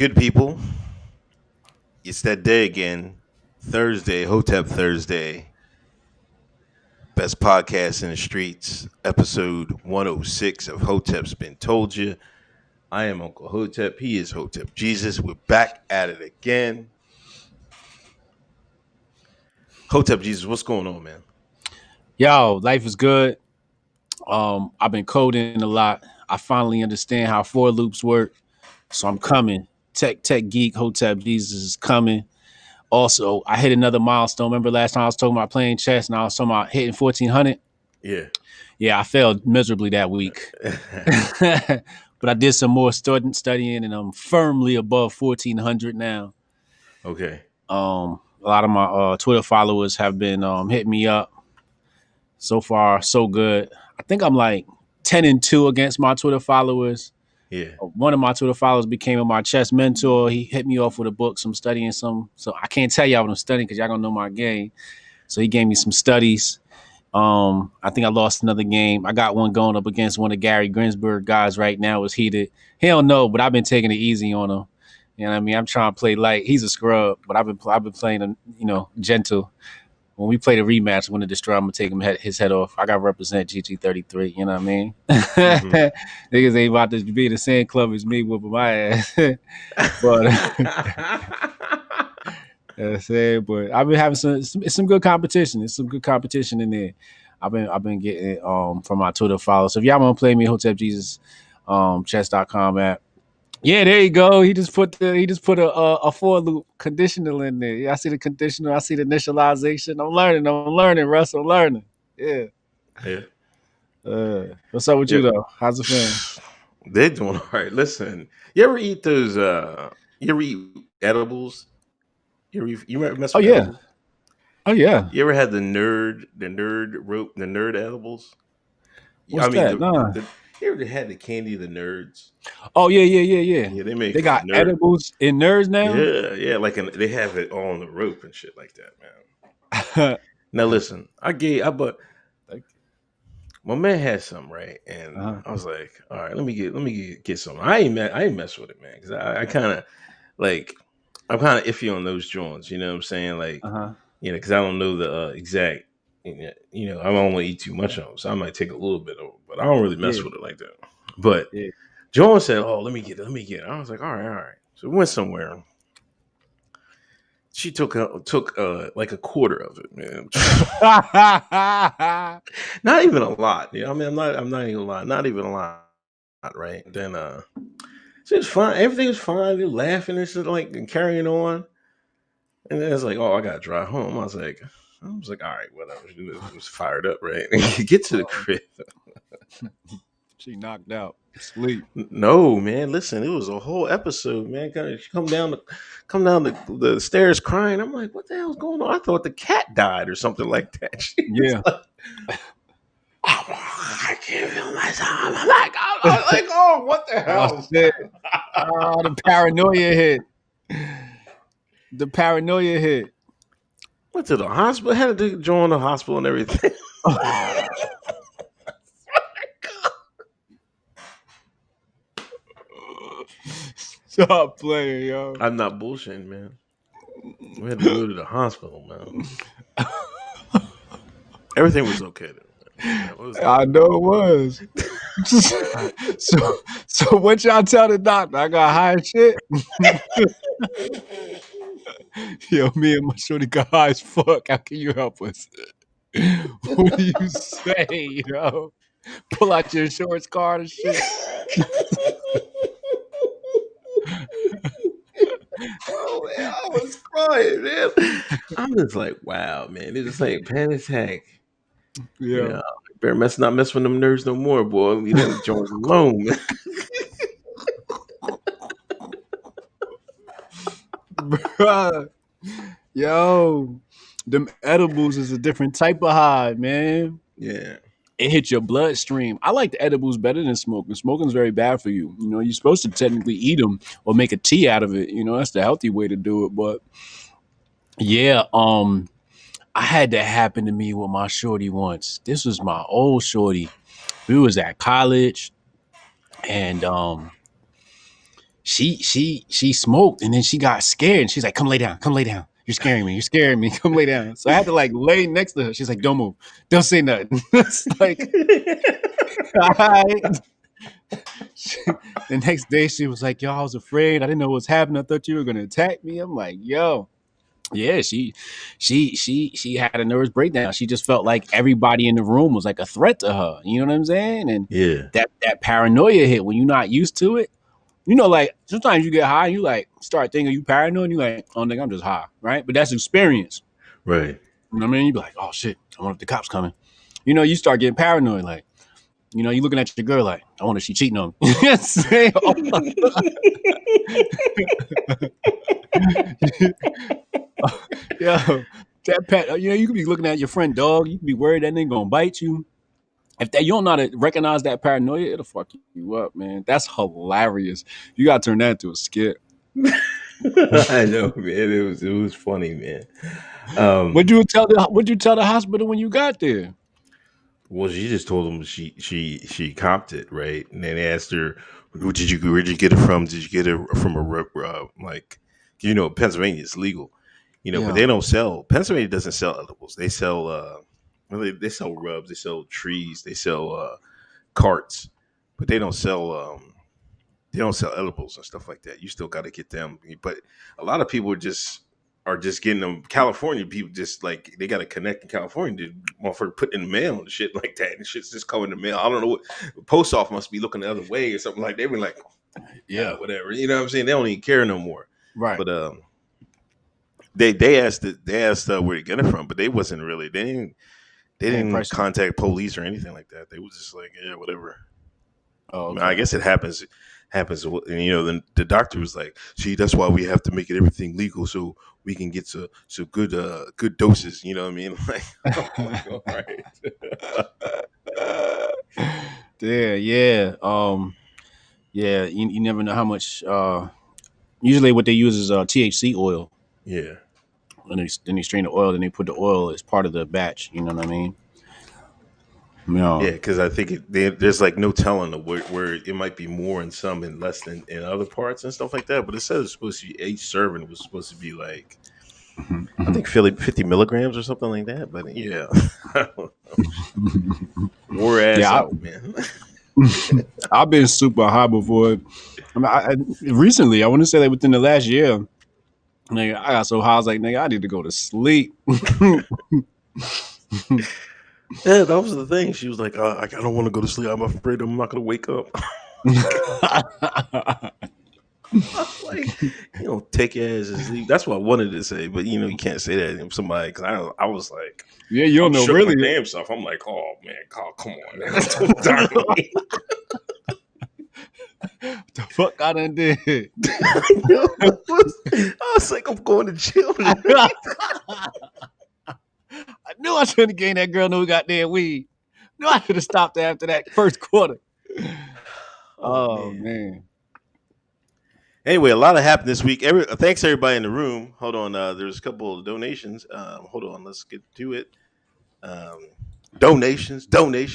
Good people, it's that day again. Thursday, Hotep Thursday. Best podcast in the streets. Episode 106 of Hotep's Been Told You. I am Uncle Hotep. He is Hotep Jesus. We're back at it again. Hotep Jesus, what's going on, man? Yo, life is good. I've been coding a lot. I finally understand how for loops work. So I'm coming. Tech Geek, Hotep Jesus is coming. Also, I hit another milestone. Remember last time I was talking about playing chess and I was talking about hitting 1400? Yeah. Yeah, I failed miserably that week. But I did some more studying and I'm firmly above 1400 now. Okay. A lot of my Twitter followers have been hitting me up. So far, so good. I think I'm like 10-2 against my Twitter followers. Yeah. One of my Twitter followers became my chess mentor. He hit me off with a book, some studying some. So I can't tell y'all what I'm studying because y'all gonna know my game. So he gave me some studies. I think I lost another game. I got one going up against one of Gary Ginsberg guys right now. It's heated. He don't know, but I've been taking it easy on him. You know what I mean? I'm trying to play light. He's a scrub, but I've been playing him, gentle. When we play the rematch, I'm going to destroy him and take his head off. I got to represent GG33, you know what I mean? Mm-hmm. Niggas ain't about to be in the same club as me whooping my ass. But but I've been having some good competition. It's some good competition in there. I've been getting from my Twitter followers. So if y'all want to play me, Hotep Jesus, chess.com app. Yeah, there you go. He just put a for loop conditional in there. Yeah, I see the conditional. I see the initialization. I'm learning, Russ. I'm learning. Yeah. Yeah. What's up with you though? How's it feeling? They're doing all right. Listen, you ever eat those? You ever eat edibles? You ever mess with edibles? Oh yeah. You ever had the nerd rope, the nerd edibles? What's that? Nah. You ever had the candy of the nerds? Oh yeah. Yeah, they got edibles in nerds now. Yeah, they have it all on the rope and shit like that, man. Now listen, my man had some, right? And I was like, all right, let me get some. I ain't mess with it, man, because I kind of like I'm kind of iffy on those joints. You know what I'm saying? Like, because I don't know the exact. I don't want to eat too much of them, so I might take a little bit of it, but I don't really mess with it like that. But John said, "Oh, let me get it." I was like, "All right." So we went somewhere. She took like a quarter of it, man. Not even a lot. You know, I mean, I'm not even lying. Not even a lot, right? Then so it's fine. Everything was fine. They're laughing and shit, like, and carrying on. And then it's like, oh, I gotta drive home. I was like, all right, whatever. It was fired up, right? Get to the crib. She knocked out. Sleep. No, man. Listen, it was a whole episode, man. She come down the stairs crying. I'm like, what the hell's going on? I thought the cat died or something like that. Yeah. Like, I can't feel myself. I'm like, oh, what the hell? The paranoia hit. The paranoia hit. Went to the hospital. Had to join the hospital and everything. Stop playing, yo. I'm not bullshitting, man. We had to go to the hospital, man. Everything was okay, though. I know it was. So what y'all tell the doctor? I got high as shit. Yo, me and my shorty got high as fuck. How can you help us? What do you say, yo? Pull out your insurance card and shit. Oh man, I was crying, man. I'm just like, wow, man. It's just like panic attack. Yeah. Better not mess with them nerds no more, boy. We them joints alone, man. Bruh. Yo, them edibles is a different type of high, man. Yeah. It hits your bloodstream. I like the edibles better than smoking. Smoking's very bad for you. You know, you're supposed to technically eat them or make a tea out of it. You know, that's the healthy way to do it. But yeah, I had that happen to me with my shorty once. This was my old shorty. We was at college and she smoked and then she got scared and she's like, come lay down. You're scaring me. Come lay down. So I had to like lay next to her. She's like, don't move. Don't say nothing. It's like, all right. The next day she was like, yo, I was afraid. I didn't know what was happening. I thought you were gonna attack me. I'm like, yo. Yeah, she had a nervous breakdown. She just felt like everybody in the room was like a threat to her. You know what I'm saying? And that paranoia hit when you're not used to it. You know, like sometimes you get high and you like start thinking you paranoid and you like, oh, nigga, I'm just high, right? But that's experience. Right. You know what I mean? You be like, oh shit, I wonder if the cops coming. You know, you start getting paranoid, like, you know, you looking at your girl like, I wonder if she cheating on me. Yo, that pet, you know, you could be looking at your friend dog, you could be worried that nigga gonna bite you. If that you don't know how to recognize that paranoia, it'll fuck you up, man. That's hilarious. You gotta turn that into a skit. I know, man. It was funny, man. What'd you tell the hospital when you got there? Well, she just told them she copped it, right? And then they asked her, where'd you get it from? Did you get it from a like, you know, Pennsylvania is legal, you know, but they don't sell. Pennsylvania doesn't sell edibles. They sell they sell rubs, they sell trees, they sell carts, but they don't sell edibles and stuff like that. You still got to get them. But a lot of people are just getting them. California people just like they got to connect in California to motherfucker put in the mail and shit like that. And shit's just coming in the mail. I don't know what the post office must be looking the other way or something like. They were like, yeah, whatever. You know what I'm saying? They don't even care no more. Right. But they asked where to get it from, but they wasn't really. They didn't contact police or anything like that. They was just like, yeah, whatever. Oh, okay. I guess it happens, and you know, then the doctor was like, see, that's why we have to make it everything legal so we can get some good doses, you know what I mean? Like, all right. Yeah, you never know how much usually what they use is THC oil. Yeah. And then they strain the oil, then they put the oil as part of the batch, you know what I mean? No. Yeah, because I think there's like no telling where it might be more in some and less than in other parts and stuff like that. But it says it's supposed to be each serving was supposed to be like I think 50 milligrams or something like that. But yeah, wore ass out, man. I've been super high before. I mean, recently, I want to say that within the last year, nigga, I got so high, I was like, nigga, I need to go to sleep. Yeah, that was the thing. She was like, I don't want to go to sleep. I'm afraid I'm not going to wake up. Like, you know, take your ass to sleep. That's what I wanted to say, but you know, you can't say that to somebody because I was like, yeah, you don't know really damn stuff. I'm like, oh man, Carl, come on, man. What the fuck I done did? I was like, I'm going to jail. I knew I shouldn't have gained that girl no goddamn weed. No, I should have stopped after that first quarter. Oh man. Anyway, a lot happened this week. Thanks everybody in the room. Hold on, there's a couple of donations. Hold on, let's get to it. Donations. Javin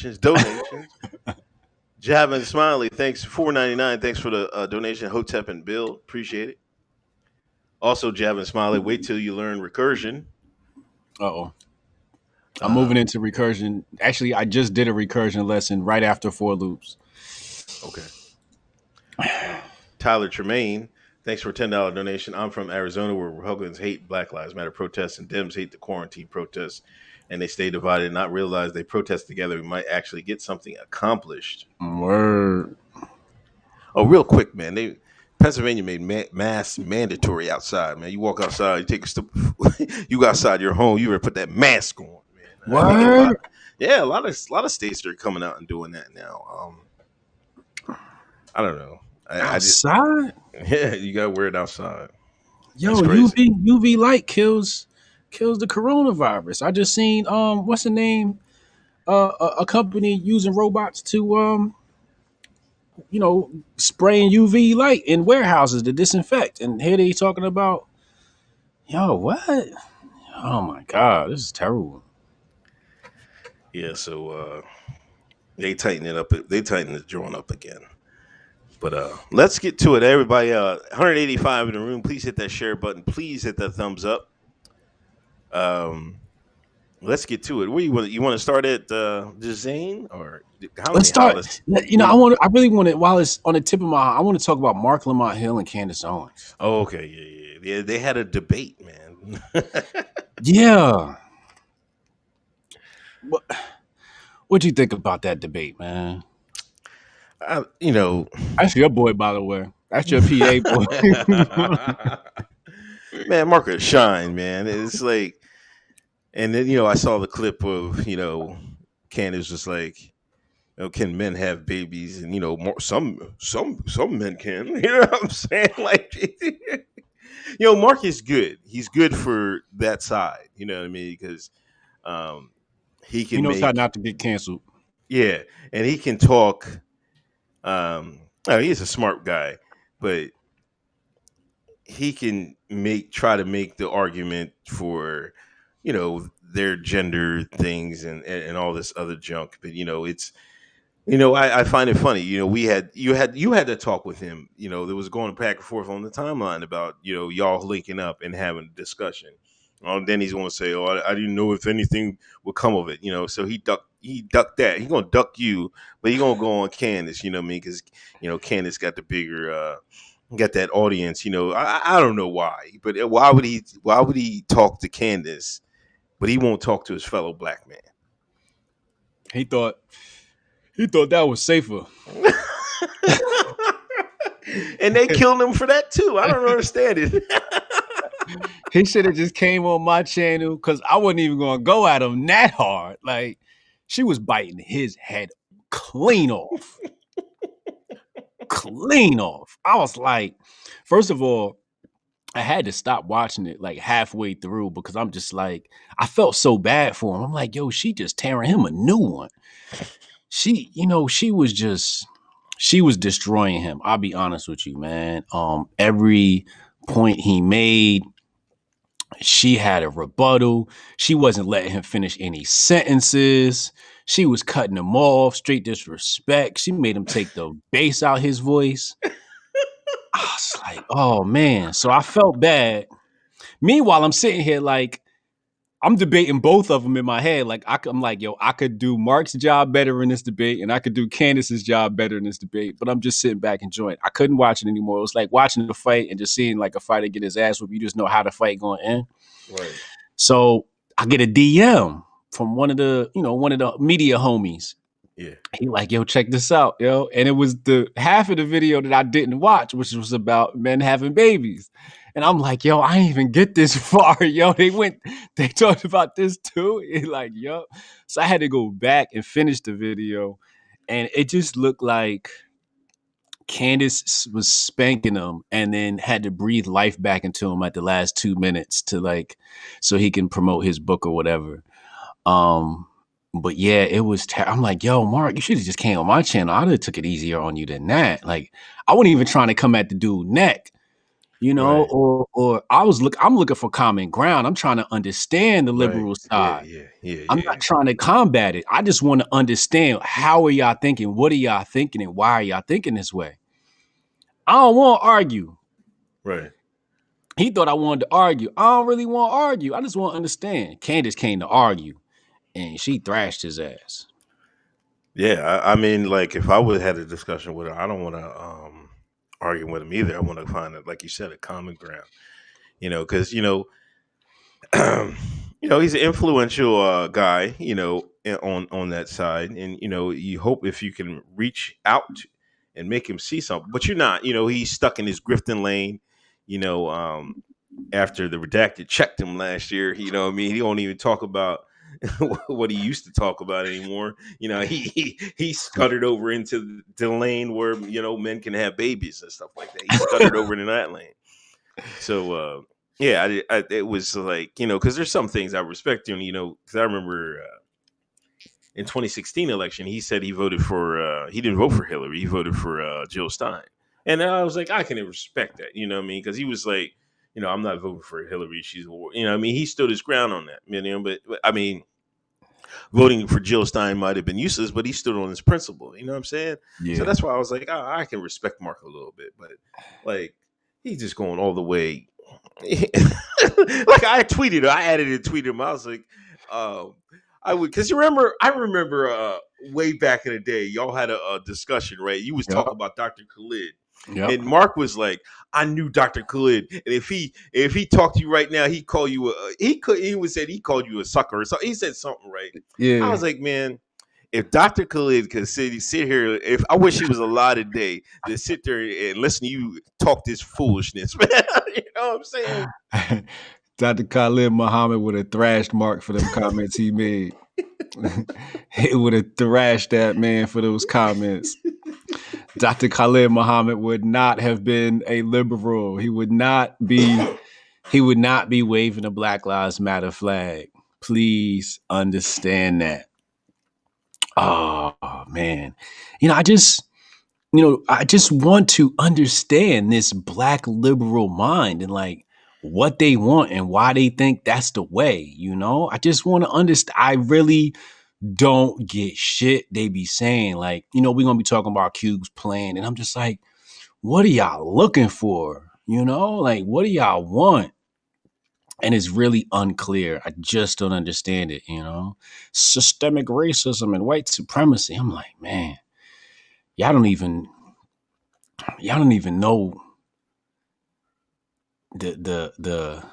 Smiley, thanks $4.99. Thanks for the donation. Hotep and Bill, appreciate it. Also, Javin Smiley, wait till you learn recursion. I'm moving into recursion. Actually, I just did a recursion lesson right after for loops. Okay. Tyler Tremaine, thanks for a $10 donation. I'm from Arizona, where Republicans hate Black Lives Matter protests and Dems hate the quarantine protests, and they stay divided and not realize they protest together. We might actually get something accomplished. Word. Oh, real quick, man. Pennsylvania made mask mandatory outside, man. You walk outside, you take a step, you go outside your home, you better put that mask on, man. What? A lot of states are coming out and doing that now. I don't know. Outside? You gotta wear it outside. Yo, UV light kills the coronavirus. I just seen what's the name? A company using robots to you know, spraying UV light in warehouses to disinfect. And here they talking about, yo, what? Oh my God, this is terrible. Yeah, so they tighten it up. They tighten the drawing up again. But let's get to it, everybody. 185 in the room. Please hit that share button. Please hit that thumbs up. Let's get to it. Where you want to start at Jane or how Let's many start. hollers? I really want to. While it's on the tip of my, I want to talk about Marc, Lamont Hill, and Candace Owens. Oh, okay, yeah. They had a debate, man. Yeah. What do you think about that debate, man? That's your boy, by the way. That's your PA boy. Man, Marcus shine, man. It's like, and then I saw the clip of Candace was like, can men have babies? And some men can. You know what I'm saying? Like, Mark is good. He's good for that side. You know what I mean? Because he can. He knows how not to get canceled. Yeah, and he can talk. He's a smart guy, but he can try to make the argument for their gender things and all this other junk. But it's I find it funny. You had to talk with him. There was going back and forth on the timeline about y'all linking up and having a discussion. Then he's going to say, "Oh, I didn't know if anything would come of it." So he ducked that. He's going to duck you, but he's going to go on Candace. You know what I mean? Because Candace got the bigger, got that audience. I don't know why, but why would he talk to Candace, but he won't talk to his fellow black man? He thought that was safer. And they killed him for that too. I don't understand it. He should have just came on my channel because I wasn't even going to go at him that hard. Like, she was biting his head clean off. Clean off. I was like, first of all, I had to stop watching it like halfway through because I'm just like, I felt so bad for him. I'm like, yo, she just tearing him a new one. She was destroying him. I'll be honest with you, man. Every point he made, she had a rebuttal. She wasn't letting him finish any sentences. She was cutting him off, straight disrespect. She made him take the bass out his voice. I was like, oh man. So I felt bad. Meanwhile, I'm sitting here like, I'm debating both of them in my head. Like, I'm like, yo, I could do Marc's job better in this debate, and I could do Candace's job better in this debate. But I'm just sitting back enjoying. I couldn't watch it anymore. It was like watching the fight and just seeing like a fighter get his ass whooped. You just know how the fight going to end. Right. So I get a DM from one of the media homies. Yeah. He like, yo, check this out, yo. And it was the half of the video that I didn't watch, which was about men having babies. And I'm like, yo, I didn't even get this far, yo. They talked about this too. It like, yo. So I had to go back and finish the video. And it just looked like Candace was spanking him and then had to breathe life back into him at the last 2 minutes to like, so he can promote his book or whatever. But yeah, it was. I'm like, yo, Marc, you should have just came on my channel. I'd have took it easier on you than that. Like, I wasn't even trying to come at the dude neck, Right. or I'm looking for common ground. I'm trying to understand the liberal side. Yeah. I'm not trying to combat it. I just want to understand how are y'all thinking, what are y'all thinking, and why are y'all thinking this way? I don't want to argue. Right. He thought I wanted to argue. I don't really want to argue. I just want to understand. Candace came to argue. And she thrashed his ass. Yeah, I mean, like if I would have had a discussion with her, I don't want to argue with him either. I want to find like you said, a common ground. Because he's an influential guy. On that side, and you hope if you can reach out and make him see something, but you're not. He's stuck in his grifting lane. After the redacted checked him last year, he don't even talk about what he used to talk about anymore. He scuttered over into the lane where men can have babies and stuff like that. He scuttered over into that lane. So yeah, it was like because there's some things I respect him. Because I remember in 2016 election, he said he voted for he didn't vote for Hillary. He voted for Jill Stein, and I was like, I can respect that. You know what I mean? Because he was like, I'm not voting for Hillary. She's, he stood his ground on that. But I mean, voting for Jill Stein might have been useless, but he stood on his principle. You know what I'm saying? Yeah. So that's why I was like, I can respect Marc a little bit, but like he's just going all the way. Like I added a tweet him. I was like, I would, because I remember way back in the day, y'all had a discussion, right? You was talking about Dr. Khalid. Yep. And Marc was like, I knew Dr. Khalid, and if he talked to you right now, he'd call you he called you a sucker or something. He said something, right? Yeah. I was like, man, if Dr. Khalid could sit here, if I wish he was alive today to sit there and listen to you talk this foolishness, man. You know what I'm saying? Dr. Khalid Muhammad would have thrashed Marc for them comments he made. He would have thrashed that man for those comments. Dr. Khalid Muhammad would not have been a liberal. He would not be waving a Black Lives Matter flag. Please understand that. Oh man. I just want to understand this Black liberal mind and like what they want and why they think that's the way, I just want to understand. I really don't get shit they be saying. Like, we're going to be talking about Cube's plan. And I'm just like, what are y'all looking for? Like, what do y'all want? And it's really unclear. I just don't understand it, Systemic racism and white supremacy. I'm like, man, y'all don't even know the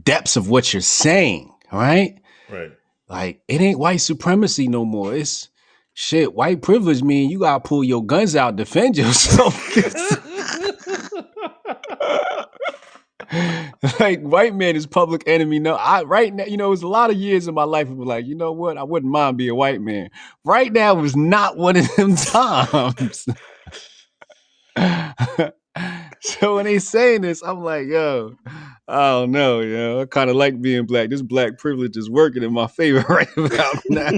depths of what you're saying, right? Right. Like, it ain't white supremacy no more. It's shit. White privilege mean you gotta pull your guns out, defend yourself. Like, white man is public enemy. No, right now, it was a lot of years in my life of like, you know what? I wouldn't mind being a white man. Right now was not one of them times. So when they saying this, I'm like, yo, I don't know, I kind of like being Black. This Black privilege is working in my favor right about now.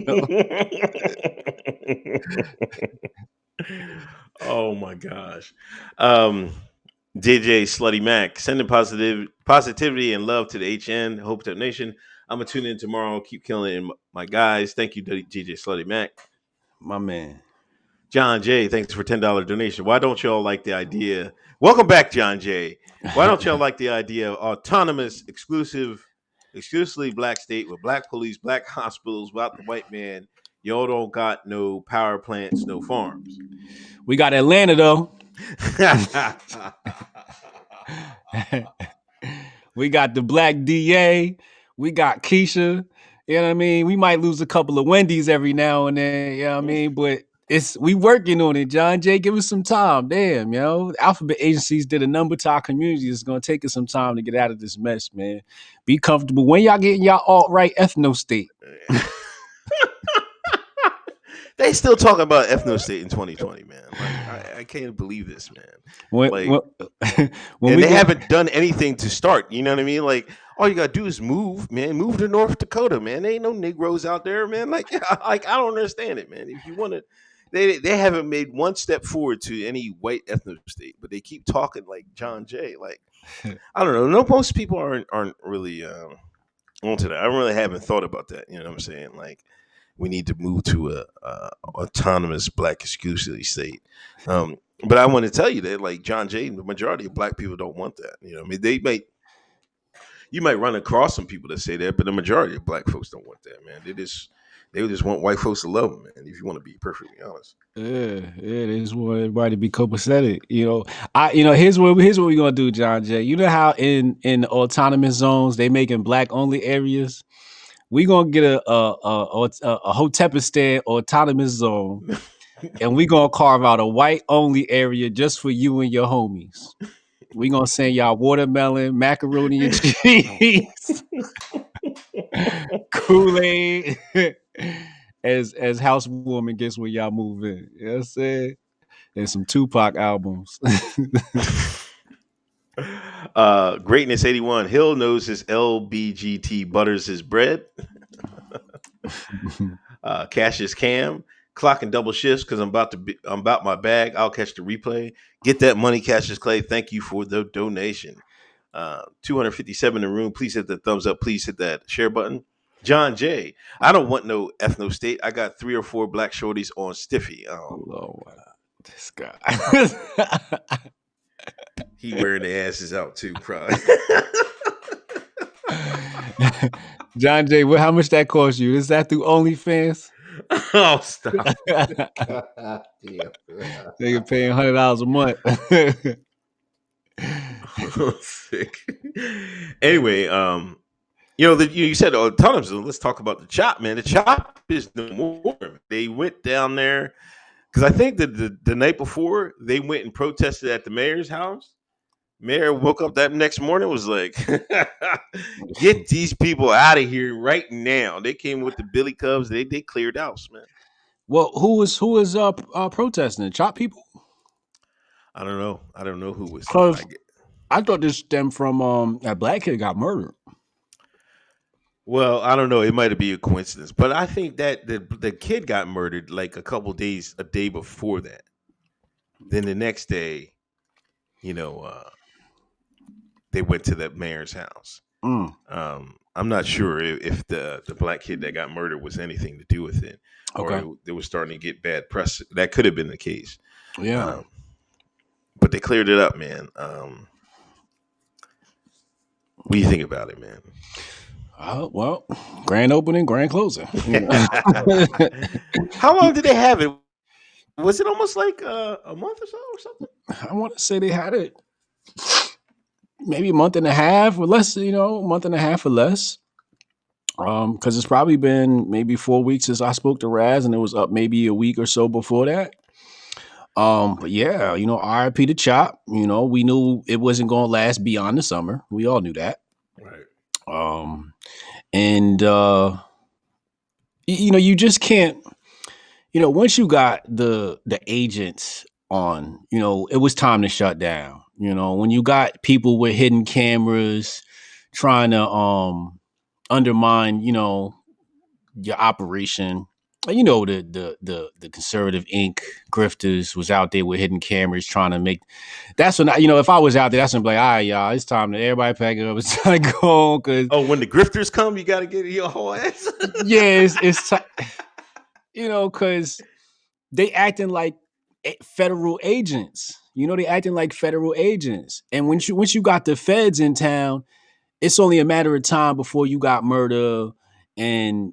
Oh my gosh. JJ Slutty Mac, sending positivity and love to the HN Hotep Nation. I'm gonna tune in tomorrow. Keep killing it, my guys. Thank you, JJ Slutty Mac. My man. John J, thanks for $10 donation. Why don't y'all like the idea? Welcome back, John J. Why don't y'all like the idea of autonomous, exclusively Black state with Black police, Black hospitals without the white man? Y'all don't got no power plants, no farms. We got Atlanta though. We got the Black DA. We got Keisha. You know what I mean? We might lose a couple of Wendy's every now and then. You know what I mean? But we working on it, John Jay. Give us some time. Damn, Alphabet agencies did a number to our community. It's gonna take us some time to get out of this mess, man. Be comfortable. When y'all getting y'all alt-right ethno state? They still talking about ethno state in 2020, man. Like, I can't believe this, man. And they haven't done anything to start. You know what I mean? Like, all you gotta do is move, man. Move to North Dakota, man. There ain't no Negroes out there, man. Like I don't understand it, man. If you want to, they haven't made one step forward to any white ethno state, but they keep talking like John Jay. Like, I don't know. No, most people aren't really onto that. I really haven't thought about that. You know what I'm saying? Like, we need to move to a autonomous Black exclusively state. But I want to tell you that, like John Jay, the majority of Black people don't want that. I mean, you might run across some people that say that, but the majority of Black folks don't want that, man. They just want white folks to love them, man. If you want to be perfectly honest. Yeah, they just want everybody to be copacetic. Here's what we're gonna do, John Jay. You know how in the autonomous zones they making Black only areas. We gonna get a Hotepistan autonomous zone, and we gonna carve out a white only area just for you and your homies. We gonna send y'all watermelon, macaroni and cheese, Kool-Aid as housewarming gets when y'all move in. You know what I'm saying? And some Tupac albums. Greatness 81. Hill knows his LBGT butters his bread. Cassius Cam clocking double shifts because I'm about my bag. I'll catch the replay. Get that money, Cassius Clay. Thank you for the donation. 257 in the room. Please hit the thumbs up. Please hit that share button. John J. I don't want no ethno state. I got 3 or 4 black shorties on Stiffy. Lord, this guy. He wearing the asses out too, probably. John J. How much that cost you? Is that through OnlyFans? Oh, stop! Nigga paying $100 a month. Sick. Anyway, you said autonomous. Let's talk about the chop, man. The chop is no more. They went down there because I think that the night before they went and protested at the mayor's house. Mayor woke up that next morning, was like, "Get these people out of here right now." They came with the Billy Cubs. They cleared house, man. Well, who was protesting? Chop people? I don't know. I don't know who was. I thought this stemmed from that black kid got murdered. Well, I don't know. It might be a coincidence, but I think that the kid got murdered like a day before that. Then the next day, they went to the mayor's house. I'm not sure if the black kid that got murdered was anything to do with it, or they were starting to get bad press. That could have been the case. Yeah, but they cleared it up, man. What do you think about it, man? Well, grand opening, grand closing. How long did they have it? Was it almost like a month or so or something? I want to say they had it maybe a month and a half or less, a month and a half or less. Because it's probably been maybe 4 weeks since I spoke to Raz, and it was up maybe a week or so before that. But yeah, RIP to Chop. We knew it wasn't going to last beyond the summer. We all knew that. Right. And you just can't. Once you got the agents on, it was time to shut down. When you got people with hidden cameras trying to undermine, your operation. The conservative Inc. grifters was out there with hidden cameras trying to make. That's when if I was out there, that's when I'd be like, all right, y'all, it's time to everybody pack it up. It's time to go. When the grifters come, you got to get your whole ass. Yeah, it's because they acting like federal agents. They acting like federal agents. And once you got the feds in town, it's only a matter of time before you got murder and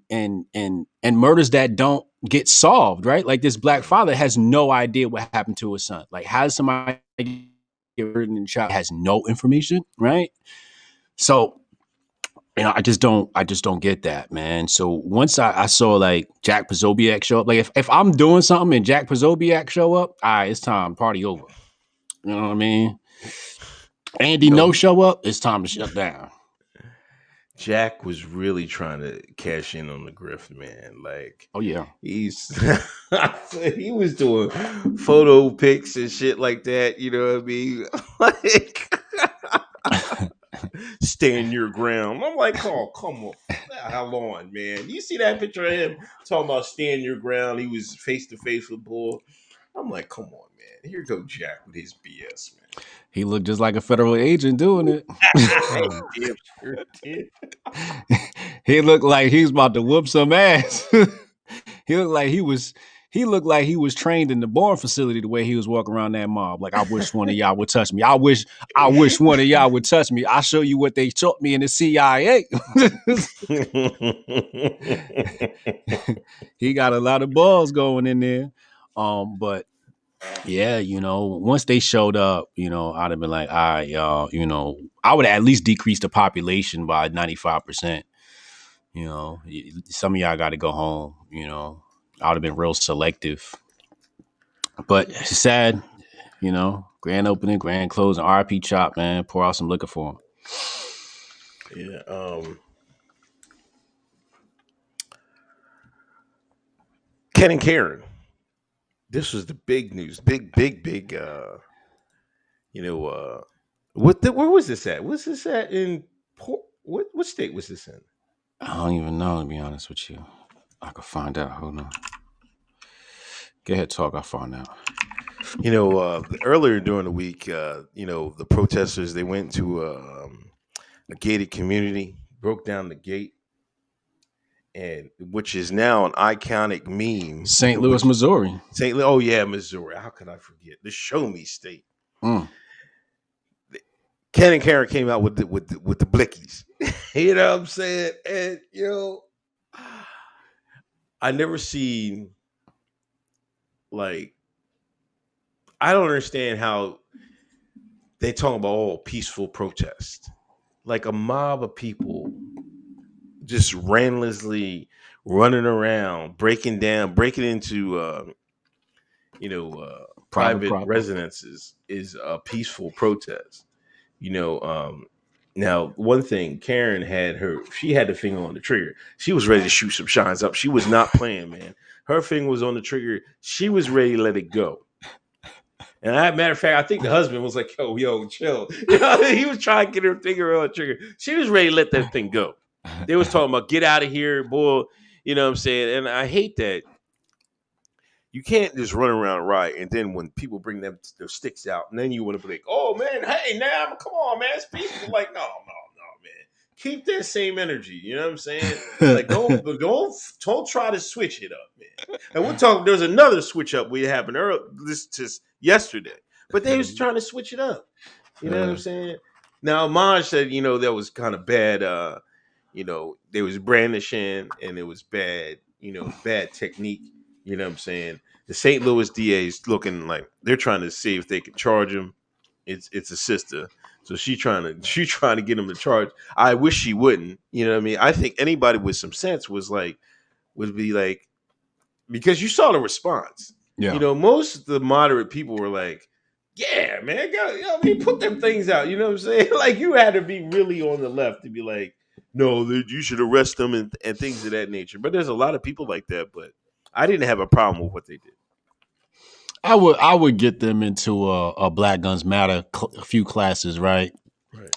murders that don't get solved, right? Like this black father has no idea what happened to his son. Like, how does somebody get murdered and shot? Has no information, right? So, I just don't get that, man. So once I saw like Jack Posobiec show up, like if I'm doing something and Jack Posobiec show up, all right, it's time, party over. You know what I mean? Andy no show up, it's time to shut down. Jack was really trying to cash in on the grift, man. Like, oh yeah, he was doing photo pics and shit like that. You know what I mean? Like, stand your ground. I'm like, oh, come on, how long, man? You see that picture of him talking about stand your ground? He was face to face with Bull. I'm like, come on, man. Here go Jack with his BS, man. He looked just like a federal agent doing it. Damn sure did. He looked like he was about to whoop some ass. He looked like he was trained in the Bourne facility the way he was walking around that mob. Like, I wish one of y'all would touch me. I wish one of y'all would touch me. I'll show you what they taught me in the CIA. He got a lot of balls going in there. But yeah, once they showed up, I'd have been like, all right, y'all, I would at least decrease the population by 95%. Some of y'all got to go home, I would have been real selective. But it's sad, grand opening, grand closing, RP Chop, man, pour out some liquor for him. Yeah. Ken and Karen. This was the big news. Big. Where was this at? Was this at in what state was this in? I don't even know, to be honest with you. I could find out. Hold on. Go ahead, talk. I'll find out. Earlier during the week, the protesters, they went to a gated community, broke down the gate, and which is now an iconic meme. St. Louis, Missouri. St. Louis. Oh yeah, Missouri. How could I forget the Show Me State? Ken and Karen came out with the blickies. You know what I'm saying? And I never seen like I don't understand how they talk about all peaceful protest. Like a mob of people just randomly running around, breaking into private residences is a peaceful protest. Now one thing, Karen had the finger on the trigger. She was ready to shoot some shines up. She was not playing, man. Her finger was on the trigger. She was ready to let it go. And matter of fact, I think the husband was like, yo, chill. He was trying to get her finger on the trigger. She was ready to let that thing go. They was talking about get out of here, boy. You know what I'm saying? And I hate that. You can't just run around right, and then when people bring their sticks out, and then you want to be like, "Oh man, hey, now come on, man, it's peaceful." Like, no, man, keep that same energy. You know what I'm saying? Like, don't try to switch it up, man. And we're talking. There's another switch up we happened earlier, this just yesterday, but they was trying to switch it up. You know what I'm saying? Now, Maj said, that was kind of bad. They was brandishing, and it was bad. Bad technique. You know what I'm saying? The St. Louis DA is looking like they're trying to see if they can charge him. It's a sister, so she's trying to get him to charge. I wish she wouldn't. You know what I mean? I think anybody with some sense would be like, because you saw the response. Yeah. Most of the moderate people were like, "Yeah, man, put them things out." You know what I'm saying? Like you had to be really on the left to be like, "No, you should arrest them," and things of that nature. But there's a lot of people like that, but I didn't have a problem with what they did. I would get them into a Black Guns Matter a few classes, right?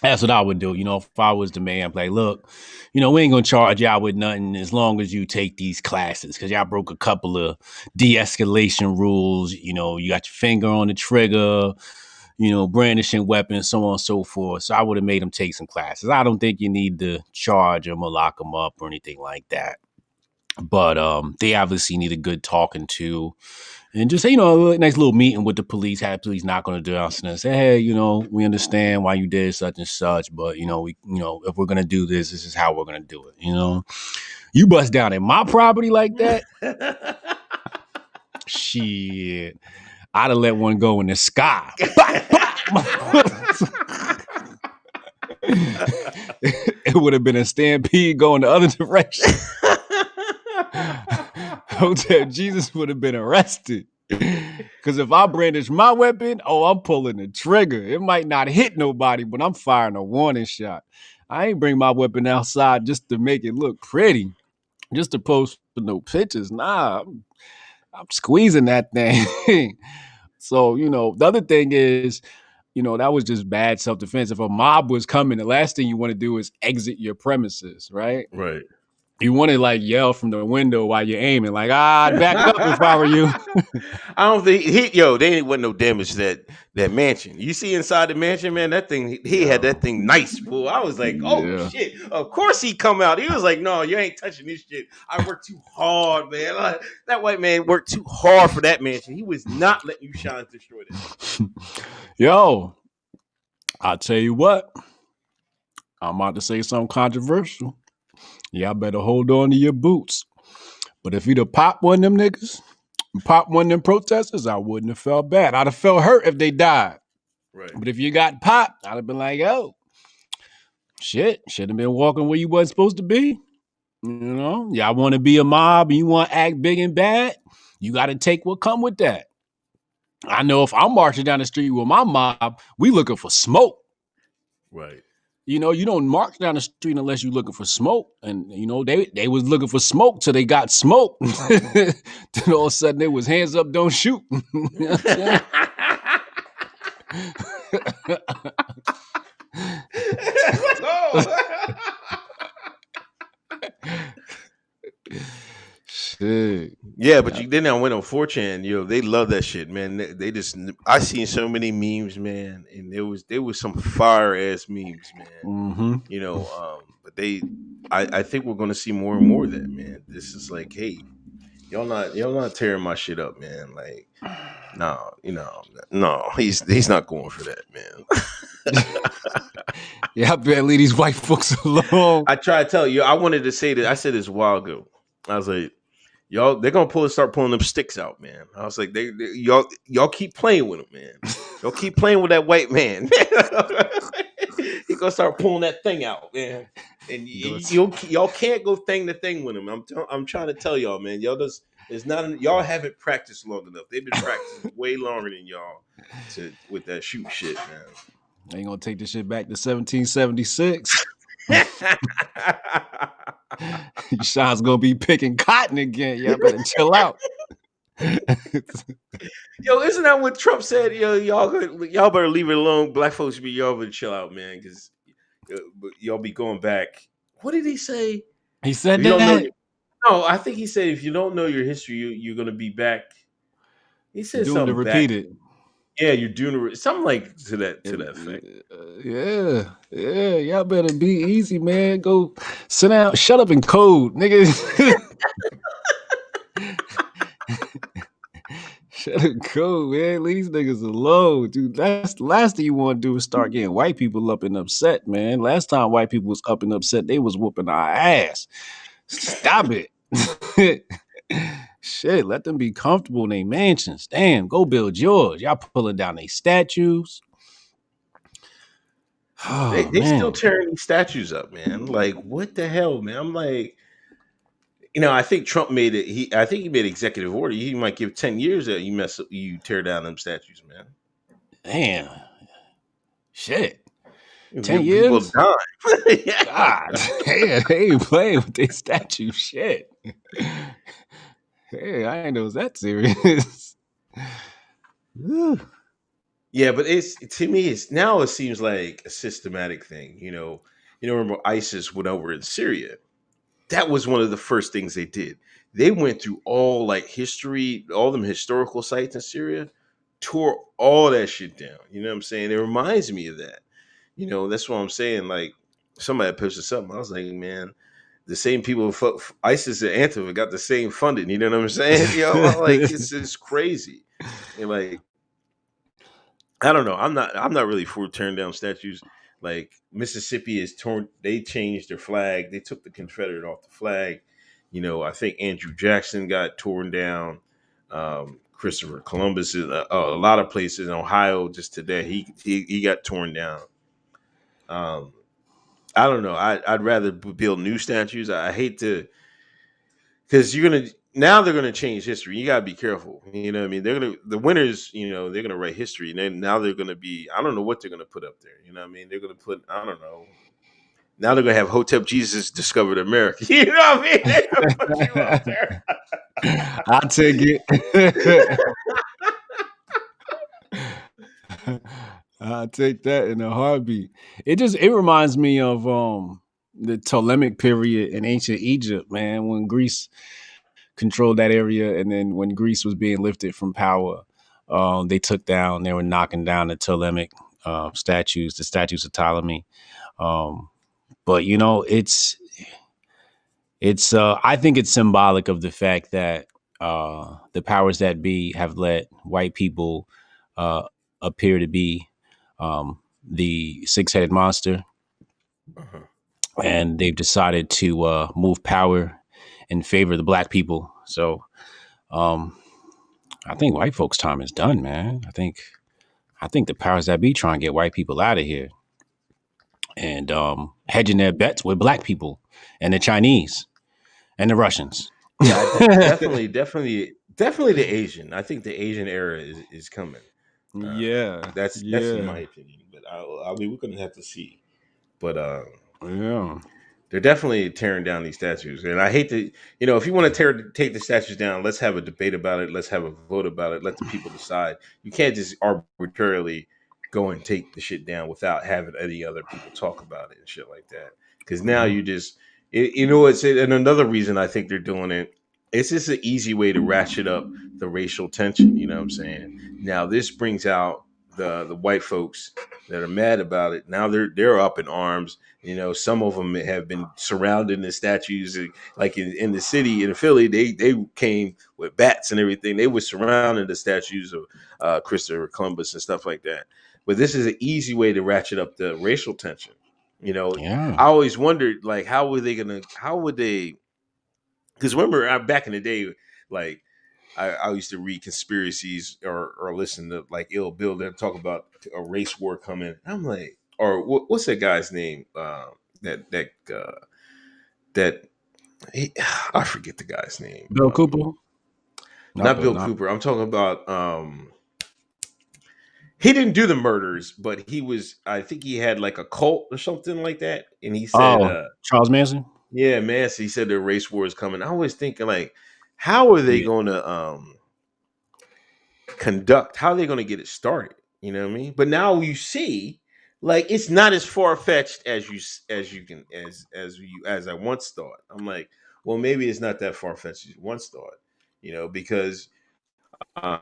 That's what I would do. If I was the man, like, look, we ain't gonna charge y'all with nothing as long as you take these classes, because y'all broke a couple of de-escalation rules. You got your finger on the trigger, brandishing weapons, so on and so forth. So I would have made them take some classes. I don't think you need to charge them or lock them up or anything like that. But they obviously need a good talking to, and just say, a nice little meeting with the police. Have police knock on the door and say, hey, we understand why you did such and such, but if we're gonna do this, this is how we're gonna do it. You bust down at my property like that, shit, I'd have let one go in the sky. It would have been a stampede going the other direction. Hotep Jesus would have been arrested. Because if I brandish my weapon, I'm pulling the trigger. It might not hit nobody, but I'm firing a warning shot. I ain't bring my weapon outside just to make it look pretty, just to post no pictures. Nah, I'm squeezing that thing. So, the other thing is, that was just bad self-defense. If a mob was coming, the last thing you want to do is exit your premises, right? Right. You want to yell from the window while you're aiming, like, I'd back up if I were you. I don't think they ain't want no damage to that mansion. You see inside the mansion, man, that thing, he had that thing nice, fool. I was like, shit. Of course he come out. He was like, no, you ain't touching this shit. I worked too hard, man. That white man worked too hard for that mansion. He was not letting you shine destroy this. Yo, I'll tell you what. I'm about to say something controversial. Y'all better hold on to your boots. But if he'd have popped one of them niggas, popped one of them protesters, I wouldn't have felt bad. I'd have felt hurt if they died. Right. But if you got popped, I'd have been like, yo, shit, should have been walking where you wasn't supposed to be. Y'all want to be a mob and you want to act big and bad, you got to take what come with that. I know if I'm marching down the street with my mob, we looking for smoke. Right. You don't march down the street unless you're looking for smoke. And, they was looking for smoke till they got smoke. Then all of a sudden it was hands up, don't shoot. You know what I'm saying? Yeah, but then I went on 4chan. They love that shit, man. They just I seen so many memes, man, and there was some fire ass memes, man. But I think we're gonna see more and more of that, man. This is like, hey, y'all not tearing my shit up, man. Like, no, no, he's not going for that, man. Yeah, I better leave these white folks alone. I try to tell you, I wanted to say that. I said this a while ago. I was like, y'all, they're gonna start pulling them sticks out, man. I was like, y'all keep playing with him, man. Y'all keep playing with that white man. He gonna start pulling that thing out, man. And y'all can't go thing to thing with him. I'm trying to tell y'all, man. Y'all haven't practiced long enough. They've been practicing way longer than y'all with that shoot shit, man. They ain't gonna take this shit back to 1776. Sean's gonna be picking cotton again. Y'all better chill out. Yo, isn't that what Trump said? Yo, y'all better leave it alone. Black folks y'all better chill out, man, because y'all be going back. What did he say? He said that. No, I think he said if you don't know your history, you're gonna be back. He said doing something to repeat it. Yeah, you're doing something like to that effect. Yeah. Y'all better be easy, man. Go sit down, shut up and code, nigga. Shut up and code, man. Leave these niggas alone, dude. That's the last thing you want to do is start getting white people up and upset, man. Last time white people was up and upset, they was whooping our ass. Stop it. Shit, let them be comfortable in their mansions. Damn, go build yours. Y'all pulling down their statues. Oh, they still tearing these statues up, man. Like, what the hell, man? I'm like, I think Trump made it. I think he made executive order. He might give 10 years that you tear down them statues, man. Damn. Shit. 10 years? People die. God, damn, they ain't playing with their statue shit. Hey, I ain't know it was that serious. Yeah, but to me, it seems like a systematic thing. Remember ISIS went over in Syria. That was one of the first things they did. They went through all history, all them historical sites in Syria, tore all that shit down. You know what I'm saying? It reminds me of that. That's what I'm saying. Like, somebody posted something. I was like, man, the same people ISIS and Antifa got the same funding. You know what I'm saying? Like, it's crazy. And like, I don't know. I'm not really for tearing down statues. Like, Mississippi is torn. They changed their flag. They took the Confederate off the flag. I think Andrew Jackson got torn down. Christopher Columbus is a lot of places in Ohio just today. He got torn down. I don't know. I'd rather build new statues. I hate to, because they're gonna change history. You gotta be careful. You know what I mean? The winners. They're gonna write history, and then now they're gonna be. I don't know what they're gonna put up there. You know what I mean? They're gonna put. I don't know. Now they're gonna have Hotep Jesus discovered America. You know what I mean? They're gonna put you up there. I'll take it. I'll take that in a heartbeat. It reminds me of the Ptolemaic period in ancient Egypt, man, when Greece controlled that area, and then when Greece was being lifted from power, they were knocking down the Ptolemaic statues, the statues of Ptolemy. But it's I think it's symbolic of the fact that the powers that be have let white people appear to be the six-headed monster, and they've decided to move power in favor of the black people. So I think white folks' time is done, man. I think the powers that be trying to get white people out of here and hedging their bets with black people and the Chinese and the Russians. Yeah, definitely the Asian. I think the Asian era is coming. That's in my opinion. But I mean, we're gonna have to see. But yeah, they're definitely tearing down these statues, and I hate to, if you want to take the statues down, let's have a debate about it. Let's have a vote about it. Let the people decide. You can't just arbitrarily go and take the shit down without having any other people talk about it and shit like that. Because now you just, it's and another reason I think they're doing it. it's just an easy way to ratchet up the racial tension. You know what I'm saying? Now this brings out the white folks that are mad about it. Now they're up in arms. You know, some of them have been surrounding the statues. Like in the city in Philly, they came with bats and everything. They were surrounding the statues of Christopher Columbus and stuff like that. But this is an easy way to ratchet up the racial tension. You know, Yeah. I always wondered, like, how would they? Because remember, back in the day, like I used to read conspiracies or listen to like Ill Bill that talk about a race war coming. I'm like, or what's that guy's name? That he, I forget the guy's name. Bill Cooper? Not Bill Cooper. I'm talking about. He didn't do the murders, but he was. I think he had like a cult or something like that, and he said, Charles Manson. Yeah, Manson. He said the race war is coming. I was thinking, like, how are they going to conduct? How are they going to get it started? You know what I mean? But now you see, like, it's not as far fetched as as I once thought. I'm like, well, maybe it's not that far fetched as you once thought. You know, because uh,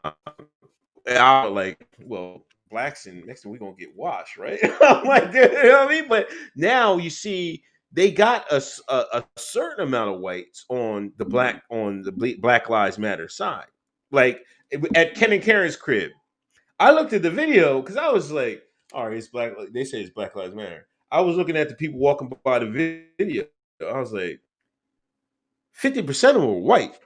I was like, well, blacks and Mexican, we're gonna get washed, right? I'm like, you know what I mean? But now you see they got a certain amount of whites on the Black Lives Matter side. Like at Ken and Karen's crib. I looked at the video because I was like, all right, it's black. They say it's Black Lives Matter. I was looking at the people walking by the video. I was like, 50% of them were white.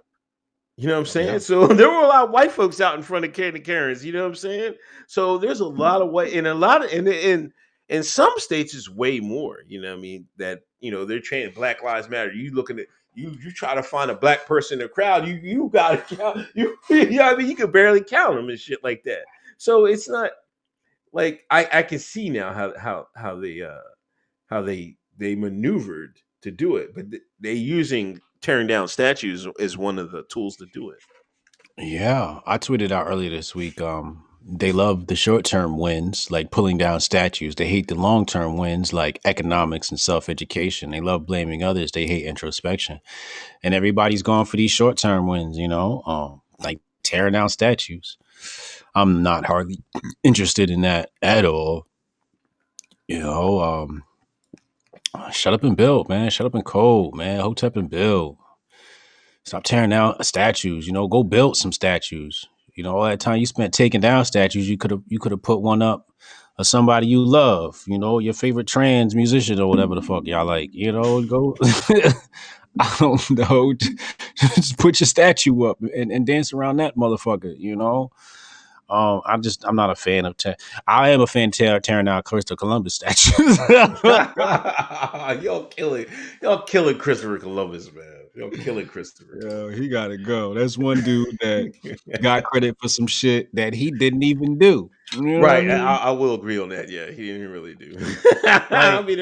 You know what I'm saying? Yeah. So there were a lot of white folks out in front of Candy Karens. You know what I'm saying? So there's a lot of white, and a lot of, and in some states it's way more. You know what I mean? That they're chanting Black Lives Matter. You looking at you try to find a black person in the crowd. You got to count. You know what I mean? You can barely count them and shit like that. So it's not like I can see now how they maneuvered to do it, but they using tearing down statues is one of the tools to do it. Yeah, I tweeted out earlier this week. They love the short-term wins, like pulling down statues. They hate the long-term wins, like economics and self-education. They love blaming others. They hate introspection, and everybody's going for these short-term wins. Like tearing down statues. I'm not hardly interested in that at all. Shut up and build, man. Shut up and code, man. Hotep and build. Stop tearing down statues. Go build some statues. All that time you spent taking down statues, you could have put one up of somebody you love. Your favorite trans musician or whatever the fuck y'all like. Go. I don't know. Just put your statue up and dance around that motherfucker. I'm not a fan of. I am a fan of tearing down Christopher Columbus statues. Y'all killing Christopher Columbus, man. Y'all killing Christopher. Yo, he gotta go. That's one dude that got credit for some shit that he didn't even do. Right, I will agree on that. Yeah, he didn't really do. I mean,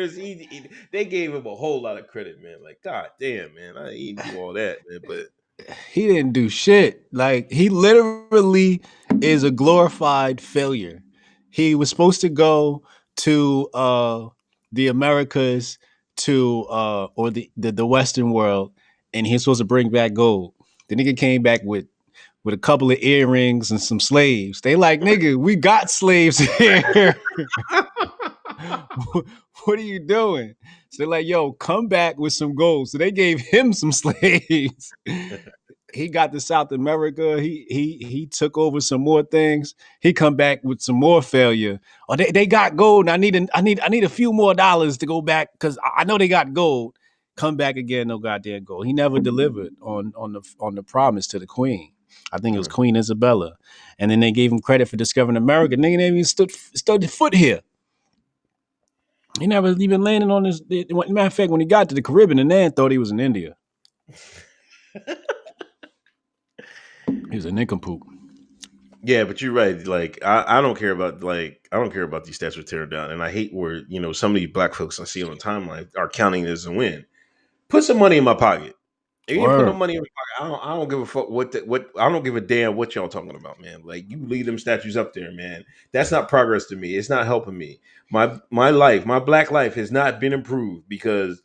they gave him a whole lot of credit, man. Like, god damn, man, I didn't do all that, man. But he didn't do shit. Like, he literally is a glorified failure. He was supposed to go to the Americas or the Western world, and he's supposed to bring back gold. The nigga came back with a couple of earrings and some slaves. They like, nigga, we got slaves here. What are you doing? So they're like, yo, come back with some gold. So they gave him some slaves. He got to South America. He took over some more things. He come back with some more failure. Oh, they got gold. I need a few more dollars to go back because I know they got gold. Come back again, no goddamn gold. He never delivered on the promise to the queen. I think it was Queen Isabella. And then they gave him credit for discovering America. Nigga never even stood foot here. He never even landed on his. Matter of fact, when he got to the Caribbean, the man thought he was in India. He was a nincompoop. Yeah, but you're right. Like, I don't care about these statues tearing down, and I hate where some of these black folks I see on the timeline are counting it as a win. Put some money in my pocket. If you ain't put no money in my pocket, I don't give a fuck what I don't give a damn what y'all talking about, man. Like, you leave them statues up there, man. That's not progress to me. It's not helping me. My life, my black life has not been improved because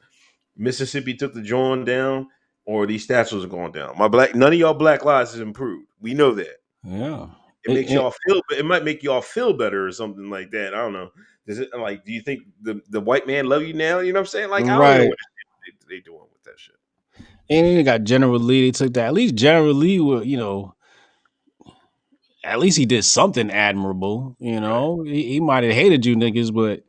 Mississippi took the joint down or these stats are going down. None of y'all black lives has improved. We know that. Yeah. It makes y'all feel. It might make y'all feel better or something like that. I don't know. Does it like? Do you think the white man love you now? You know what I'm saying? Like I don't know what they doing with that shit. And then they got General Lee. They took that. At least General Lee will, at least he did something admirable. Right. He might have hated you niggas, but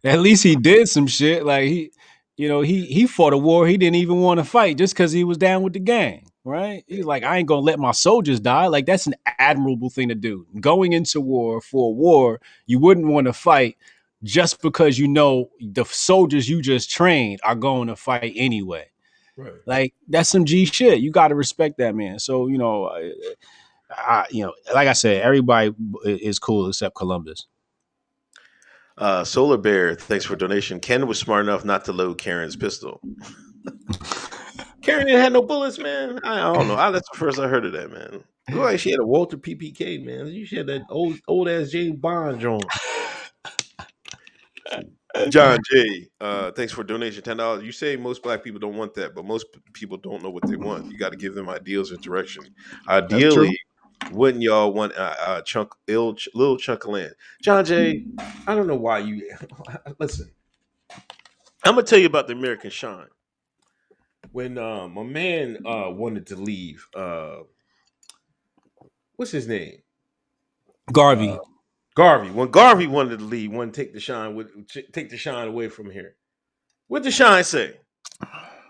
at least he did some shit. Like he fought a war he didn't even want to fight just because he was down with the gang. Right? He's like, I ain't gonna let my soldiers die. Like that's an admirable thing to do. Going into war for a war you wouldn't want to fight just because the soldiers you just trained are going to fight anyway. Right. Like that's some G shit. You got to respect that man. So like I said, everybody is cool except Columbus. Solar Bear, thanks for donation. Ken was smart enough not to load Karen's pistol. Karen didn't have no bullets, man. I don't know. That's the first I heard of that, man. It looked like she had a Walter PPK, man. She had that old ass James Bond joint. John J, thanks for donation $10. You say most black people don't want that, but most people don't know what they want. You got to give them ideals and direction. Ideally, wouldn't y'all want a little chunk of land? John J, I don't know why you listen. I'm gonna tell you about the American Shine. When my man wanted to leave, what's his name? Garvey. Garvey. When Garvey wanted to leave, wanted to take the shine away from here. What did the shine say?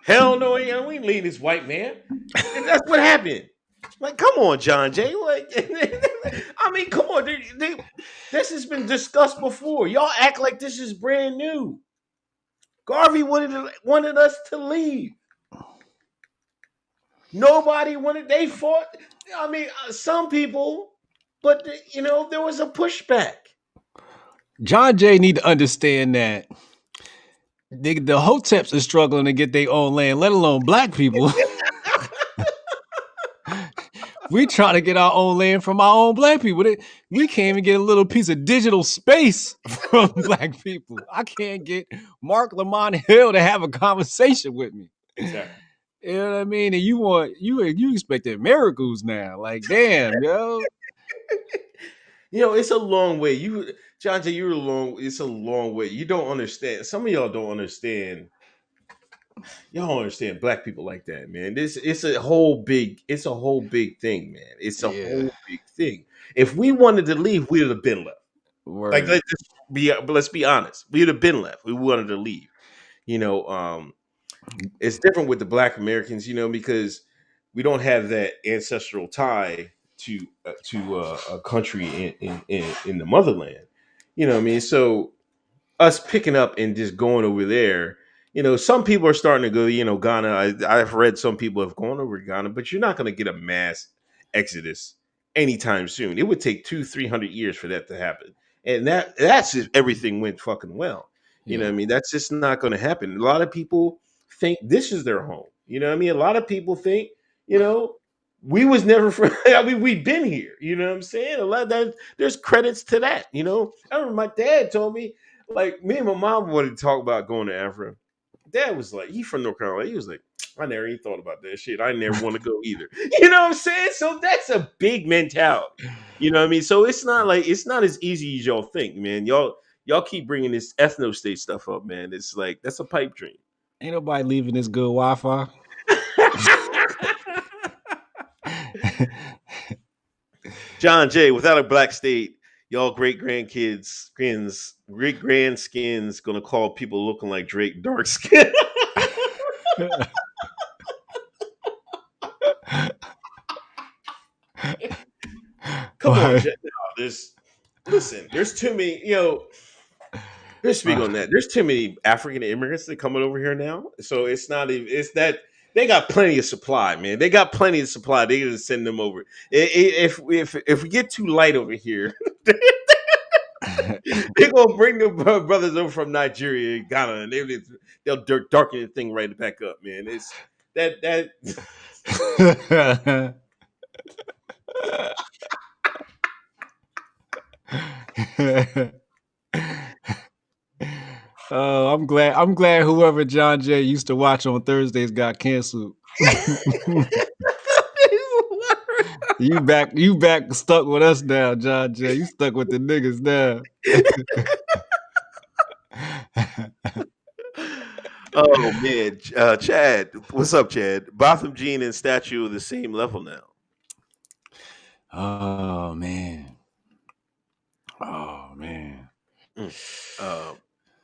Hell no, we ain't leaving this white man. And that's what happened. Like, come on, John Jay. Like, I mean, come on. This has been discussed before. Y'all act like this is brand new. Garvey wanted us to leave. Nobody wanted. They fought. I mean, some people, but there was a pushback. John Jay need to understand that the Hoteps are struggling to get their own land, let alone black people. We trying to get our own land from our own black people. We can't even get a little piece of digital space from black people. I can't get Marc, Lamont Hill to have a conversation with me. Exactly. You know what I mean? And you expected miracles now. Like, damn, yo. It's a long way. John J, it's a long way. You don't understand. Some of y'all don't understand. Y'all don't understand black people like that, man. It's a whole big thing, man. It's a whole big thing. If we wanted to leave, we would have been left. Word. Like let's be honest. We would have been left. We wanted to leave. It's different with the black Americans, because we don't have that ancestral tie to a country in the motherland. You know what I mean? So us picking up and just going over there, some people are starting to go, Ghana. I've read some people have gone over to Ghana, but you're not going to get a mass exodus anytime soon. It would take 200-300 years for that to happen. And that's if everything went fucking well. You know what I mean? That's just not going to happen. A lot of people think this is their home. You know what I mean? A lot of people think, we was never from, I mean, we've been here. You know what I'm saying? A lot of that, there's credits to that. I remember my dad told me, like, me and my mom wanted to talk about going to Africa. Dad was like, he from North Carolina. He was like, I never even thought about that shit. I never want to go either. You know what I'm saying? So that's a big mentality. You know what I mean? So it's not as easy as y'all think, man. Y'all keep bringing this ethno state stuff up, man. It's like, that's a pipe dream. Ain't nobody leaving this good Wi-Fi. John Jay, without a black state, y'all great grandskins gonna call people looking like Drake dark skin. Come on, Jay. No, there's too many, Let's speak on that. There's too many African immigrants that coming over here now. So it's not even, it's that they got plenty of supply, man. They got plenty of supply. They gonna send them over. If we get too light over here, they're gonna bring the brothers over from Nigeria and Ghana, and they'll darken the thing right back up, man. It's that. Oh, I'm glad whoever John Jay used to watch on Thursdays got canceled. You back stuck with us now, John Jay. You stuck with the niggas now. Oh man, Chad, what's up, Chad? Botham Jean and Statue are the same level now. Oh man.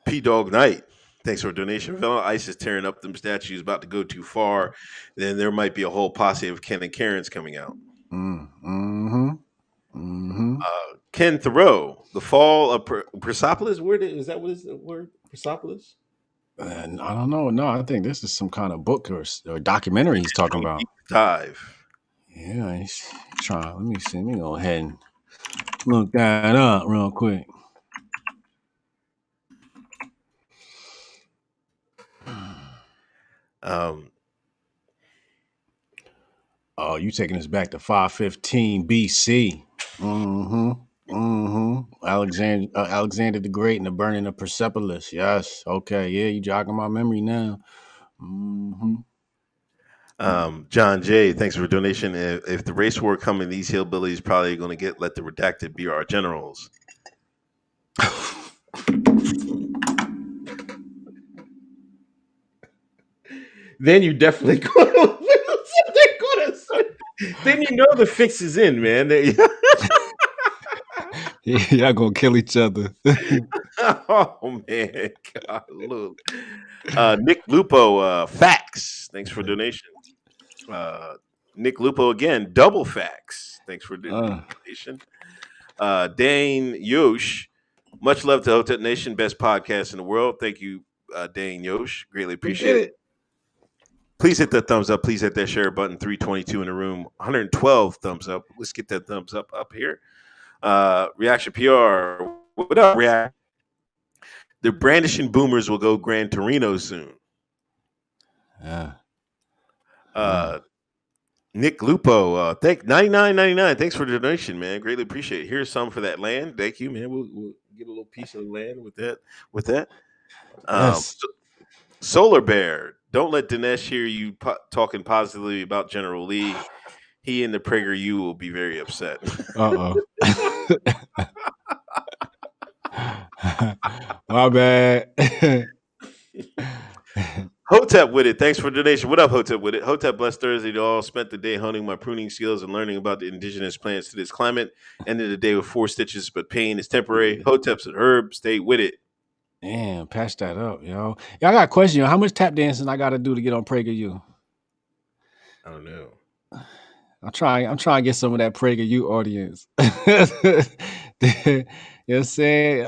P Dog Knight, thanks for a donation. If ICE is tearing up them statues, about to go too far, then there might be a whole posse of Ken and Karens coming out. Ken Thoreau, The Fall of Persepolis. Is that what is the word? Persepolis? I don't know. No, I think this is some kind of book or documentary he's talking about. Dive. Yeah, he's trying. Let me see. Let me go ahead and look that up real quick. Oh, you taking us back to 515 BC. Alexander the Great and the burning of Persepolis. Yes. Okay. Yeah, you jogging my memory now. John J, thanks for a donation. If the race war coming, these hillbillies probably going to let the redacted be our generals. Then you definitely going to. Then you know the fix is in, man. Y'all gonna kill each other. Oh man, God, look. Nick Lupo, facts. Thanks for donation. Nick Lupo again, double facts. Thanks for donation. Dane Yosh, much love to Hotep Nation, best podcast in the world. Thank you, Dane Yosh. Greatly appreciate it. Please hit that thumbs up. Please hit that share button. 322 in the room. 112 thumbs up. Let's get that thumbs up here. Reaction PR. What up, React? The brandishing boomers will go Gran Torino soon. Nick Lupo, thank $99.99. Thanks for the donation, man. Greatly appreciate it. Here's some for that land. Thank you, man. We'll get a little piece of the land with that. Yes. Solar Bear, don't let Dinesh hear you talking positively about General Lee. He and the PragerU will be very upset. My bad. Hotep with it. Thanks for the donation. What up, Hotep with it? Hotep blessed Thursday to all. Spent the day honing my pruning skills and learning about the indigenous plants to this climate. Ended the day with 4 stitches, but pain is temporary. Hotep's an herb. Stay with it. Damn, patch that up, yo. Yeah, I got a question. How much tap dancing I got to do to get on PragerU? I don't know. I'm trying to get some of that PragerU audience. You know what I'm saying?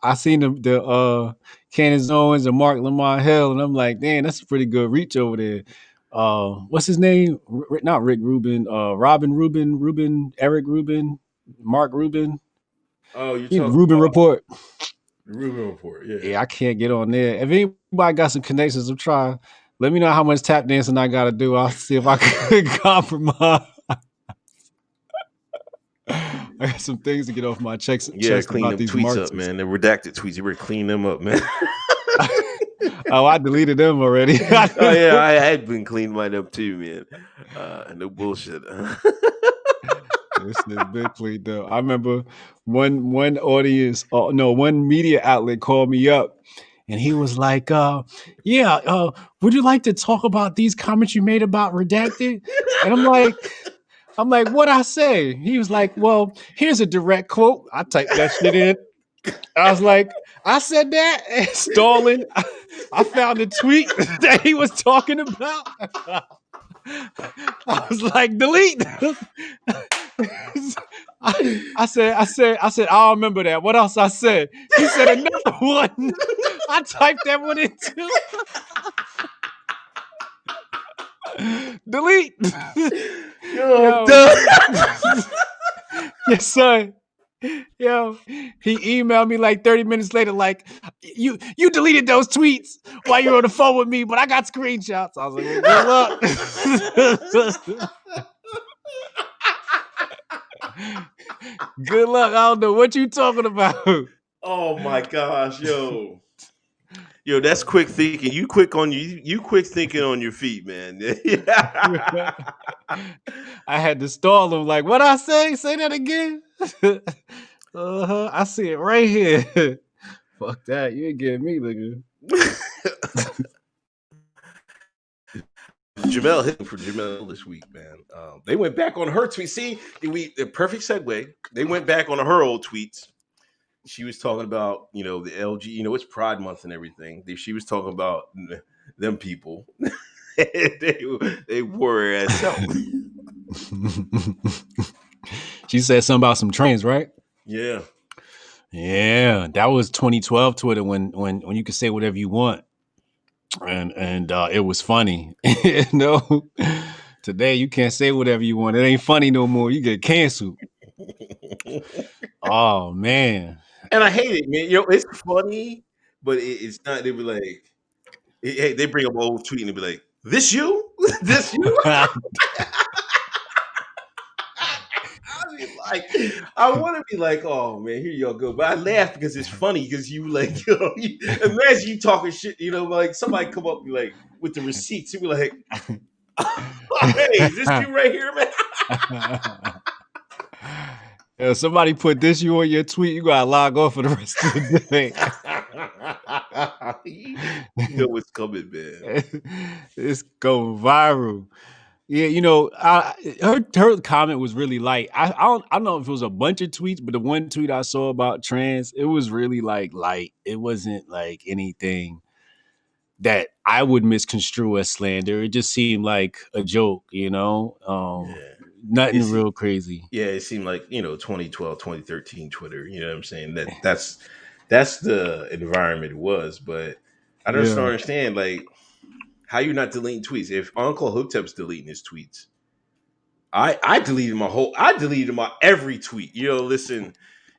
I seen the Candace Owens and Marc Lamont Hill, and I'm like, damn, that's a pretty good reach over there. What's his name? Not Rick Rubin. Robin Rubin, Eric Rubin, Mark Rubin. Oh, you're talking Rubin Report. Rubin Report, yeah. Yeah, I can't get on there. If anybody got some connections, I'm trying. Let me know how much tap dancing I got to do. I'll see if I can compromise. I got some things to get off my chest. Yeah, clean about them these tweets markets. up, man. The redacted tweets. You better clean them up, man. Oh, I deleted them already. Oh yeah, I had been cleaned mine up too, man. No bullshit. This is big cleaned up. I remember one media outlet called me up, and he was like, would you like to talk about these comments you made about redacted? And I'm like, what'd I say? He was like, well, here's a direct quote. I typed that shit in. I was like, I said that? Stalling. I found a tweet that he was talking about. I was like, delete. I said, I don't remember that. What else I said? He said another one. I typed that one in too. Delete. Yo. Yes, son. Yo, he emailed me like 30 minutes later, like, you deleted those tweets while you were on the phone with me, but I got screenshots. I was like, well, good luck. Good luck. I don't know what you talking about. Oh my gosh, yo. Yo, that's quick thinking. You quick thinking on your feet, man. I had to stall him. Like, what I say? Say that again. I see it right here. Fuck that. You ain't getting me, nigga. Jemele Hill for Jemele Hill this week, man. They went back on her tweet. See, the perfect segue. They went back on her old tweets. She was talking about, the LG, it's Pride Month and everything. She was talking about them people. they wore her ass out. She said something about some trans, right? Yeah. Yeah, that was 2012 Twitter when you could say whatever you want. And it was funny. Today you can't say whatever you want. It ain't funny no more. You get canceled. Oh man. And I hate it, man. It's funny, but it's not. They be like, hey, they bring up an old tweet and they be like, "This you? This you?" I want to be like, oh man, here y'all go. But I laugh because it's funny because you like, imagine you talking shit, like somebody come up and be like with the receipts, you be like, hey, is this you right here, man? Yeah, somebody put this you on your tweet, you gotta log off for the rest of the day. You know what's coming, man. It's going viral. Yeah, her comment was really light. I don't know if it was a bunch of tweets, but the one tweet I saw about trans, it was really like light. It wasn't like anything that I would misconstrue as slander. It just seemed like a joke, nothing real crazy. Yeah, it seemed like 2012, 2013 Twitter. You know what I'm saying? That's the environment it was. But I just don't understand, like, how you not deleting tweets. If Uncle Hotep's deleting his tweets, I deleted my every tweet. Listen,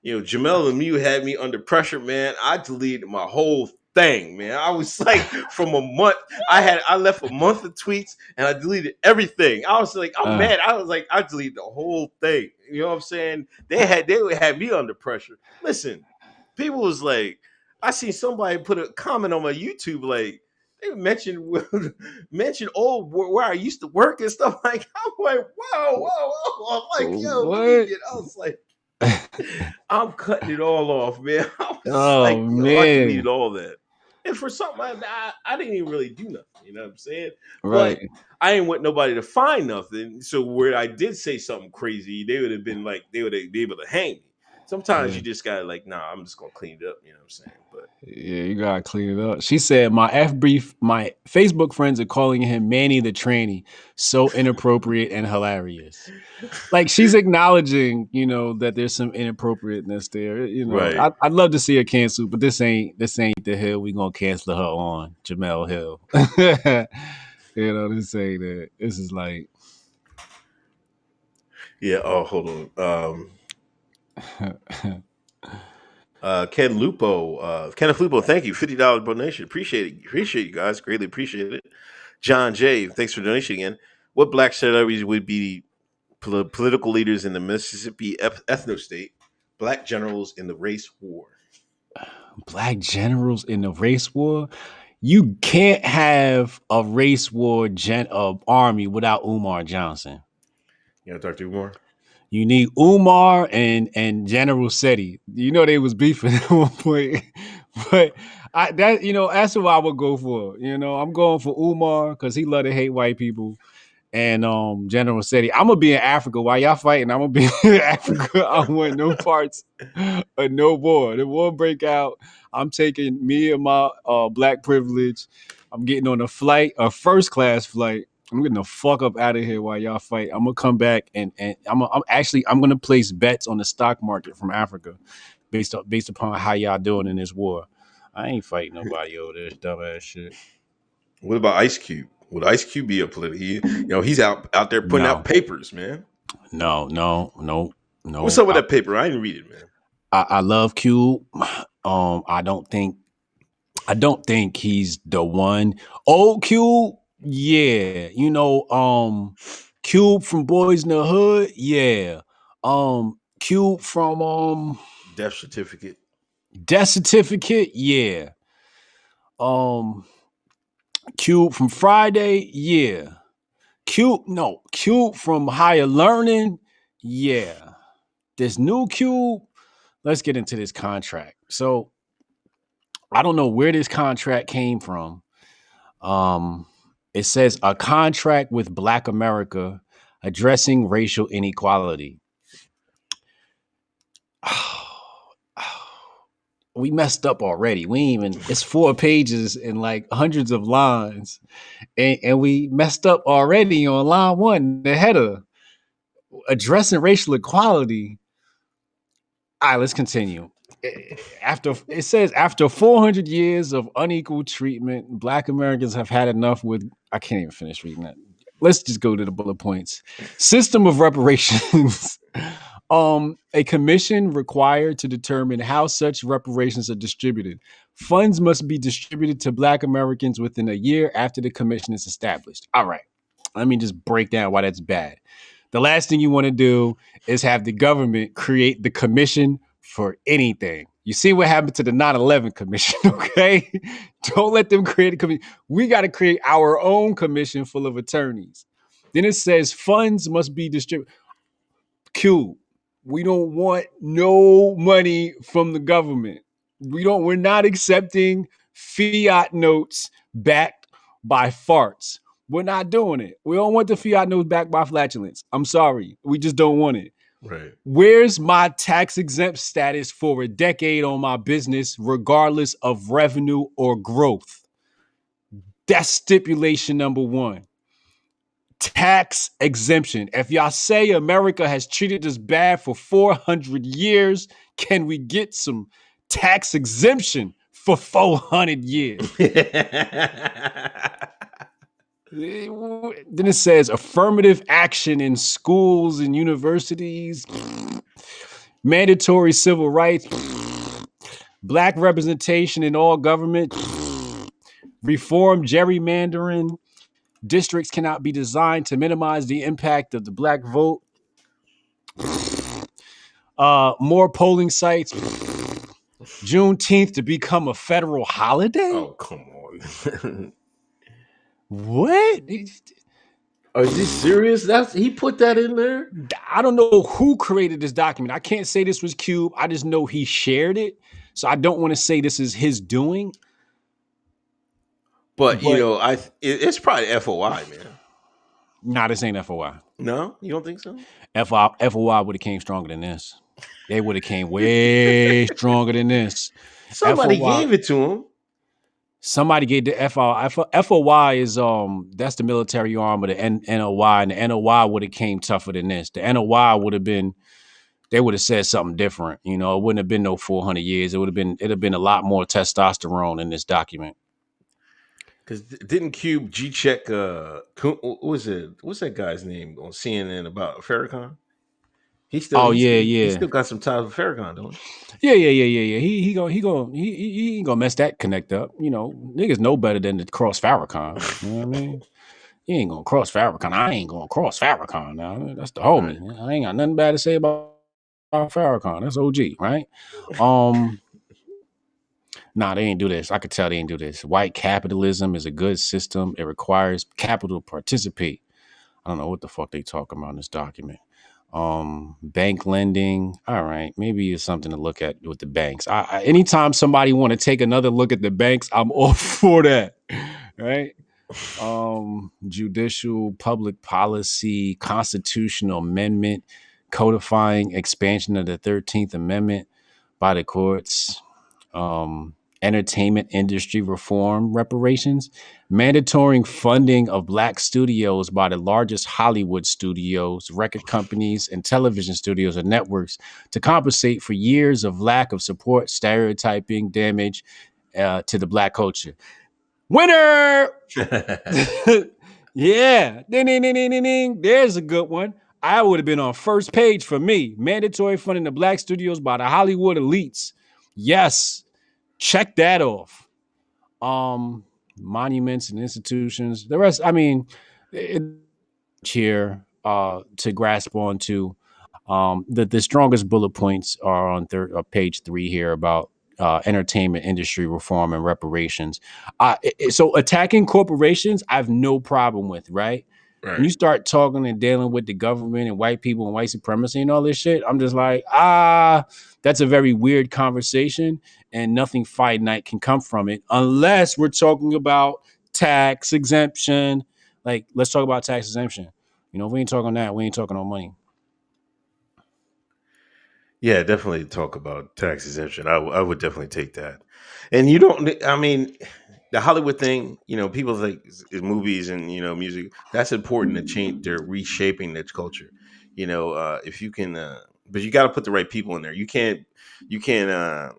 Jemele and you had me under pressure, man. I deleted my whole thing, man. I was like, from a month, I left a month of tweets and I deleted everything. I was like, I'm mad. I was like, I deleted the whole thing. You know what I'm saying? They would have me under pressure. Listen, people was like, I seen somebody put a comment on my YouTube like, they mentioned where I used to work and stuff. Like, I'm like, whoa. I'm like, yo, what? I was like, I'm cutting it all off, man. I was I deleted all that. And for something I didn't even really do nothing. You know what I'm saying? Right. But I didn't want nobody to find nothing. So where I did say something crazy, they would have been like, they would be able to hang me. Sometimes you just gotta like, nah, I'm just gonna clean it up. You know what I'm saying? But yeah, you gotta clean it up. She said, my Facebook friends are calling him Manny the Tranny. So inappropriate and hilarious. Like, she's acknowledging, that there's some inappropriateness there. right. I'd love to see her canceled, but this ain't the hill we gonna cancel her on, Jemele Hill. This ain't it. This is like, yeah. Oh, hold on. Kenneth Lupo, thank you, $50 donation. Appreciate you guys, greatly appreciate it. John J, thanks for donation again. What black celebrities would be political leaders in the Mississippi ethno state? Black generals in the race war. Black generals in the race war? You can't have a race war army without Umar Johnson. You know, Dr. Umar? You need Umar and General Seti. They was beefing at one point, but that's who I would go for. I'm going for Umar because he love to hate white people, and General Seti. I'm gonna be in Africa while y'all fighting. I'm gonna be in Africa. I want no parts of no war. The war break out. I'm taking me and my black privilege. I'm getting on a first class flight. I'm getting the fuck up out of here while y'all fight. I'm gonna come back and I'm gonna place bets on the stock market from Africa, based upon how y'all doing in this war. I ain't fighting nobody over this dumbass shit. What about Ice Cube? Would Ice Cube be a political? He's out there putting out papers, man. No. What's up with that paper? I didn't read it, man. I love Cube. I don't think he's the one. Old Cube. Yeah, Cube from Boys in the Hood. Yeah, Cube from Death Certificate. Death Certificate. Yeah, Cube from Friday, yeah. Cube from higher learning, yeah. This new Cube, let's get into this contract. So I don't know where this contract came from. It says a contract with Black America addressing racial inequality. We messed up already. It's 4 pages and like hundreds of lines. And we messed up already on line 1, the header. Addressing racial equality. All right, let's continue. After 400 years of unequal treatment, Black Americans have had enough with. I can't even finish reading that. Let's just go to the bullet points. System of reparations. A commission required to determine how such reparations are distributed. Funds must be distributed to Black Americans within a year after the commission is established. All right, let me just break down why that's bad. The last thing you want to do is have the government create the commission for anything. You see what happened to the 9/11 commission, okay? Don't let them create a commission. We got to create our own commission full of attorneys. Then it says funds must be distributed. Q, we don't want no money from the government. We're not accepting fiat notes backed by farts. We're not doing it. We don't want the fiat notes backed by flatulence. I'm sorry. We just don't want it. Right. Where's my tax exempt status for a decade on my business, regardless of revenue or growth? That's stipulation number 1. Tax exemption. If y'all say America has treated us bad for 400 years, can we get some tax exemption for 400 years? Then it says affirmative action in schools and universities, mandatory civil rights, Black representation in all government, reform gerrymandering, districts cannot be designed to minimize the impact of the Black vote, more polling sites, Juneteenth to become a federal holiday. Oh, come on. What? Oh, is he serious? He put that in there? I don't know who created this document. I can't say this was Cube. I just know he shared it. So I don't want to say this is his doing. But you know, it's probably FOI, man. Nah, this ain't FOI. No? You don't think so? FOI would have came stronger than this. They would have came way stronger than this. Somebody gave it to him. Somebody gave the FOI. FOI is that's the military arm of the NOI, and the NOI would have came tougher than this. The NOI would have been, they would have said something different. You know, it wouldn't have been no 400 years. It'd have been a lot more testosterone in this document. Because didn't Cube G-check what's that guy's name on CNN about Farrakhan? He still he still got some ties with Farrakhan, don't he? Yeah. He ain't gonna mess that connect up. You know, niggas know better than to cross Farrakhan. You know what I mean? He ain't gonna cross Farrakhan. I ain't gonna cross Farrakhan now. That's the homie. Right. I ain't got nothing bad to say about Farrakhan. That's OG, right? Nah, they ain't do this. I could tell they ain't do this. White capitalism is a good system. It requires capital to participate. I don't know what the fuck they talking about in this document. Bank lending. All right, maybe it's something to look at with the banks. Anytime somebody want to take another look at the banks, I'm all for that. Right? Judicial, public policy, constitutional amendment, codifying expansion of the 13th Amendment by the courts. Entertainment industry reform, reparations, mandatory funding of Black studios by the largest Hollywood studios, record companies, and television studios and networks to compensate for years of lack of support, stereotyping, damage to the Black culture. Winner! Yeah. Ding, ding, ding, ding, ding. There's a good one. I would have been on first page for me. Mandatory funding of Black studios by the Hollywood elites. Yes. Check that off. Monuments and institutions. The rest, I mean, here to grasp onto. The strongest bullet points are on page 3 here about entertainment industry reform and reparations. So attacking corporations, I have no problem with, right? When you start talking and dealing with the government and white people and white supremacy and all this shit, I'm just like, that's a very weird conversation, and nothing finite can come from it unless we're talking about tax exemption. Like, let's talk about tax exemption. You know, if we ain't talking that, we ain't talking no money. Yeah, definitely talk about tax exemption. I would definitely take that. And you don't, I mean, the Hollywood thing, you know, people think is movies and, you know, music, that's important to change. They're reshaping that culture. You know, if you can, but you got to put the right people in there. You can't, you can't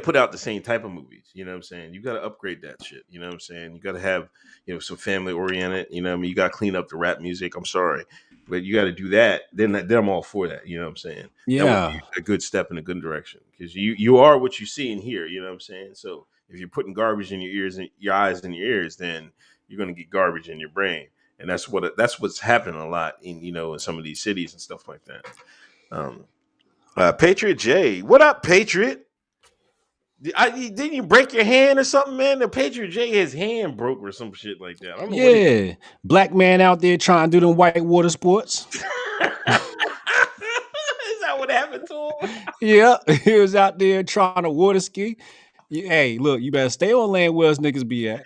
put out the same type of movies. You know what I'm saying? You got to upgrade that shit. You know what I'm saying? You got to have, you know, some family oriented. You know what I mean? You got to clean up the rap music. I'm sorry, but you got to do that. Then I'm all for that. You know what I'm saying? That would Yeah. be a good step in a good direction, because you are what you see and hear. You know what I'm saying? So if you're putting garbage in your ears and your eyes and your ears, then you're gonna get garbage in your brain, and that's what's happening a lot in, you know, in some of these cities and stuff like that. Patriot J, what up, Patriot? Didn't you break your hand or something, man? The Patriot J, his hand broke or some shit like that. I don't know what Yeah. Black man out there trying to do them white water sports. Is that what happened to him? Yeah. He was out there trying to water ski. Hey, look, you better stay on land where us niggas be at.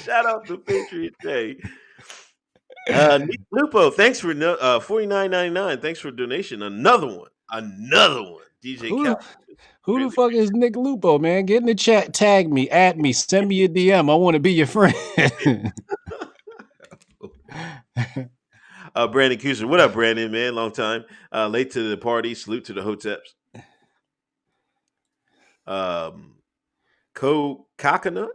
Shout out to Patriot J. Nick Lupo, thanks for $49.99. Thanks for donation. Another one. DJ Who the fuck is Nick Lupo, man? Get in the chat, tag me, add me, send me a DM. I want to be your friend. Brandon Kuser. What up, Brandon, man? Long time. Late to the party. Salute to the Hoteps. Coconut?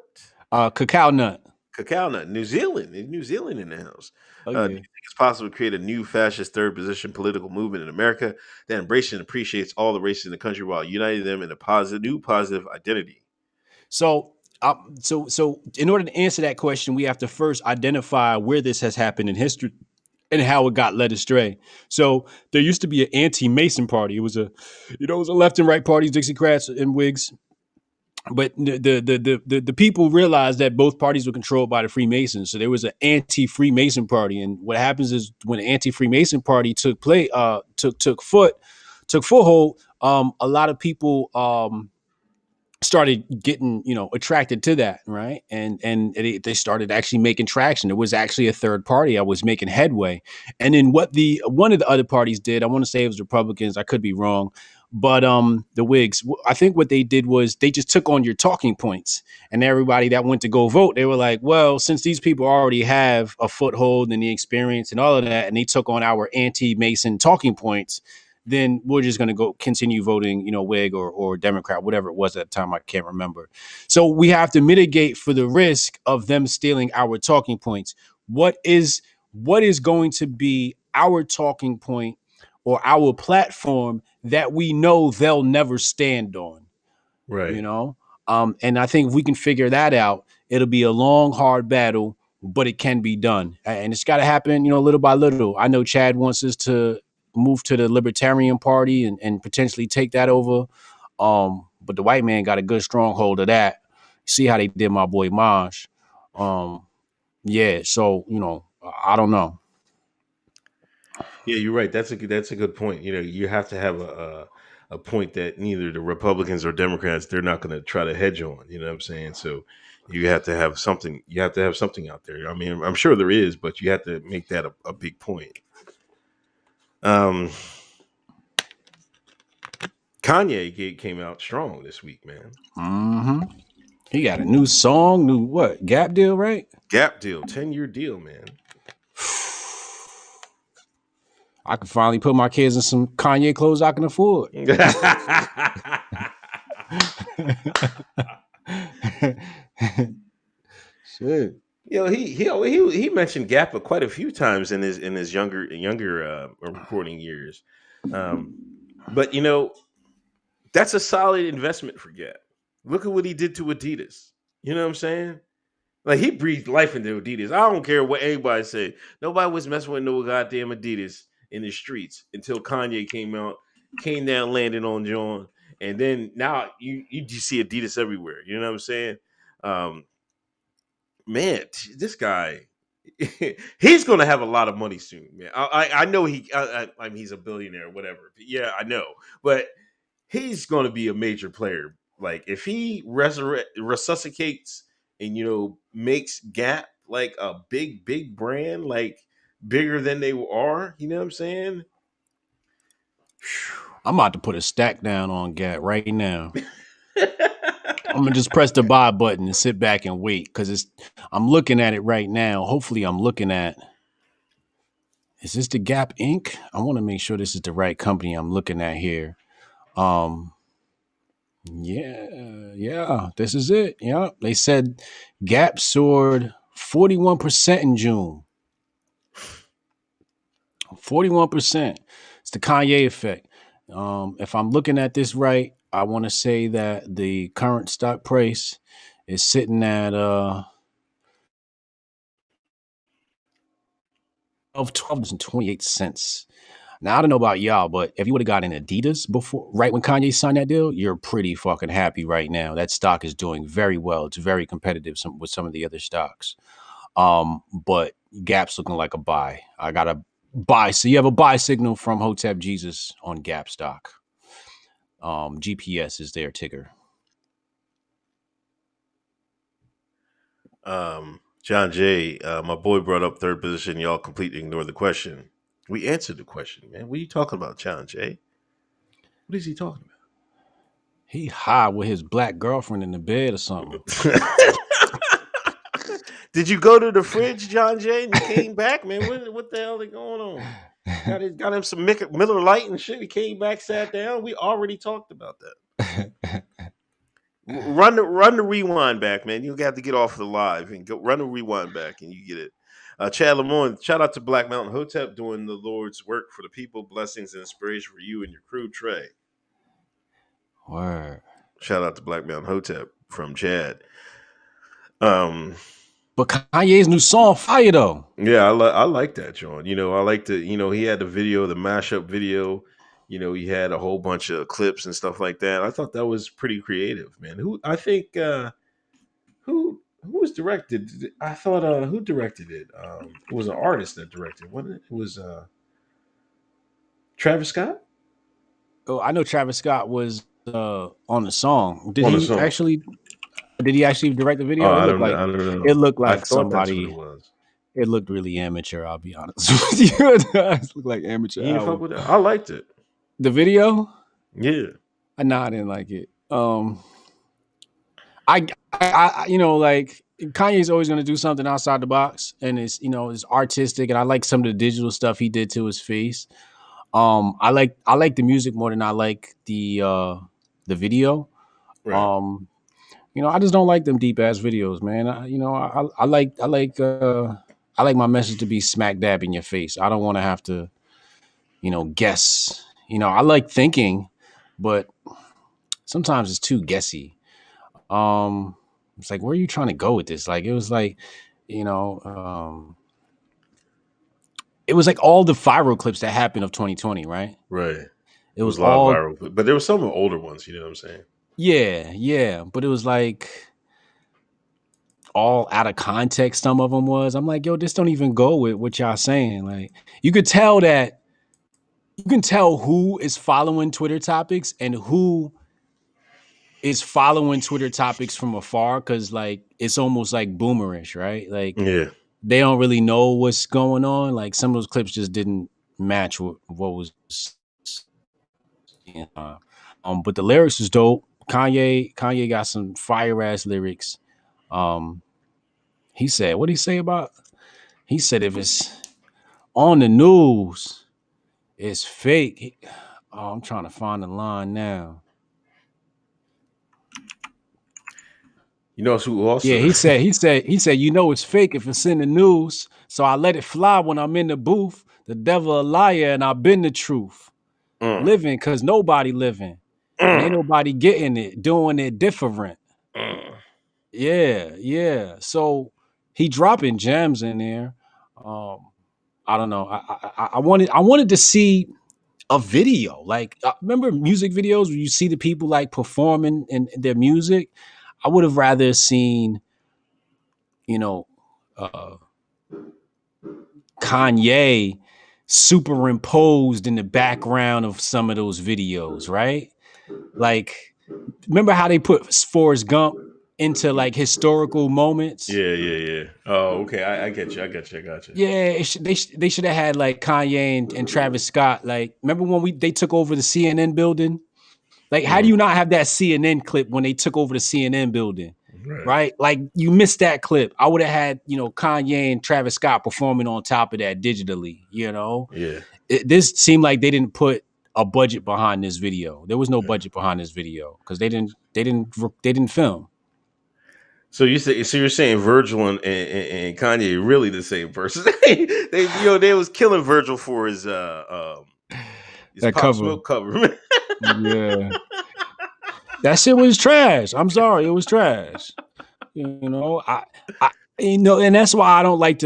Cacao nut. Cacao nut. New Zealand in the house. Oh, Do you think it's possible to create a new fascist third position political movement in America that embraces and appreciates all the races in the country while uniting them in a new positive identity? So in order to answer that question, we have to first identify where this has happened in history and how it got led astray. So there used to be an anti-Mason party. It was a left and right parties, Dixiecrats and Whigs. But the people realized that both parties were controlled by the Freemasons. So there was an anti-Freemason party. And what happens is when the anti-Freemason party took foothold, a lot of people started getting, attracted to that, right? And they started actually making traction. There was actually a third party that was making headway. And then what one of the other parties did, I want to say it was Republicans, I could be wrong, but the Whigs, I think what they did was they just took on your talking points, and everybody that went to go vote, they were like, well, since these people already have a foothold and the experience and all of that, and they took on our anti-Mason talking points, then we're just going to go continue voting, Whig or Democrat, whatever it was at the time. I can't remember. So we have to mitigate for the risk of them stealing our talking points. What is going to be our talking point or our platform that we know they'll never stand on? Right. And I think if we can figure that out, it'll be a long, hard battle, but it can be done. And it's got to happen, little by little. I know Chad wants us to move to the Libertarian Party and potentially take that over. But the white man got a good stronghold of that. See how they did my boy Maj. Yeah, so I don't know. Yeah, you're right. That's a good point. You have to have a point that neither the Republicans or Democrats, they're not going to try to hedge on. You know what I'm saying? So you have to have something. You have to have something out there. I mean, I'm sure there is, but you have to make that a big point. Kanye came out strong this week, man. Mm-hmm. He got a new song, new what? Gap deal, right? Gap deal, 10-year deal, man. I can finally put my kids in some Kanye clothes I can afford. Shit. He mentioned Gap quite a few times in his younger recording years, but that's a solid investment for Gap. Look at what he did to Adidas. You know what I'm saying? Like, he breathed life into Adidas. I don't care what anybody say. Nobody was messing with no goddamn Adidas in the streets until Kanye came down, landed on John, And then now you see Adidas everywhere. You know what I'm saying? Man, this guy, he's going to have a lot of money soon, man. I know I mean, he's a billionaire or whatever. Yeah, I know, but he's going to be a major player. Like if he resuscitates and makes Gap like a big brand, like bigger than they are. You know what I'm saying? I'm about to put a stack down on Gap right now. I'm gonna just press the buy button and sit back and wait because I'm looking at it right now. Hopefully, I'm looking at. Is this the Gap Inc? I want to make sure this is the right company I'm looking at here. Yeah, this is it. Yeah, they said Gap soared 41% in June. 41%. It's the Kanye effect. If I'm looking at this right, I want to say that the current stock price is sitting at $12.28. Now I don't know about y'all, but if you would have got in Adidas before, right when Kanye signed that deal, you're pretty fucking happy right now. That stock is doing very well. It's very competitive with some of the other stocks. But Gap's looking like a buy. I got a buy. So you have a buy signal from Hotep Jesus on Gap stock. GPS is their ticker. John Jay, my boy brought up third position. Y'all completely ignored the question. We answered the question, man. What are you talking about, John Jay? What is he talking about? He high with his black girlfriend in the bed or something. Did you go to the fridge, John Jay, and you came back, man? What the hell is going on? Got him some Miller Lite and shit. He came back, sat down. We already talked about that. Run the rewind back, man. You got to get off the live and go run the rewind back, and you get it. Chad Lamont, shout out to Black Mountain Hotep doing the Lord's work for the people. Blessings and inspiration for you and your crew, Trey. Word. Shout out to Black Mountain Hotep from Chad. But Kanye's new song, fire though. Yeah, I like that, John. I like the, he had the video, the mashup video. He had a whole bunch of clips and stuff like that. I thought that was pretty creative, man. Who was directed? I thought who directed it? It was an artist that directed. What it was Travis Scott. Oh, I know Travis Scott was on the song. Did he actually direct the video? I don't know. It looked like I thought somebody. That's what it was. It looked really amateur. I'll be honest with you. It looked like amateur. You fuck with it? I liked it. The video? Yeah. No, I didn't like it. I like Kanye's always going to do something outside the box, and it's artistic, and I like some of the digital stuff he did to his face. I like the music more than I like the video. Right. I just don't like them deep ass videos, man. I like my message to be smack dab in your face. I don't want to have to, guess. I like thinking, but sometimes it's too guessy. It's like, where are you trying to go with this? Like, it was like, it was like all the viral clips that happened of 2020, right? Right. It was a lot of viral, but there were some older ones. You know what I'm saying? Yeah. But it was like all out of context. Some of them was. I'm like, yo, this don't even go with what y'all saying. Like, you can tell who is following Twitter topics and who is following Twitter topics from afar, because like it's almost like boomerish, right? Like, they don't really know what's going on. Like, some of those clips just didn't match what was. But the lyrics was dope. Kanye got some fire ass lyrics. He said, what did he say about? He said, if it's on the news, it's fake. I'm trying to find the line now. You know who also? Yeah, he said, it's fake if it's in the news. So I let it fly when I'm in the booth. The devil a liar, and I've been the truth. Living because nobody living. And ain't nobody getting it, doing it different. Yeah. So he dropping gems in there. I don't know. I wanted to see a video. Like, remember music videos where you see the people like performing in their music? I would have rather seen, Kanye superimposed in the background of some of those videos, right? Like, remember how they put Forrest Gump into like historical moments? Yeah. Oh, okay. I get you. I got you. Yeah, they should have had like Kanye and Travis Scott. Like, remember when they took over the CNN building? Like, how do you not have that CNN clip when they took over the CNN building? Right? Like, you missed that clip. I would have had, Kanye and Travis Scott performing on top of that digitally, Yeah. This seemed like they didn't put a budget behind this video. There was no budget behind this video because they didn't film. So you're saying Virgil and Kanye really the same person? they was killing Virgil for his that Pop cover. Smoke cover. Yeah. That shit was trash. I'm sorry, it was trash. I and that's why I don't like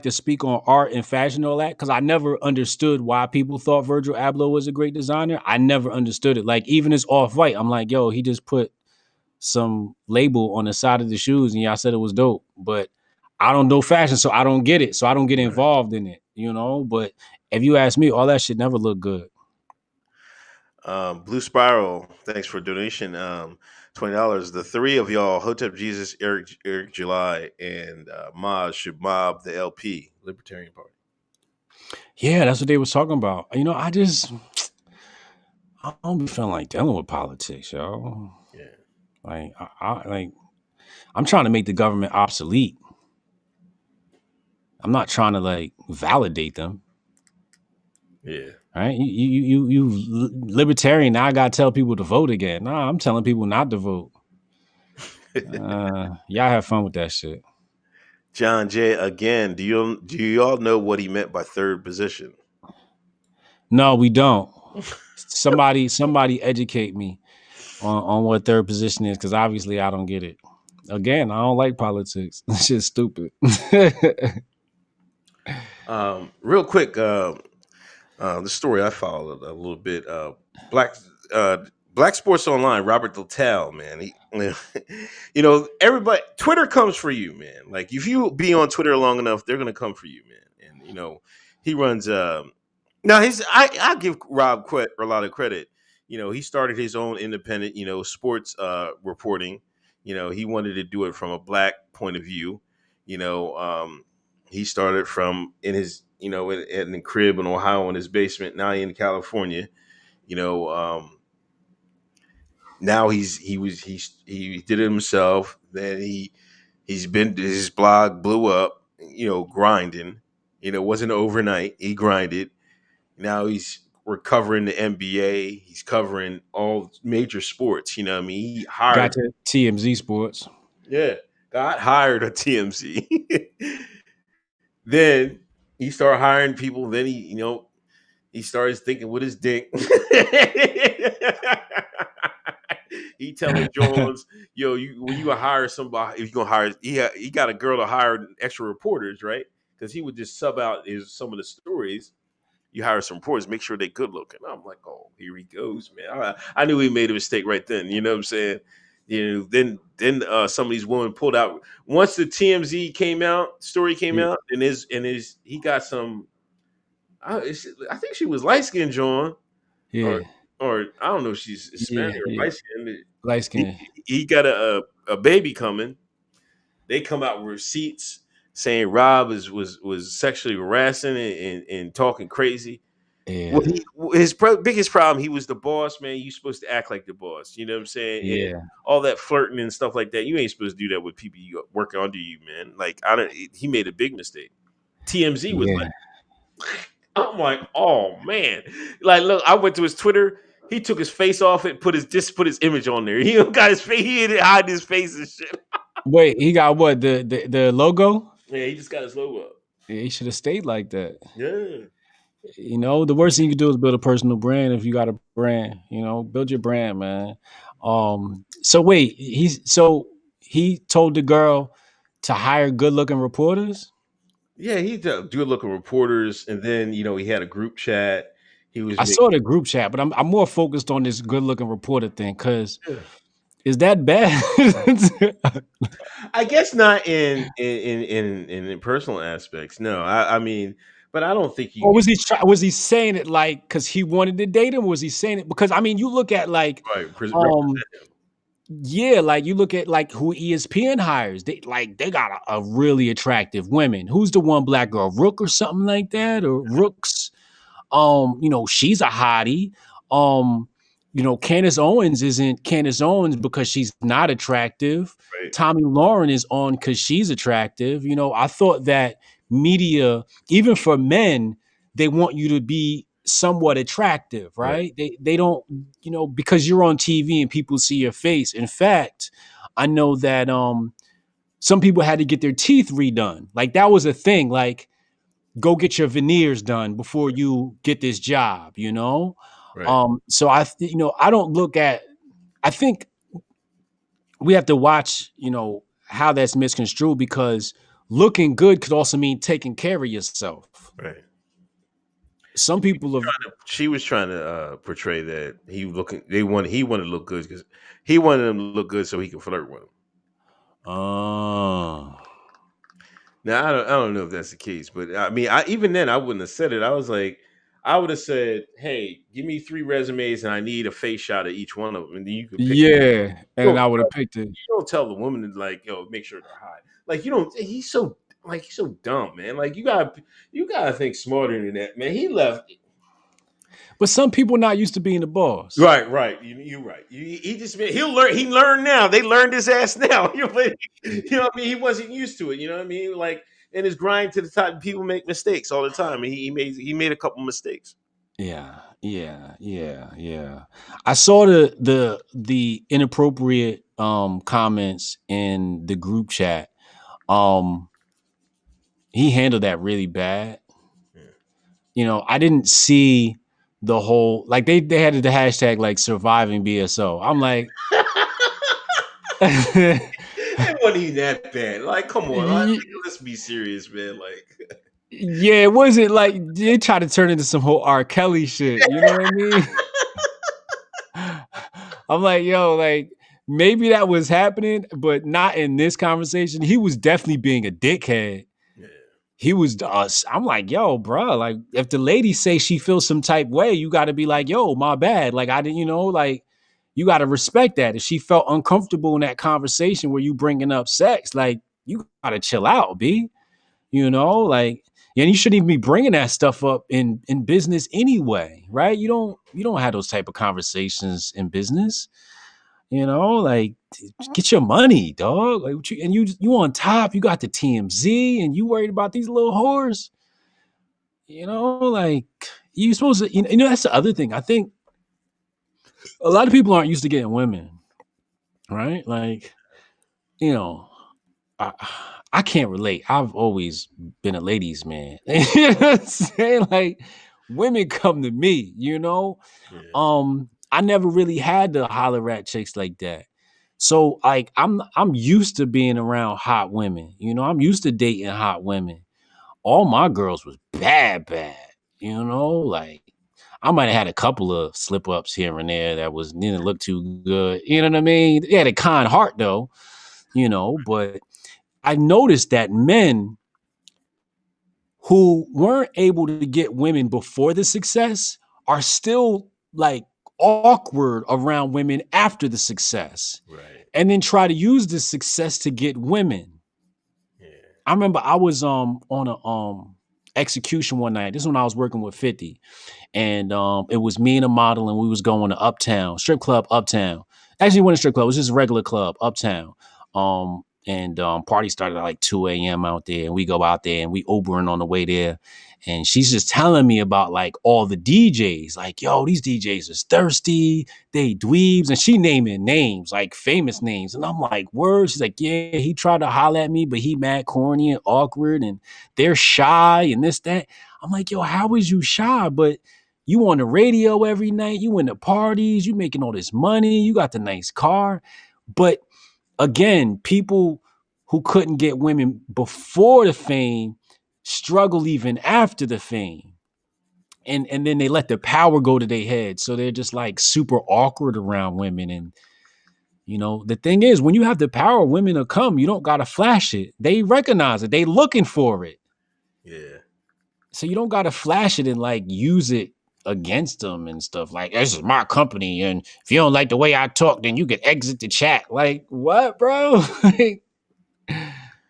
to speak on art and fashion and all that, because I never understood why people thought Virgil Abloh was a great designer. I never understood it. Like, even his Off-White, I'm like, yo, he just put some label on the side of the shoes and y'all said it was dope. But I don't know fashion, so I don't get it. So I don't get involved in it, But if you ask me, all that shit never looked good. Blue Spiral, thanks for donation. $20. The three of y'all, Hotep Jesus, Eric July, and Maz should mob the LP, Libertarian Party. Yeah, that's what they was talking about. I don't be feeling like dealing with politics, yo. Yeah. Like, I'm trying to make the government obsolete. I'm not trying to like validate them. Yeah. Right? You libertarian. Now I gotta tell people to vote again. Nah, I'm telling people not to vote. Y'all have fun with that shit. John J. again. Do you all know what he meant by third position? No, we don't. Somebody educate me on what third position is, because obviously I don't get it. Again, I don't like politics. This shit's stupid. Real quick, the story I followed a little bit. Black Sports Online, Robert Littell, man. Everybody, Twitter comes for you, man. Like, if you be on Twitter long enough, they're gonna come for you, man. And he runs. Now I give Rob a lot of credit. He started his own independent, sports reporting. He wanted to do it from a black point of view. He started from in his, in the crib in Ohio in his basement. Now he in California. Now he did it himself. Then his blog blew up. Grinding. Wasn't overnight. He grinded. Now he's covering the NBA. He's covering all major sports. You know what I mean? He hired got to TMZ Sports. Yeah, got hired at TMZ. Then he started hiring people. Then he started thinking with his dick. He telling Jones, when you hire somebody, if you're gonna hire, he got a girl to hire extra reporters, right? Because he would just sub out some of the stories. You hire some reporters, make sure they're good looking. I'm like, oh, here he goes, man. I knew he made a mistake right then. You know what I'm saying? Then some of these women pulled out once the TMZ story came out, and he got some. I think she was light skinned, John. Yeah. Or I don't know if she's Hispanic or light skinned. Light skinned. He got a baby coming. They come out with receipts saying Rob was sexually harassing and talking crazy. Yeah. Well, his biggest problem, he was the boss, man. You supposed to act like the boss. You know what I'm saying? Yeah. And all that flirting and stuff like that. You ain't supposed to do that with people working under you, man. Like, he made a big mistake. TMZ was like, I'm like, oh man. Like, look, I went to his Twitter. He took his face off it, put his image on there. He got his face, he didn't hide his face and shit. Wait, he got what? The logo? Yeah, he just got his logo up. Yeah, he should have stayed like that. Yeah. The worst thing you can do is build a personal brand. If you got a brand, build your brand, man. So wait, he told the girl to hire good looking reporters? Yeah, he good looking reporters, and then he had a group chat. he was I making. saw the group chat, but I'm more focused on this good looking reporter thing because is that bad? I guess not in personal aspects. No, I mean, but I don't think Or you was he saying it like because he wanted to date him? Was he saying it because I mean you look at like represent him. yeah, like you look at like who ESPN hires. They got a really attractive women. Who's the one black girl? Rook or something like that? Or Rooks? She's a hottie. Candace Owens isn't Candace Owens because she's not attractive. Right, Tommy Lauren is on because she's attractive. I thought that media, even for men, they want you to be somewhat attractive, right, right? They don't, because you're on TV and people see your face. In fact, I know that some people had to get their teeth redone. Like that was a thing. Like go get your veneers done before you get this job. right. So I don't look at, I think we have to watch, how that's misconstrued because looking good could also mean taking care of yourself. Right. Some people have, She was trying to portray that he wanted to look good because he wanted him to look good so he could flirt with him. Now I don't know if that's the case, but I mean, even then I wouldn't have said it. I was like, I would have said, "Hey, give me 3 resumes and I need a face shot of each one of them, and then you could pick." yeah, You and don't, I would have picked it. you don't tell the woman to like, yo, make sure they're hot. Like you don't. He's so dumb, man. Like you gotta think smarter than that, man. He left. But some people not used to being the boss. Right. You're right. He just he'll learn. He learned now. They learned his ass now. You know what I mean? He wasn't used to it. You know what I mean? Like in his grind to the top, people make mistakes all the time. And he made a couple mistakes. Yeah. I saw the inappropriate comments in the group chat. He handled that really bad. I didn't see the whole like they had the hashtag like surviving BSO. I'm like It wasn't even that bad. Like, come on, let's be serious, man. Like, yeah, it wasn't like they tried to turn into some whole R. Kelly shit. You know what I mean? I'm like, yo, like maybe that was happening, but not in this conversation. He was definitely being a dickhead. yeah, He was us. I'm like, yo, bro, like if the lady say she feels some type way, you got to be like, yo, my bad. Like I didn't, like you got to respect that. If she felt uncomfortable in that conversation where you bringing up sex, like you got to chill out, B. Like, and you shouldn't even be bringing that stuff up in business anyway, right? You don't have those type of conversations in business. Like get your money, dog. Like you on top, you got the TMZ, and you worried about these little whores. Like you supposed to. That's the other thing. I think a lot of people aren't used to getting women, right? Like, I, I can't relate. I've always been a ladies' man. You know what I'm saying? Like, women come to me. yeah. I never really had to holler at chicks like that. So like I'm used to being around hot women. I'm used to dating hot women. All my girls was bad. Like I might have had a couple of slip ups here and there that didn't look too good. You know what I mean? They had a kind heart though, but I noticed that men who weren't able to get women before the success are still like awkward around women after the success. Right. And then try to use the success to get women. Yeah. I remember I was on a execution one night. This is when I was working with 50. And it was me and a model, and we was going to Uptown, strip club Uptown. Actually, it wasn't a strip club, it was just a regular club, Uptown. And party started at like 2 a.m. out there, and we go out there and we Ubering on the way there. And she's just telling me about like all the DJs, like, yo, these DJs is thirsty, they dweebs, and she naming names, like famous names. And I'm like, word? She's like, yeah, he tried to holler at me, but he mad corny and awkward, and they're shy and this, that. I'm like, yo, how is you shy? But you on the radio every night, you in the parties, you making all this money, you got the nice car. But again, people who couldn't get women before the fame struggle even after the fame. and then they let the power go to their head, so they're just like super awkward around women. And the thing is, when you have the power, women will come. You don't gotta flash it. They recognize it. They looking for it. Yeah. So you don't gotta flash it and like use it against them and stuff. Like, this is my company, and if you don't like the way I talk, then you can exit the chat. Like, what, bro?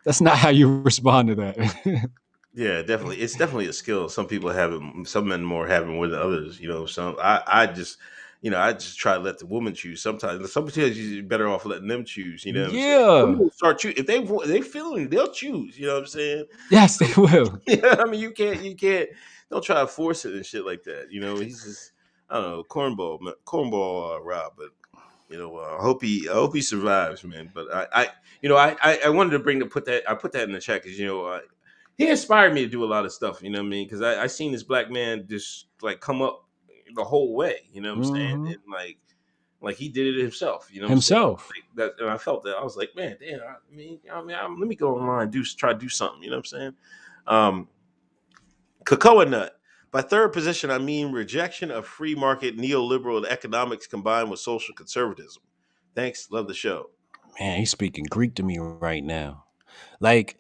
That's not how you respond to that. Yeah, definitely. It's definitely a skill. Some people have it, some men more have it more than others. Some I just I just try to let the woman choose. Sometimes you're better off letting them choose. You know what I'm saying? Women Yeah. will start choosing if they feeling, they'll choose. You know what I'm saying? Yes, they will. Yeah, I mean, you can't. Don't try to force it and shit like that. He's just, I don't know, cornball, Rob. But I hope he survives, man. But I wanted to put that in the chat because he inspired me to do a lot of stuff. You know what I mean? Because I seen this black man just like come up the whole way. You know what I'm saying? Mm-hmm. And like he did it himself. You know what I'm saying? Himself. Like that, and I felt that. I was like, man, damn. Let me go online and try to do something. You know what I'm saying? Cocoa nut. By third position, I mean rejection of free market neoliberal economics combined with social conservatism. Thanks. Love the show. Man, he's speaking Greek to me right now. Like,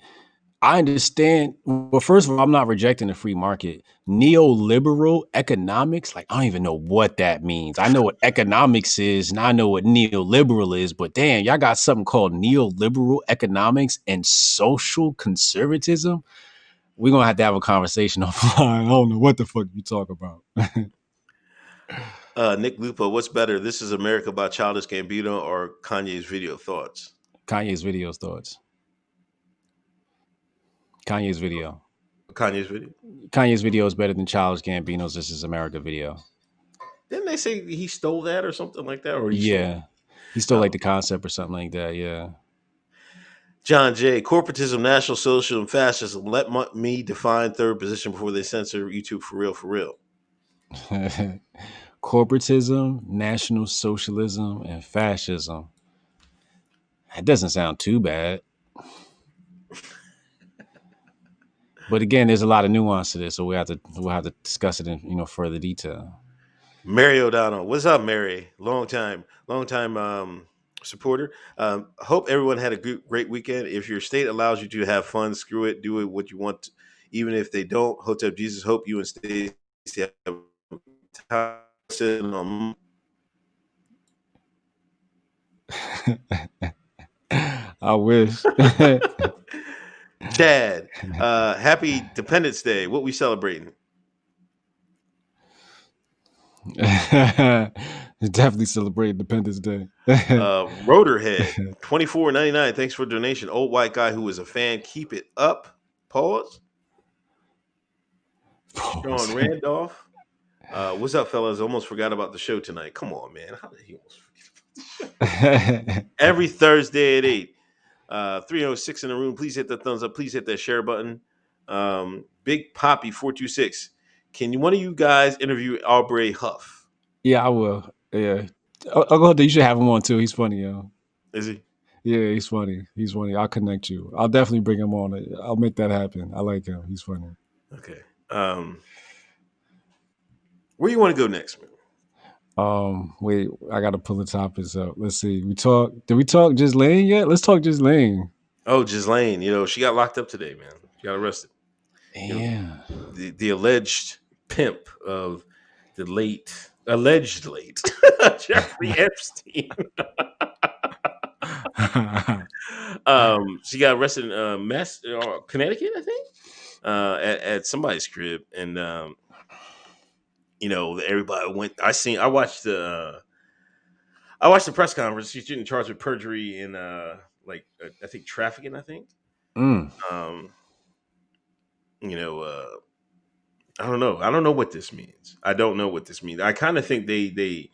I understand. Well, first of all, I'm not rejecting the free market. Neoliberal economics, like, I don't even know what that means. I know what economics is, and I know what neoliberal is, but damn, y'all got something called neoliberal economics and social conservatism. We're gonna have a conversation offline. I don't know what the fuck you talk about. Nick Lupo, what's better? This is America by Childish Gambino or Kanye's video thoughts? Kanye's videos thoughts. Kanye's video. Kanye's video. Kanye's video is better than Childish Gambino's This Is America video. Didn't they say he stole that or something like that? Or Yeah. He stole like the concept or something like that. Yeah. John J. Corporatism, National Socialism, Fascism. Let me define third position before they censor YouTube for real, for real. Corporatism, National Socialism, and Fascism. That doesn't sound too bad. But again, there's a lot of nuance to this, so we'll have to discuss it in further detail. Mary O'Donnell, what's up, Mary? Long time supporter. Hope everyone had a great weekend. If your state allows you to have fun, screw it, do it what you want. Even if they don't, Hotep Jesus, hope you and Stacey have time sitting on. I wish. Chad, happy Dependence Day. What we celebrating? Definitely celebrate Independence Day. Rotorhead, $24.99. Thanks for the donation. Old white guy who was a fan. Keep it up. Pause. Sean Randolph. What's up, fellas? Almost forgot about the show tonight. Come on, man. How did he almost forget about the show? Every Thursday at 8. 306 in the room. Please hit the thumbs up. Please hit that share button. Big Poppy 426. Can one of you guys interview Aubrey Huff? Yeah, I will. Yeah. I'll go ahead. You should have him on too. He's funny, yo. Is he? Yeah, he's funny. He's funny. I'll connect you. I'll definitely bring him on. I'll make that happen. I like him. He's funny. Okay. Where you want to go next, man? Wait, I gotta pull the topics up. Let's see. Did we talk Ghislaine yet? Let's talk Ghislaine. Oh, Ghislaine, she got locked up today, man. She got arrested. Yeah. The alleged pimp of the alleged late Jeffrey Epstein. She got arrested in Connecticut, I think, at somebody's crib, and everybody went. I watched the press conference. She's getting charged with perjury and I think trafficking. I think. I don't know. I don't know what this means. I don't know what this means. I kind of think they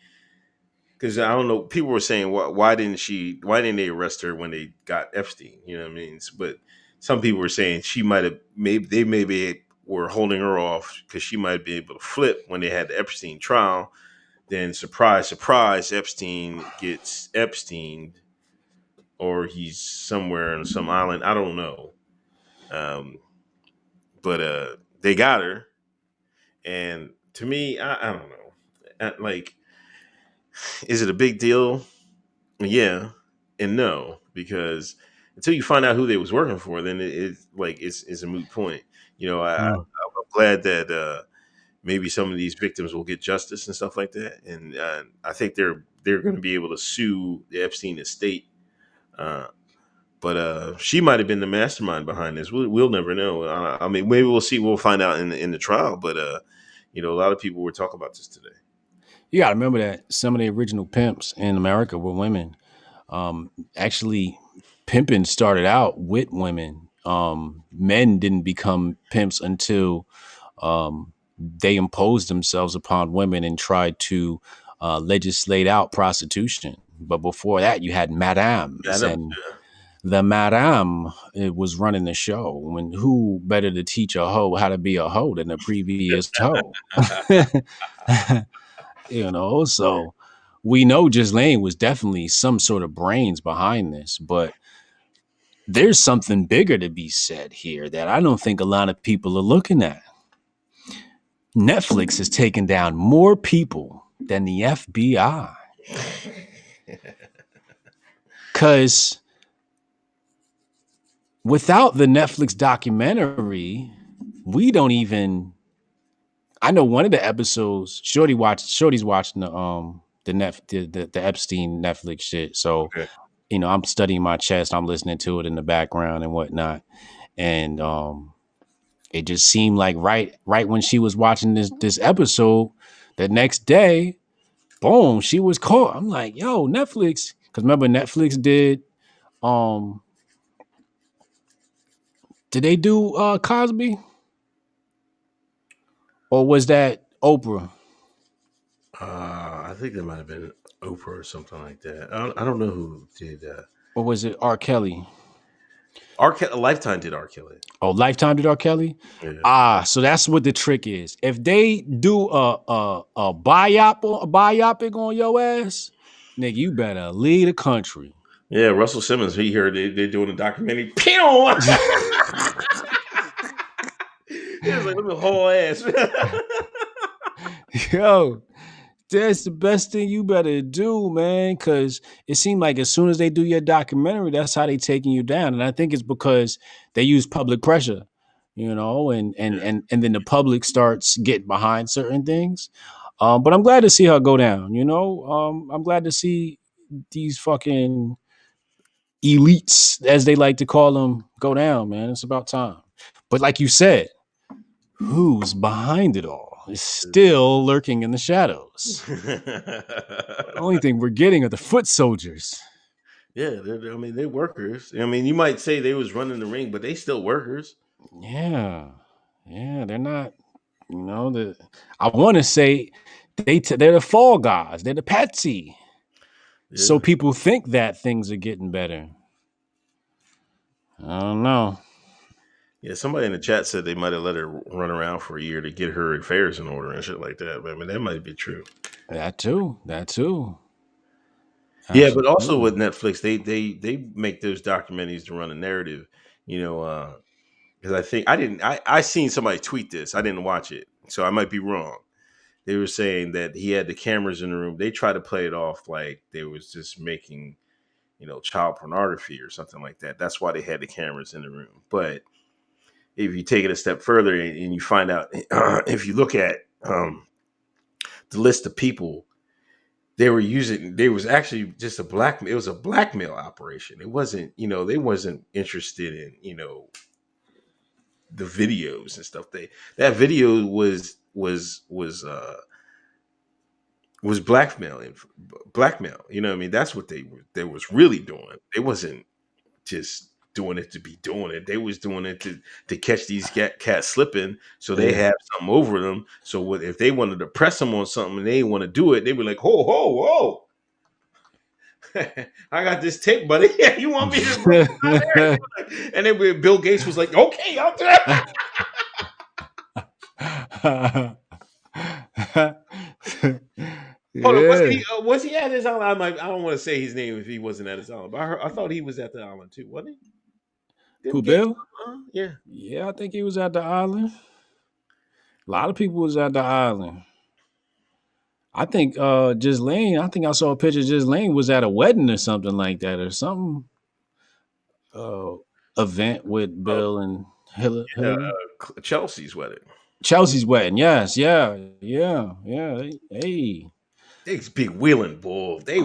because I don't know. People were saying why didn't they arrest her when they got Epstein? You know what I mean? But some people were saying she might have maybe were holding her off because she might be able to flip when they had the Epstein trial. Then surprise, surprise, Epstein gets Epstein, or he's somewhere on some island. I don't know. But they got her, and to me, I don't know. Like, is it a big deal? Yeah, and no, because until you find out who they was working for, then it's like it's a moot point. I'm glad that maybe some of these victims will get justice and stuff like that, and I think they're going to be able to sue the Epstein estate. Uh, but she might have been the mastermind behind this. We'll never know. I mean, maybe we'll see. We'll find out in the trial. But a lot of people were talking about this today. You got to remember that some of the original pimps in America were women. Actually, pimping started out with women. Men didn't become pimps until they imposed themselves upon women and tried to legislate out prostitution. But before that, you had madames, and the madame was running the show. When who better to teach a hoe how to be a hoe than the previous hoe? So we know Ghislaine was definitely some sort of brains behind this, but there's something bigger to be said here that I don't think a lot of people are looking at. Netflix has taken down more people than the FBI. Because without the Netflix documentary, we don't even. I know one of the episodes. Shorty's watching the Epstein Netflix shit. So, Okay. I'm studying my chest. I'm listening to it in the background and whatnot, and it just seemed like right when she was watching this episode, the next day, boom, she was caught. I'm like, yo, Netflix, because remember Netflix did they do Cosby? Or was that Oprah? I think that might have been Oprah or something like that. I don't know who did. Or was it R. Kelly? Lifetime did R. Kelly. Oh, Lifetime did R. Kelly? Yeah. So that's what the trick is. If they do a biopic on your ass, nigga, you better leave the country. Yeah, Russell Simmons. He heard they're doing a documentary. Pew! He was like, "Look at the whole ass." Yo, that's the best thing you better do, man. Because it seemed like as soon as they do your documentary, that's how they taking you down. And I think it's because they use public pressure, and then the public starts getting behind certain things. But I'm glad to see her go down. I'm glad to see these fucking elites, as they like to call them, go down, man. It's about time. But like you said, who's behind it all is still lurking in the shadows. The only thing we're getting are the foot soldiers. Yeah, they're workers. I mean, you might say they was running the ring, but they still workers. Yeah, they're not. I want to say they're the fall guys. They're the patsy. Yeah. So people think that things are getting better. I don't know. Yeah, somebody in the chat said they might have let her run around for a year to get her affairs in order and shit like that. But I mean, that might be true. That too. Absolutely. Yeah, but also with Netflix, they make those documentaries to run a narrative, because I think I seen somebody tweet this. I didn't watch it, so I might be wrong. They were saying that he had the cameras in the room. They tried to play it off like they was just making, child pornography or something like that. That's why they had the cameras in the room. But if you take it a step further and you find out, if you look at the list of people they were using, there was actually just it was a blackmail operation. It wasn't, they wasn't interested in, the videos and stuff. That video was blackmail. You know what I mean? That's what they was really doing. They wasn't just doing it to be doing it. They was doing it to catch these cats slipping, so they have something over them. So if they wanted to press them on something and they didn't want to do it, they were like, "Ho, ho, ho! I got this tape, buddy. Yeah, you want me to?" And then Bill Gates was like, "Okay, I'll do it." Hold on, was he at his island? I don't want to say his name if he wasn't at his island, but I thought he was at the island too, wasn't he? Who, Bill? Yeah. Yeah, I think he was at the island. A lot of people was at the island. I think Ghislaine, I think I saw a picture of Ghislaine was at a wedding or something like that or something. Uh, event with Oh, Bill and yeah, Hillary. Chelsea's wedding. Chelsea's wedding, yes, yeah. Hey. They's big wheeling bull. They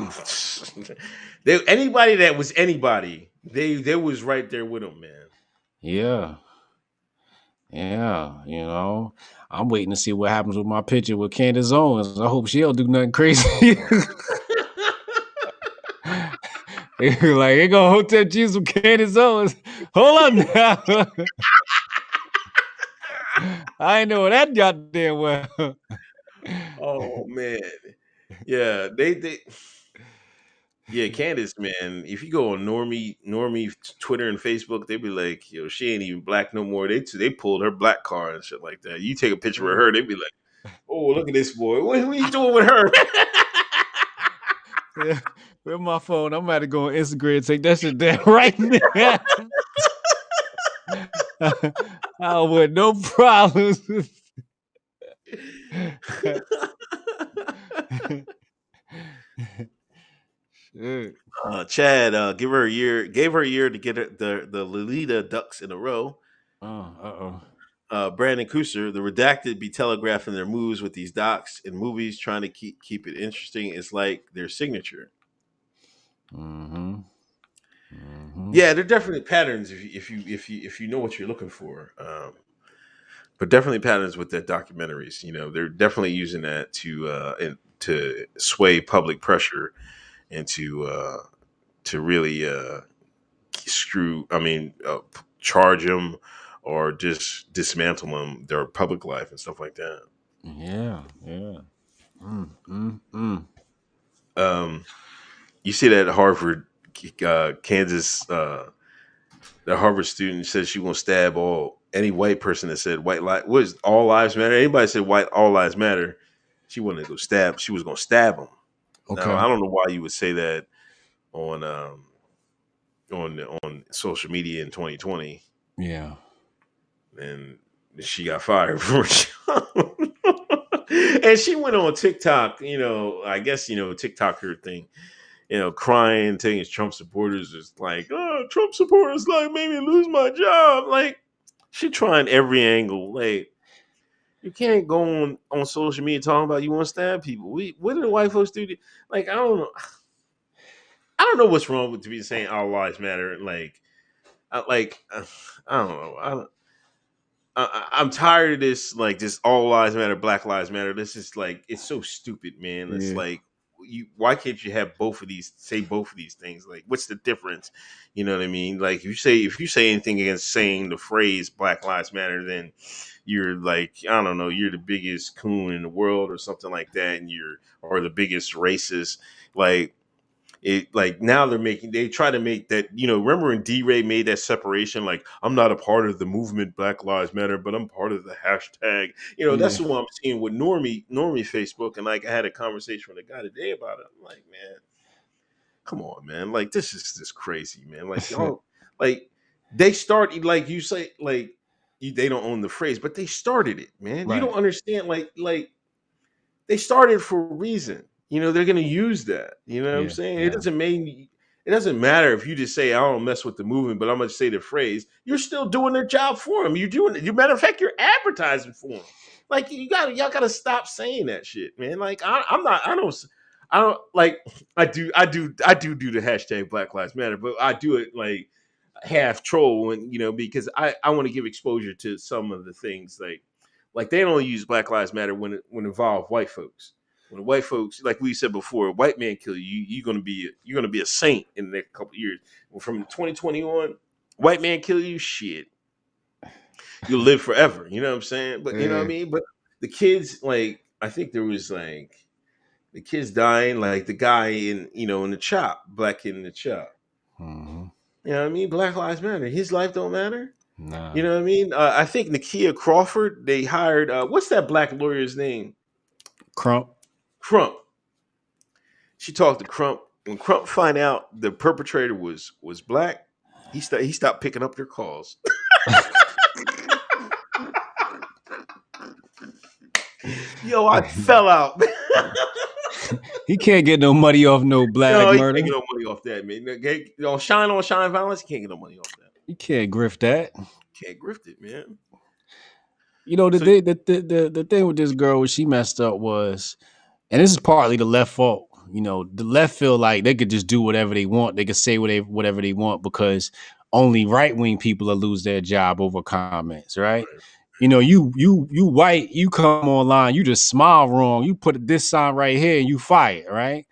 anybody that was anybody, they was right there with them, man. Yeah. Yeah, I'm waiting to see what happens with my picture with Candace Owens. I hope she don't do nothing crazy. Like, ain't gonna Hotep Jesus with Candace Owens. Hold up now. I ain't know that goddamn well. Oh man, yeah, they yeah, Candace, man. If you go on normie Twitter and Facebook, they be like, yo, she ain't even black no more. They pulled her black card and shit like that. You take a picture of her, they be like, oh, look at this boy. What are you doing with her? Yeah, with my phone, I'm about to go on Instagram and take that shit down right now. I would no problems. Shit. Chad, gave her a year to get the Lolita ducks in a row. Uh-oh. Brandon Cooser, the redacted be telegraphing their moves with these docs in movies, trying to keep it interesting. It's like their signature. Mm-hmm. Mm-hmm. Yeah, there are definitely patterns if you know what you're looking for. But definitely patterns with their documentaries. You know, they're definitely using that to sway public pressure and to really screw. I mean, charge them or just dismantle them, their public life and stuff like that. Yeah. Mm. You see that Harvard, Kansas, the Harvard student said she gonna stab any white person that said what is all lives matter. Anybody said white all lives matter, she wanted to go stab. She was gonna stab them. Now Okay. I don't know why you would say that on on social media in 2020. Yeah. And she got fired for and she went on TikTok, I guess, TikToker thing, crying, saying Trump supporters is like, oh, Trump supporters like made me lose my job. Like, she trying every angle. Like, you can't go on social media talking about you want to stab people. What do the white folks do? Like, I don't know. I don't know what's wrong with to be saying all lives matter. I don't know. I'm tired of this, like, just all lives matter, Black Lives Matter. This is like, it's so stupid, man. It's Yeah. like, why can't you have say both of these things? Like, what's the difference? You know what I mean? Like, if you say anything against saying the phrase Black Lives Matter, then you're like, I don't know, you're the biggest coon in the world or something like that, and or the biggest racist. Like, now they try to make that, remember when D-Ray made that separation, like, I'm not a part of the movement Black Lives Matter, but I'm part of the hashtag. Yeah. That's what I'm seeing with normie Facebook. And like, I had a conversation with a guy today about it. I'm like, man, come on, man. Like, this is just crazy, man. Like, y'all, like, they start, like you say, like, they don't own the phrase, but they started it, man. You don't Right. understand, like they started for a reason. They're going to use that. You know what I'm Yeah. saying? Yeah. It doesn't matter if you just say I don't mess with the movement, but I'm going to say the phrase. You're still doing their job for them. You're doing it. Matter of fact, you're advertising for them. Like, y'all got to stop saying that shit, man. Like, I'm not. I don't like. I do the hashtag Black Lives Matter, but I do it like half troll, and because I want to give exposure to some of the things, like they don't use Black Lives Matter when it involve white folks. When white folks, like we said before, a white man kill you, you're gonna be a saint in the next couple of years. From 2021, white man kill you, shit, you'll live forever. You know what I'm saying? But you know what I Yeah. mean. But the kids, like, I think there was like the kids dying, like the guy in the chop, black kid in the chop. Mm-hmm. You know what I mean? Black Lives Matter. His life don't matter. You Nah. know what I mean? I think Nakia Crawford, they hired, what's that black lawyer's name? Crump. Crump. She talked to Crump. When Crump find out the perpetrator was black, he stopped picking up their calls. Yo, I fell out. He can't get no money off no black No, he murder. can't get no money off that, man. Shine on shine violence, he can't get no money off that. You can't grift that. Can't grift it, man. You know, So the thing with this girl, what she messed up was, and this is partly the left fault. You know, the left feel like they could just do whatever they want. They could say whatever they want because only right wing people will lose their job over comments, right? You know, you white, you come online, you just smile wrong, you put this sign right here, and you fired, right?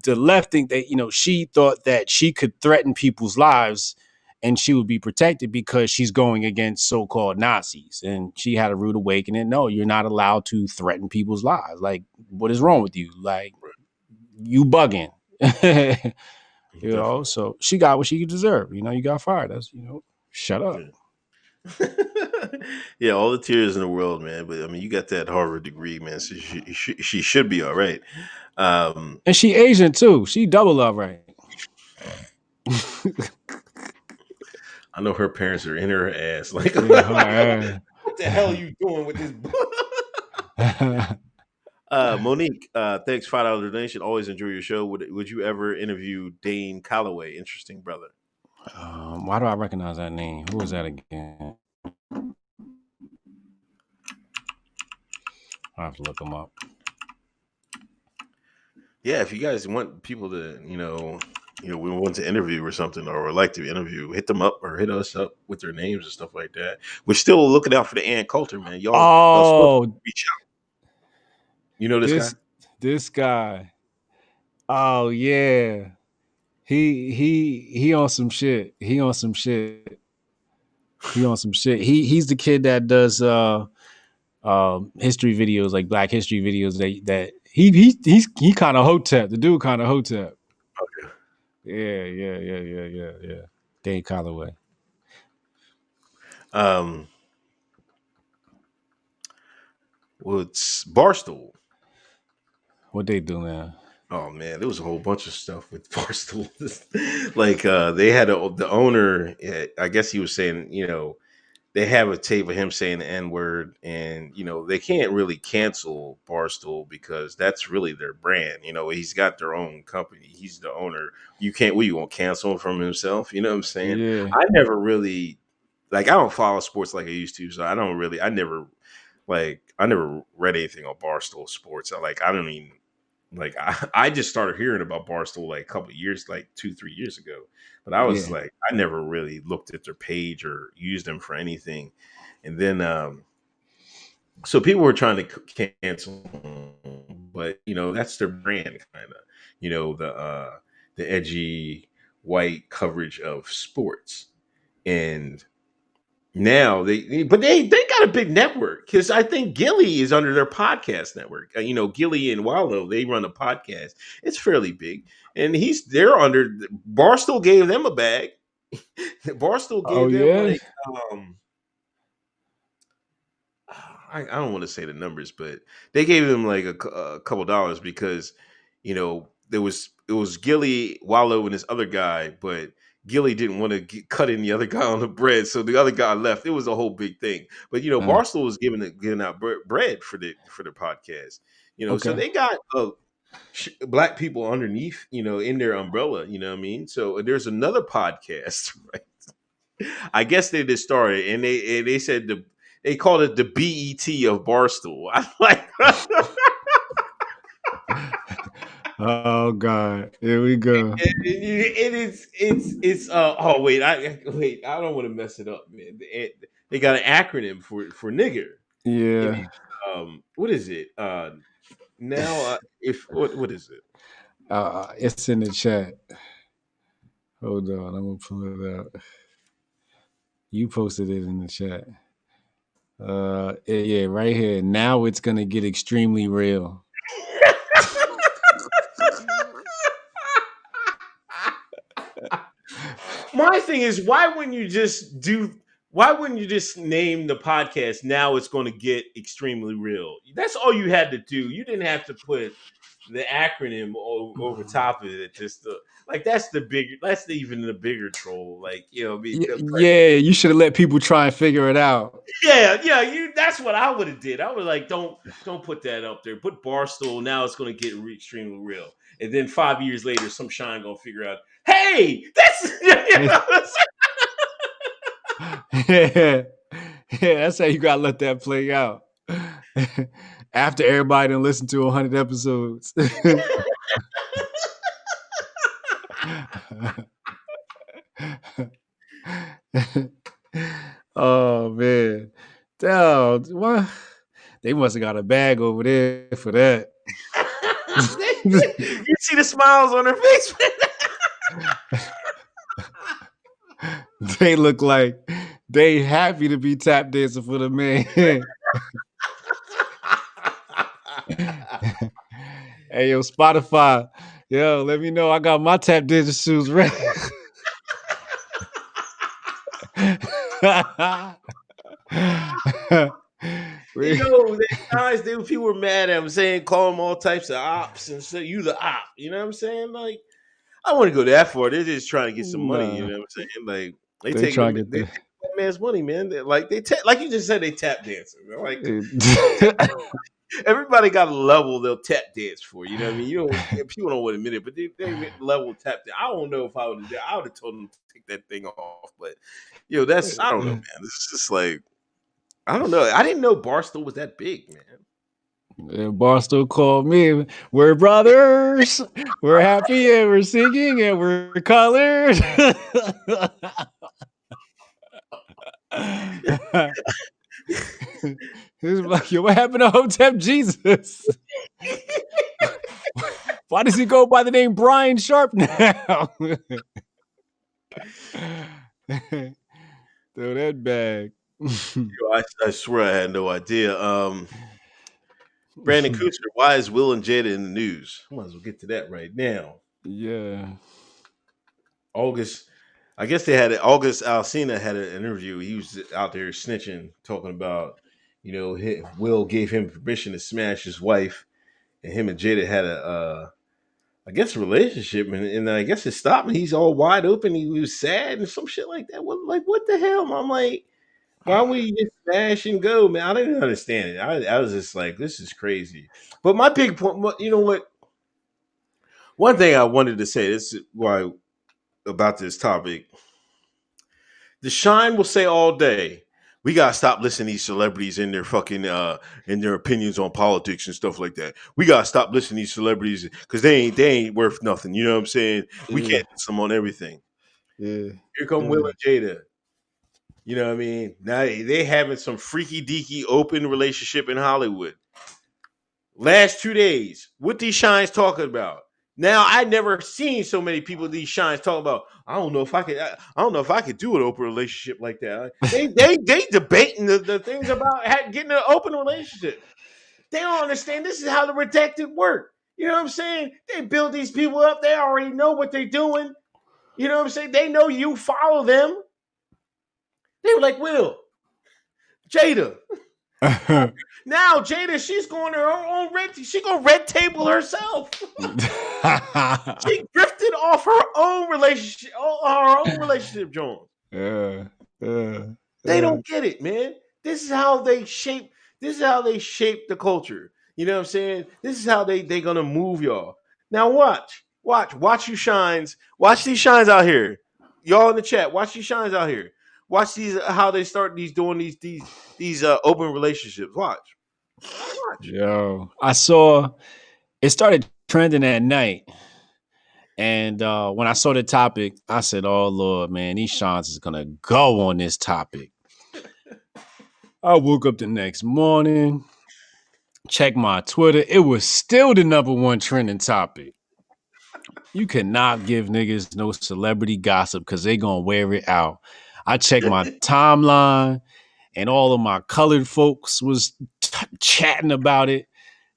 The left think that, you know, she thought that she could threaten people's lives and she would be protected because she's going against so-called Nazis. And she had a rude awakening. No, you're not allowed to threaten people's lives. Like, what is wrong with you? Like, you bugging. You know, so she got what she deserved. You know, you got fired. That's, you know, shut up. Yeah, all the tears in the world, man. But I mean, you got that Harvard degree, man. So she should be all right. And she Asian too. She double up right. I know her parents are in her ass. Like, Yeah, what the hell are you doing with this book? Monique, thanks $5 donation. Always enjoy your show. Would you ever interview Dane Calloway? Interesting brother. Why do I recognize that name? Who was that again? I have to look him up. Yeah, if you guys want people to, we want to interview or something, or would like to interview, hit them up or hit us up with their names and stuff like that. We're still looking out for the Ant Coulter, man. Y'all supposed to reach out. You know this guy? This guy. Oh yeah. He on some shit. He on some shit. He's the kid that does history videos, like Black history videos that he kind of Hotep. The dude kind of Hotep. Okay. Yeah. Dane Calloway. Well, it's Barstool. What they do now? Oh man, there was a whole bunch of stuff with Barstool. Like they had the owner. I guess he was saying, they have a tape of him saying the N word, and they can't really cancel Barstool because that's really their brand. He's got their own company. He's the owner. You can't. You won't cancel him from himself. You know what I'm saying? Yeah. I never really I don't follow sports like I used to, so I don't really. I never read anything on Barstool Sports. I don't even I just started hearing about Barstool like a couple of years, like 2-3 years ago. But I was I never really looked at their page or used them for anything. And then so people were trying to cancel them, but that's their brand kind of. The edgy white coverage of sports. And now they got a big network because I think Gilly is under their podcast network. Gilly and Wallow, they run a podcast. It's fairly big, and they're under Barstool gave them a bag. Barstool gave them I don't want to say the numbers, but they gave them like a couple dollars because it was Gilly, Wallow, and this other guy, but Gilly didn't want to cut in the other guy on the bread, so the other guy left. It was a whole big thing. But Barstool was giving out bread for the podcast. So they got black people underneath, in their umbrella. You know what I mean? So there's another podcast, right? I guess they just started, and they said they called it the BET of Barstool. I like. Oh God, here we go. It's oh wait, I don't want to mess it up, man. They got an acronym for nigger. Yeah. What is it? Now if what is it? It's in the chat. Hold on, I'm gonna pull it out. You posted it in the chat. Yeah, right here. Now it's gonna get extremely real. My thing is, why wouldn't you just name the podcast Now It's Going to Get Extremely Real? That's all you had to do. You didn't have to put the acronym over top of it. Just like that's even the bigger troll. Like, you know, yeah, you should have let people try and figure it out. Yeah, that's what I would have did. I was like, don't put that up there. Put Barstool. Now it's going to get extremely real. And then 5 years later, some shine gonna figure out, hey, that's yeah, that's how you gotta let that play out. After everybody done listened to 100 episodes. Oh man, damn! What? They must have got a bag over there for that. You see the smiles on their face. They look like they happy to be tap dancing for the man. Hey, yo, Spotify. Yo, let me know. I got my tap dancing shoes ready. You know, guys, people were mad at him, saying, call them all types of ops and say, you the op. You know what I'm saying? Like, I want to go that far. They're just trying to get some money. You know what I'm saying? Like, they trying to get that man's money, man. Like you just said, they tap dancing. Like, everybody got a level they'll tap dance for. You know what I mean? People don't want to admit it, but they level tap dance. I don't know if I would have told them to take that thing off. But I don't know, man. It's just like, I don't know. I didn't know Barstool was that big, man. Yeah, Barstool called me. We're brothers. We're happy and we're singing and we're colored. He's like, yo, what happened to Hotep Jesus? Why does he go by the name Brian Sharp now? Throw that bag. I swear I had no idea. Brandon Kuchar, why is Will and Jada in the news? I might as well get to that right now. Yeah. August Alsina had an interview. He was out there snitching, talking about, Will gave him permission to smash his wife, and him and Jada had a relationship, and I guess it stopped, and he's all wide open. He was sad and some shit like that. What the hell? I'm like, why would you just smash and go, man? I didn't understand it. I was just like, this is crazy. But my big point, you know what? One thing I wanted to say, this is why about this topic. The Shine will say all day, we gotta stop listening to these celebrities and their fucking and their opinions on politics and stuff like that. We gotta stop listening to these celebrities because they ain't worth nothing. You know what I'm saying? Yeah. We can't listen them on everything. Yeah. Here come Will and Jada. You know what I mean? Now they having some freaky deaky open relationship in Hollywood. Last 2 days, what these Shines talking about? Now I never seen so many people these Shines talking about. I don't know if I could do an open relationship like that. They debating the things about getting an open relationship. They don't understand this is how the redacted work. You know what I'm saying? They build these people up. They already know what they're doing. You know what I'm saying? They know you follow them. They were like, Will, Jada. Now Jada, she's going to her own she gonna red table herself. She drifted off her own relationship, John. They don't get it, man. This is how they shape the culture. You know what I'm saying? This is how they gonna move y'all. Now watch you Shines. Watch these Shines out here. Y'all in the chat, watch these Shines out here. Watch these how they start doing these open relationships. Watch. Yo, I saw it started trending at night. And when I saw the topic, I said, oh, Lord, man, these Shines is going to go on this topic. I woke up the next morning, checked my Twitter. It was still the #1 trending topic. You cannot give niggas no celebrity gossip because they going to wear it out. I checked my timeline, and all of my colored folks was chatting about it.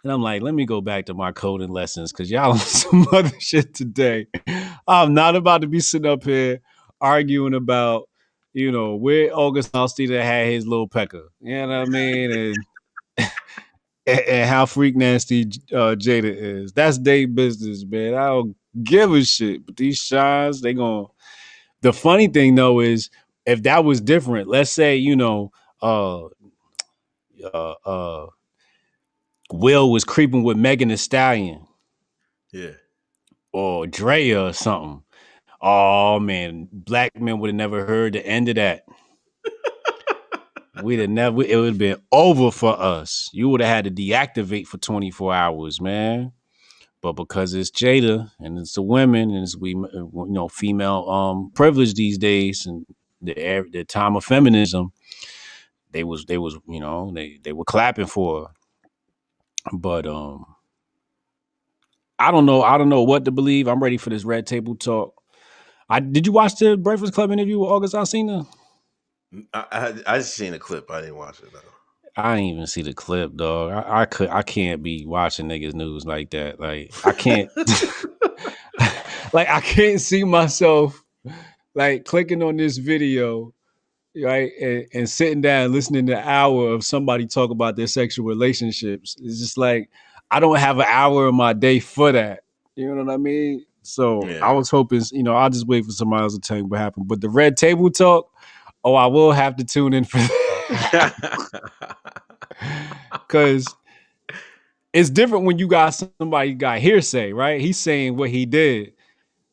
And I'm like, let me go back to my coding lessons because y'all on some other shit today. I'm not about to be sitting up here arguing about, where August Alsina had his little pecker. You know what I mean? And and how freak nasty Jada is. That's their business, man. I don't give a shit. But these shines, they gonna. The funny thing though is if that was different, let's say uh, uh, Will was creeping with Megan Thee Stallion, Yeah. or Drea or something. Oh man, black men would have never heard the end of that. We'd have never. It would have been over for us. You would have had to deactivate for 24 hours, man. But because it's Jada and it's the women and it's female privilege these days and the time of feminism, they was they were clapping for her. But I don't know what to believe. I'm ready for this red table talk. Did you watch the Breakfast Club interview with August Alsina? I just seen a clip. I didn't watch it though. I didn't even see the clip, dog. I can't be watching niggas news like that. Like I can't like I can't see myself like clicking on this video, right, and sitting down listening to an hour of somebody talk about their sexual relationships. It's just like I don't have an hour of my day for that. You know what I mean? So I Yeah. was hoping, I'll just wait for somebody else to tell me what happened. But the red table talk, oh, I will have to tune in for that. Because it's different when you got somebody got hearsay, right? He's saying what he did.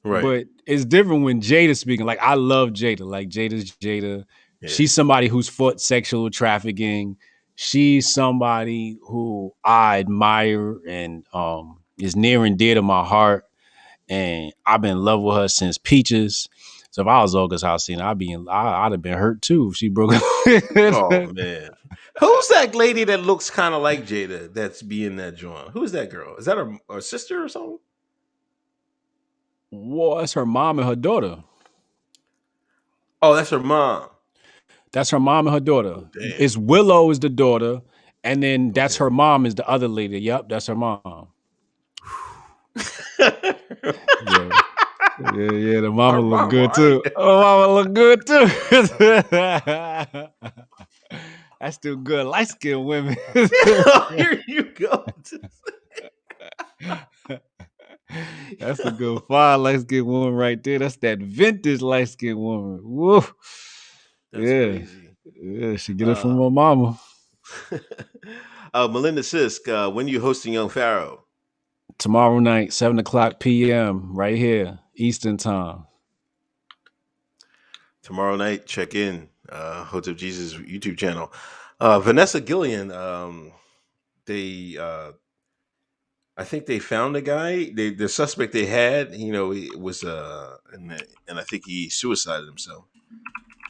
Right. But it's different when Jada's speaking. Like, I love Jada. Like, Jada's Jada. Yeah. She's somebody who's fought sexual trafficking. She's somebody who I admire and is near and dear to my heart. And I've been in love with her since Peaches. So if I was August Alsina, I'd have been hurt too if she broke up. Oh man, who's that lady that looks kind of like Jada that's being that joint? Who's that girl? Is that her sister or something? Well, that's her mom and her daughter. Oh, that's her mom. That's her mom and her daughter. Oh, it's Willow is the daughter, and then that's her mom is the other lady. Yep, that's her mom. Yeah. Yeah, the mama look good too. Oh, mama look good too. That's still good. Light skinned women. Here you go. That's a good fine light skinned woman right there. That's that vintage light skinned woman. Woo. That's crazy. Yeah, she get it from her mama. Melinda Sisk, when you hosting Young Pharaoh? Tomorrow night, 7:00 p.m. right here, Eastern time. Tomorrow night, check in. Hotep Jesus YouTube channel. Vanessa Gillian, I think they found the guy. The suspect they had, it was and I think he suicided himself.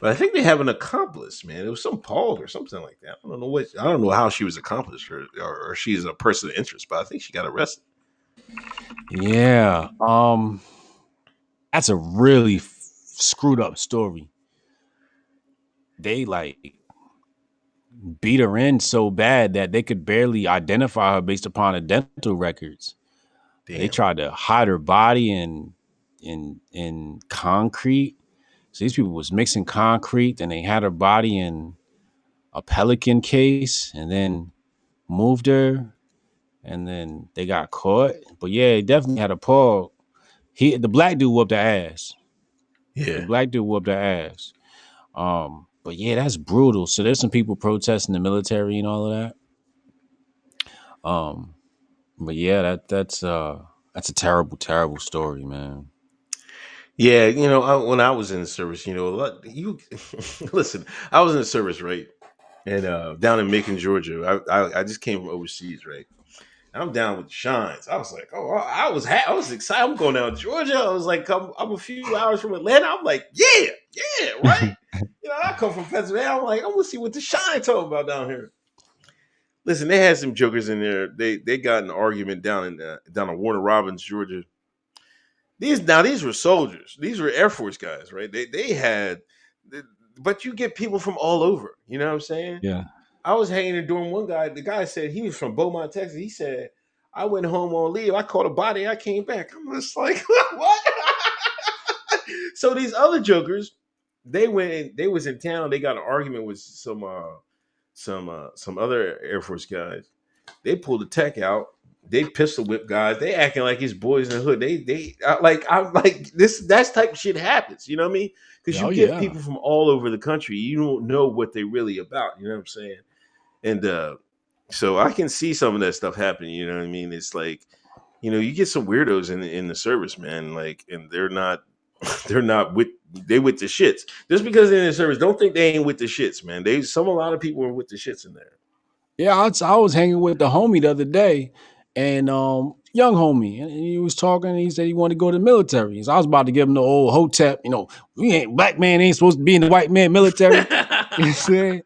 But I think they have an accomplice, man. It was some Paul or something like that. I don't know how she was accomplished or she's a person of interest, but I think she got arrested. Yeah. That's a really screwed up story. They beat her in so bad that they could barely identify her based upon the dental records. Damn. They tried to hide her body in concrete. So these people was mixing concrete, and they had her body in a Pelican case, and then moved her, and then they got caught. But yeah, they definitely had a Paul. The black dude whooped her ass. Yeah, the black dude whooped her ass. But yeah, that's brutal. So there's some people protesting the military and all of that. But yeah, that's a terrible, terrible story, man. Yeah, when I was in the service, you listen, I was in the service, right? And down in Macon, Georgia, I just came from overseas, right? I'm down with the shines. I was like, oh, I was excited. I'm going down to Georgia. I was like, I'm a few hours from Atlanta. I'm like, yeah, right. I come from Pennsylvania. I'm like, I'm gonna see what the shine talking about down here. Listen, they had some jokers in there. They got an argument down in Warner Robins, Georgia. These were soldiers. These were Air Force guys, right? They had, but you get people from all over. You know what I'm saying? Yeah. I was hanging there during one guy. The guy said he was from Beaumont, Texas. He said, I went home on leave. I caught a body. I came back. I'm just like, what? So these other jokers, they was in town. They got an argument with some other Air Force guys. They pull the tech out. They pistol whip guys. They acting like it's boys in the hood. I'm like this. That's type of shit happens. You know what I mean? Because you get people from all over the country. You don't know what they really about. You know what I'm saying? And so I can see some of that stuff happening. You know what I mean? It's like, you get some weirdos in the service, man. Like, and they're not with the shits. Just because they're in the service, don't think they ain't with the shits, man. A lot of people are with the shits in there. Yeah, I was hanging with the homie the other day, and young homie, and he was talking. And he said he wanted to go to the military. So I was about to give him the old Hotep. Black man ain't supposed to be in the white man military. You know what I'm saying?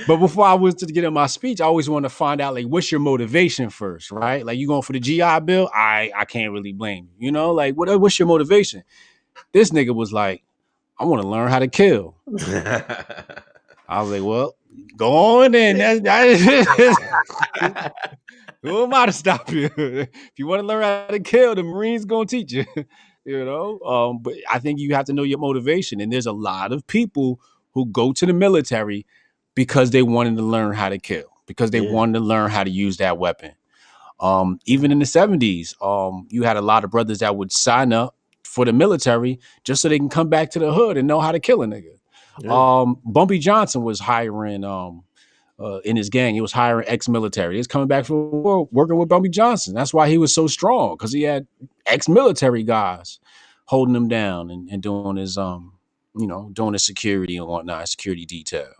But before I was to get in my speech, I always want to find out, like, what's your motivation first, right? Like, you going for the GI Bill? I can't really blame you. Like, what's your motivation? This nigga was like, I want to learn how to kill. I was like, well, go on then. Who am I to stop you? If you want to learn how to kill, the Marines gonna teach you. But I think you have to know your motivation. And there's a lot of people who go to the military because they wanted to learn how to kill, because they wanted to learn how to use that weapon. Even in the 70s, you had a lot of brothers that would sign up for the military just so they can come back to the hood and know how to kill a nigga. Yeah. Bumpy Johnson was hiring in his gang. He was hiring ex-military. He's coming back from war, working with Bumpy Johnson. That's why he was so strong, because he had ex-military guys holding him down and doing his doing his security and whatnot, security detail.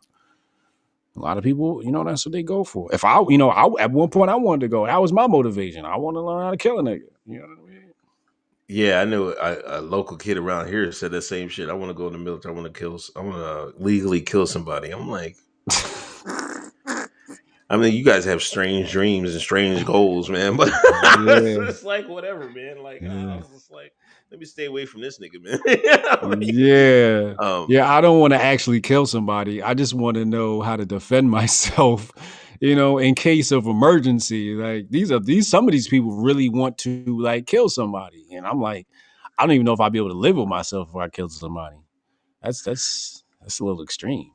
A lot of people, that's what they go for. If I at one point I wanted to go. That was my motivation. I want to learn how to kill a nigga. You know what I mean? Yeah, I know a local kid around here said the same shit. I want to go in the military. I want to legally kill somebody. I'm like, I mean, you guys have strange dreams and strange goals, man. But it's like whatever, man. Like I was just like, let me stay away from this nigga, man. I don't want to actually kill somebody. I just want to know how to defend myself. In case of emergency. Like some of these people really want to like kill somebody, and I'm like, I don't even know if I'll be able to live with myself before I kill somebody. That's a little extreme.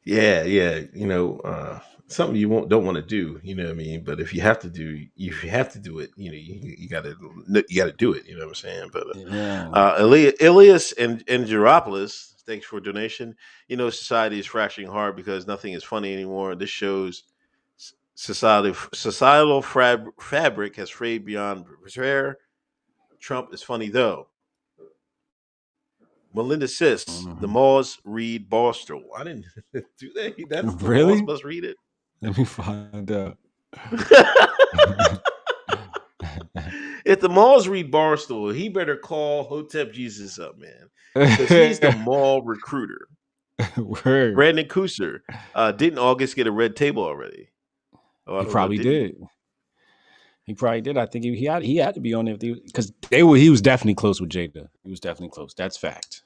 Yeah. Something you don't want to do. You know what I mean? But if you have to do it, you gotta do it. You know what I'm saying? But Elias and Geropolis, thanks for a donation. Society is fracturing hard because nothing is funny anymore. This shows societal fabric has frayed beyond repair. Trump is funny though. Melinda says the Moss read Barstool. I didn't do that. That's really? The Moss must read it. Let me find out. If the Moss read Barstool, he better call Hotep Jesus up, man, because he's the mall recruiter. Word. Brandon Cooser. Didn't August get a red table already? He probably did. He probably did. I think he had to be on it because he was definitely close with Jada. He was definitely close. That's fact.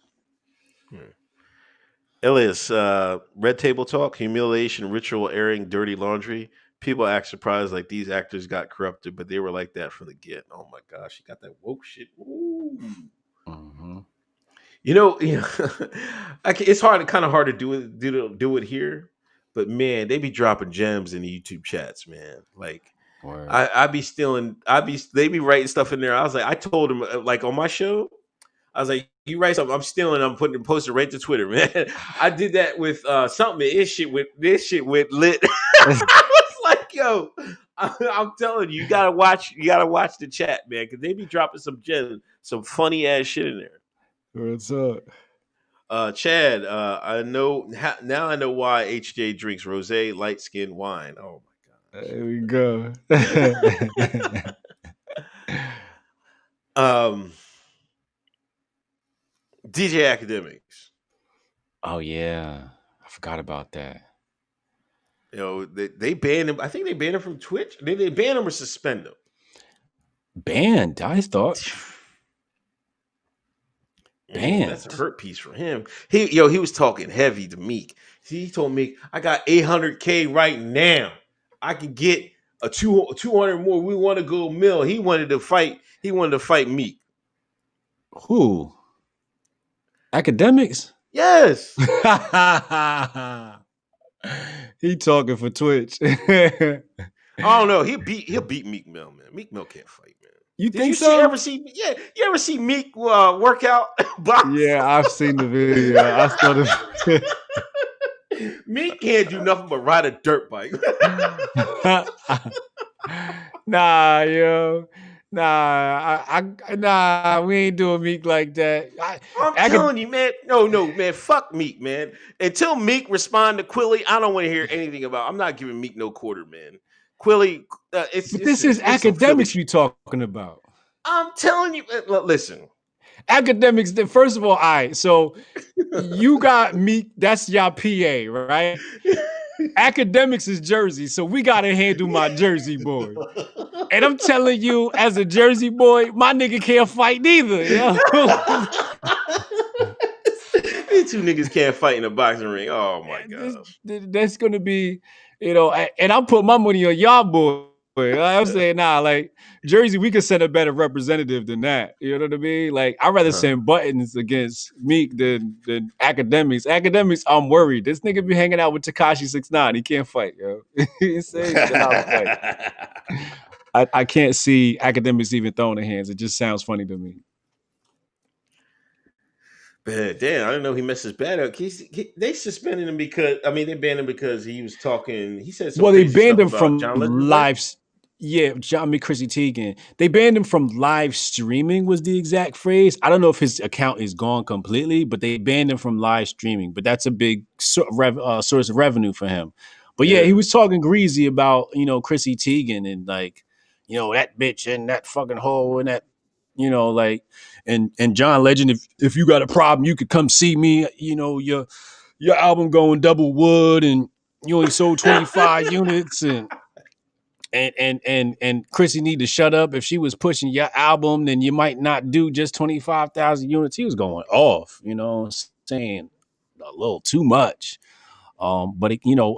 Elias, red table talk, humiliation, ritual, airing, dirty laundry. People act surprised like these actors got corrupted, but they were like that from the get. Oh my gosh, he got that woke shit. Ooh. Mm-hmm. It's kind of hard to do it here, but man, they be dropping gems in the YouTube chats, man. Like, I be stealing. They be writing stuff in there. I was like, I told him like on my show, I was like, you write something, I'm stealing. I'm posting right to Twitter, man. I did that with something. This shit went lit. I was like, yo, I'm telling you, you gotta watch the chat, man, because they be dropping some funny ass shit in there. What's up? Chad, I know now. I know why HJ drinks rosé, light skinned wine. Oh my god! There we go. DJ Akademiks. Oh yeah, I forgot about that. They banned him. I think they banned him from Twitch. Did they ban him or suspend him? Banned, I thought. Man, that's a hurt piece for him. He was talking heavy to Meek. He told Meek, I got 800K right now. I can get a 200 more. We want to go mill. He wanted to fight Meek. Who? Akademiks? Yes. He talking for Twitch. I don't know. He'll beat Meek Mill, man. Meek Mill can't fight, man. You Did think you so? you ever see Meek work out box? Yeah, I've seen the video. I saw the Meek can't do nothing but ride a dirt bike. Nah, yo. Nah, we ain't doing Meek like that. I'm telling you, man. No, man. Fuck Meek, man. Until Meek respond to Quilly, I don't want to hear anything about. I'm not giving Meek no quarter, man. Quilly, but this is Akademiks we talking about. I'm telling you, listen. Akademiks. First of all, all right. So you got Meek. That's your PA, right? Akademiks is Jersey, so we gotta handle my Jersey boy. And I'm telling you, as a Jersey boy, my nigga can't fight neither. Yo. These two niggas can't fight in a boxing ring. Oh my god, that's gonna be, and I'm putting my money on y'all boy. I'm saying, like Jersey, we could send a better representative than that. You know what I mean? Like, I'd rather send Buttons against Meek than Akademiks. Akademiks, I'm worried. This nigga be hanging out with Tekashi 6ix9ine. He can't fight, yo. He said he cannot fight. I can't see Akademiks even throwing their hands. It just sounds funny to me. But damn, I didn't know he messed his bat up. They suspended him because they banned him because he was talking. He said some. Well, they banned him from live. Yeah, Chrissy Teigen. They banned him from live streaming. Was the exact phrase. I don't know if his account is gone completely, but they banned him from live streaming. But that's a big source of revenue for him. But yeah, he was talking greasy about Chrissy Teigen and like that bitch and that fucking hoe and that like and John Legend. If you got a problem, you could come see me. Your album going double wood and you only sold 25 units and Chrissy need to shut up. If she was pushing your album, then you might not do just 25,000 units. He was going off, saying a little too much. But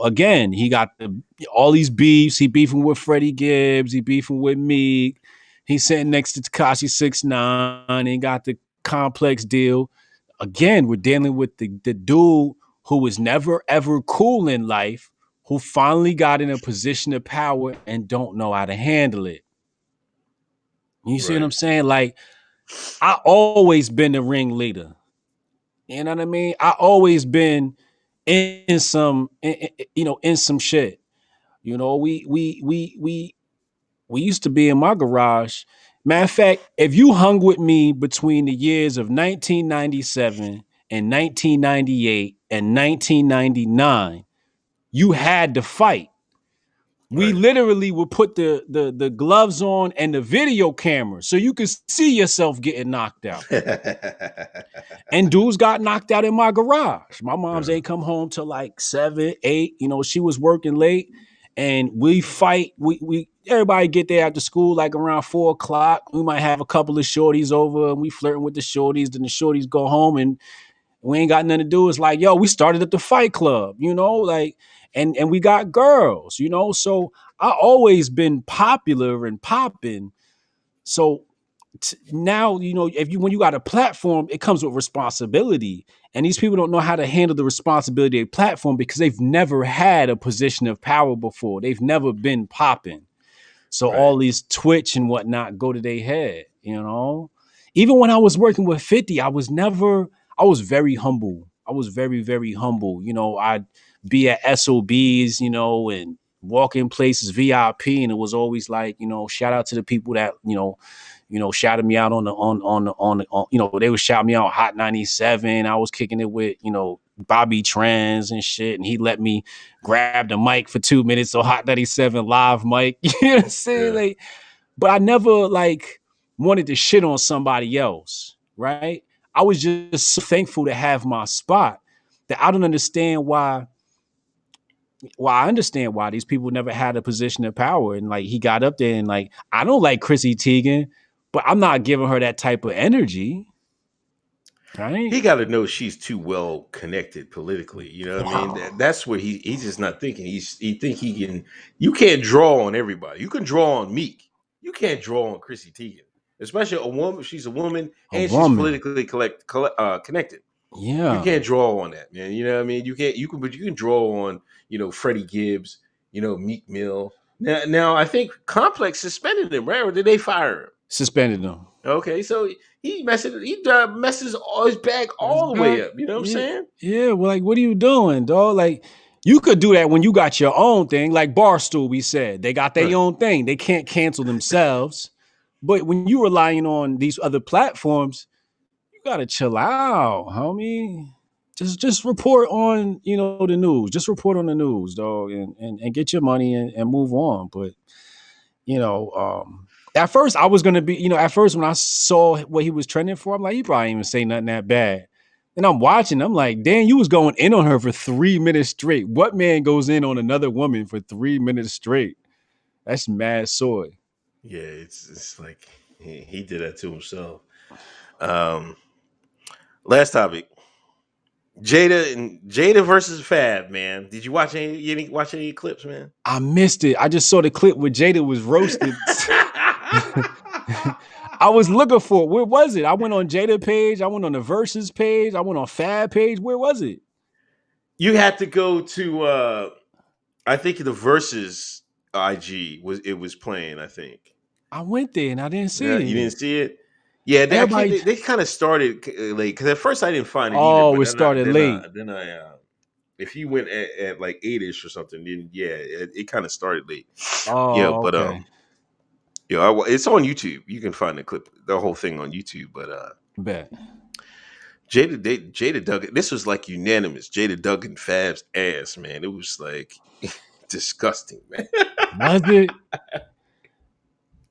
again, he got all these beefs. He beefing with Freddie Gibbs. He beefing with Meek. He's sitting next to Tekashi 6ix9ine. He got the Complex deal. Again, we're dealing with the dude who was never ever cool in life, who finally got in a position of power and don't know how to handle it. You see what I'm saying? Like, I always been the ringleader. You know what I mean? I always been in some shit. We used to be in my garage. Matter of fact, if you hung with me between the years of 1997 and 1998 and 1999, you had to fight. We literally would put the gloves on and the video camera so you could see yourself getting knocked out. And dudes got knocked out in my garage. My mom's ain't come home till like 7, 8. She was working late. And we fight. We everybody get there after school like around 4 o'clock. We might have a couple of shorties over and we flirting with the shorties. Then the shorties go home and we ain't got nothing to do. It's like, yo, we started up the fight club, like, and we got girls, So I always been popular and popping. So now, when you got a platform, it comes with responsibility. And these people don't know how to handle the responsibility of a platform because they've never had a position of power before. They've never been popping. So all these Twitch and whatnot go to their head, Even when I was working with 50, I was very humble. I was very, very humble. I'd be at SOBs, and walk in places VIP, and it was always like, shout out to the people that, shouted me out on they would shout me out Hot 97. I was kicking it with, Bobby Trans and shit. And he let me grab the mic for 2 minutes. So Hot 97 live mic, you know what I'm saying? Like, but I never wanted to shit on somebody else. Right. I was just so thankful to have my spot that I don't understand why. Well, I understand why these people never had a position of power. And he got up there and I don't like Chrissy Teigen, but I'm not giving her that type of energy. Right? He got to know she's too well connected politically. You know what I mean? That's where he's just not thinking. He think he can. You can't draw on everybody. You can draw on Meek. You can't draw on Chrissy Teigen, especially a woman. She's a woman and she's politically connected. Yeah, you can't draw on that, man. You know what I mean? But you can draw on Freddie Gibbs. Meek Mill. Now I think Complex suspended him, right? Or did they fire him? Suspended him. Okay, so he messes all his bag all the way up. You know what I'm saying? Yeah, well, like, what are you doing, dog? Like, you could do that when you got your own thing, like Barstool. We said they got their own thing; they can't cancel themselves. But when you relying on these other platforms, you gotta chill out, homie. Just report on the news. Just report on the news, dog, and get your money and move on. But at first I was gonna be, at first when I saw what he was trending for, I'm like, he probably ain't even say nothing that bad. And I'm watching, I'm like, damn, you was going in on her for 3 minutes straight. What man goes in on another woman for 3 minutes straight? That's mad soy. Yeah, it's like he did that to himself. Last topic. Jada versus Fab, man. Did you watch any clips, man? I missed it. I just saw the clip where Jada was roasted. I was looking for it. Where was it? I went on Jada page. I went on the Versus page. I went on Fab page. Where was it? You had to go to I think the Versus IG was playing, I think. I went there and I didn't see it. You didn't see it? Yeah, they kind of started late because at first I didn't find it either. Oh, But it started late. Then I if you went at like 8ish or something, then it kind of started late. Oh, yeah, but okay. it's on YouTube. You can find the clip, the whole thing on YouTube. But bet Jada dug it. This was like unanimous. Jada dug in Fab's ass, man. It was like disgusting, man. Was it?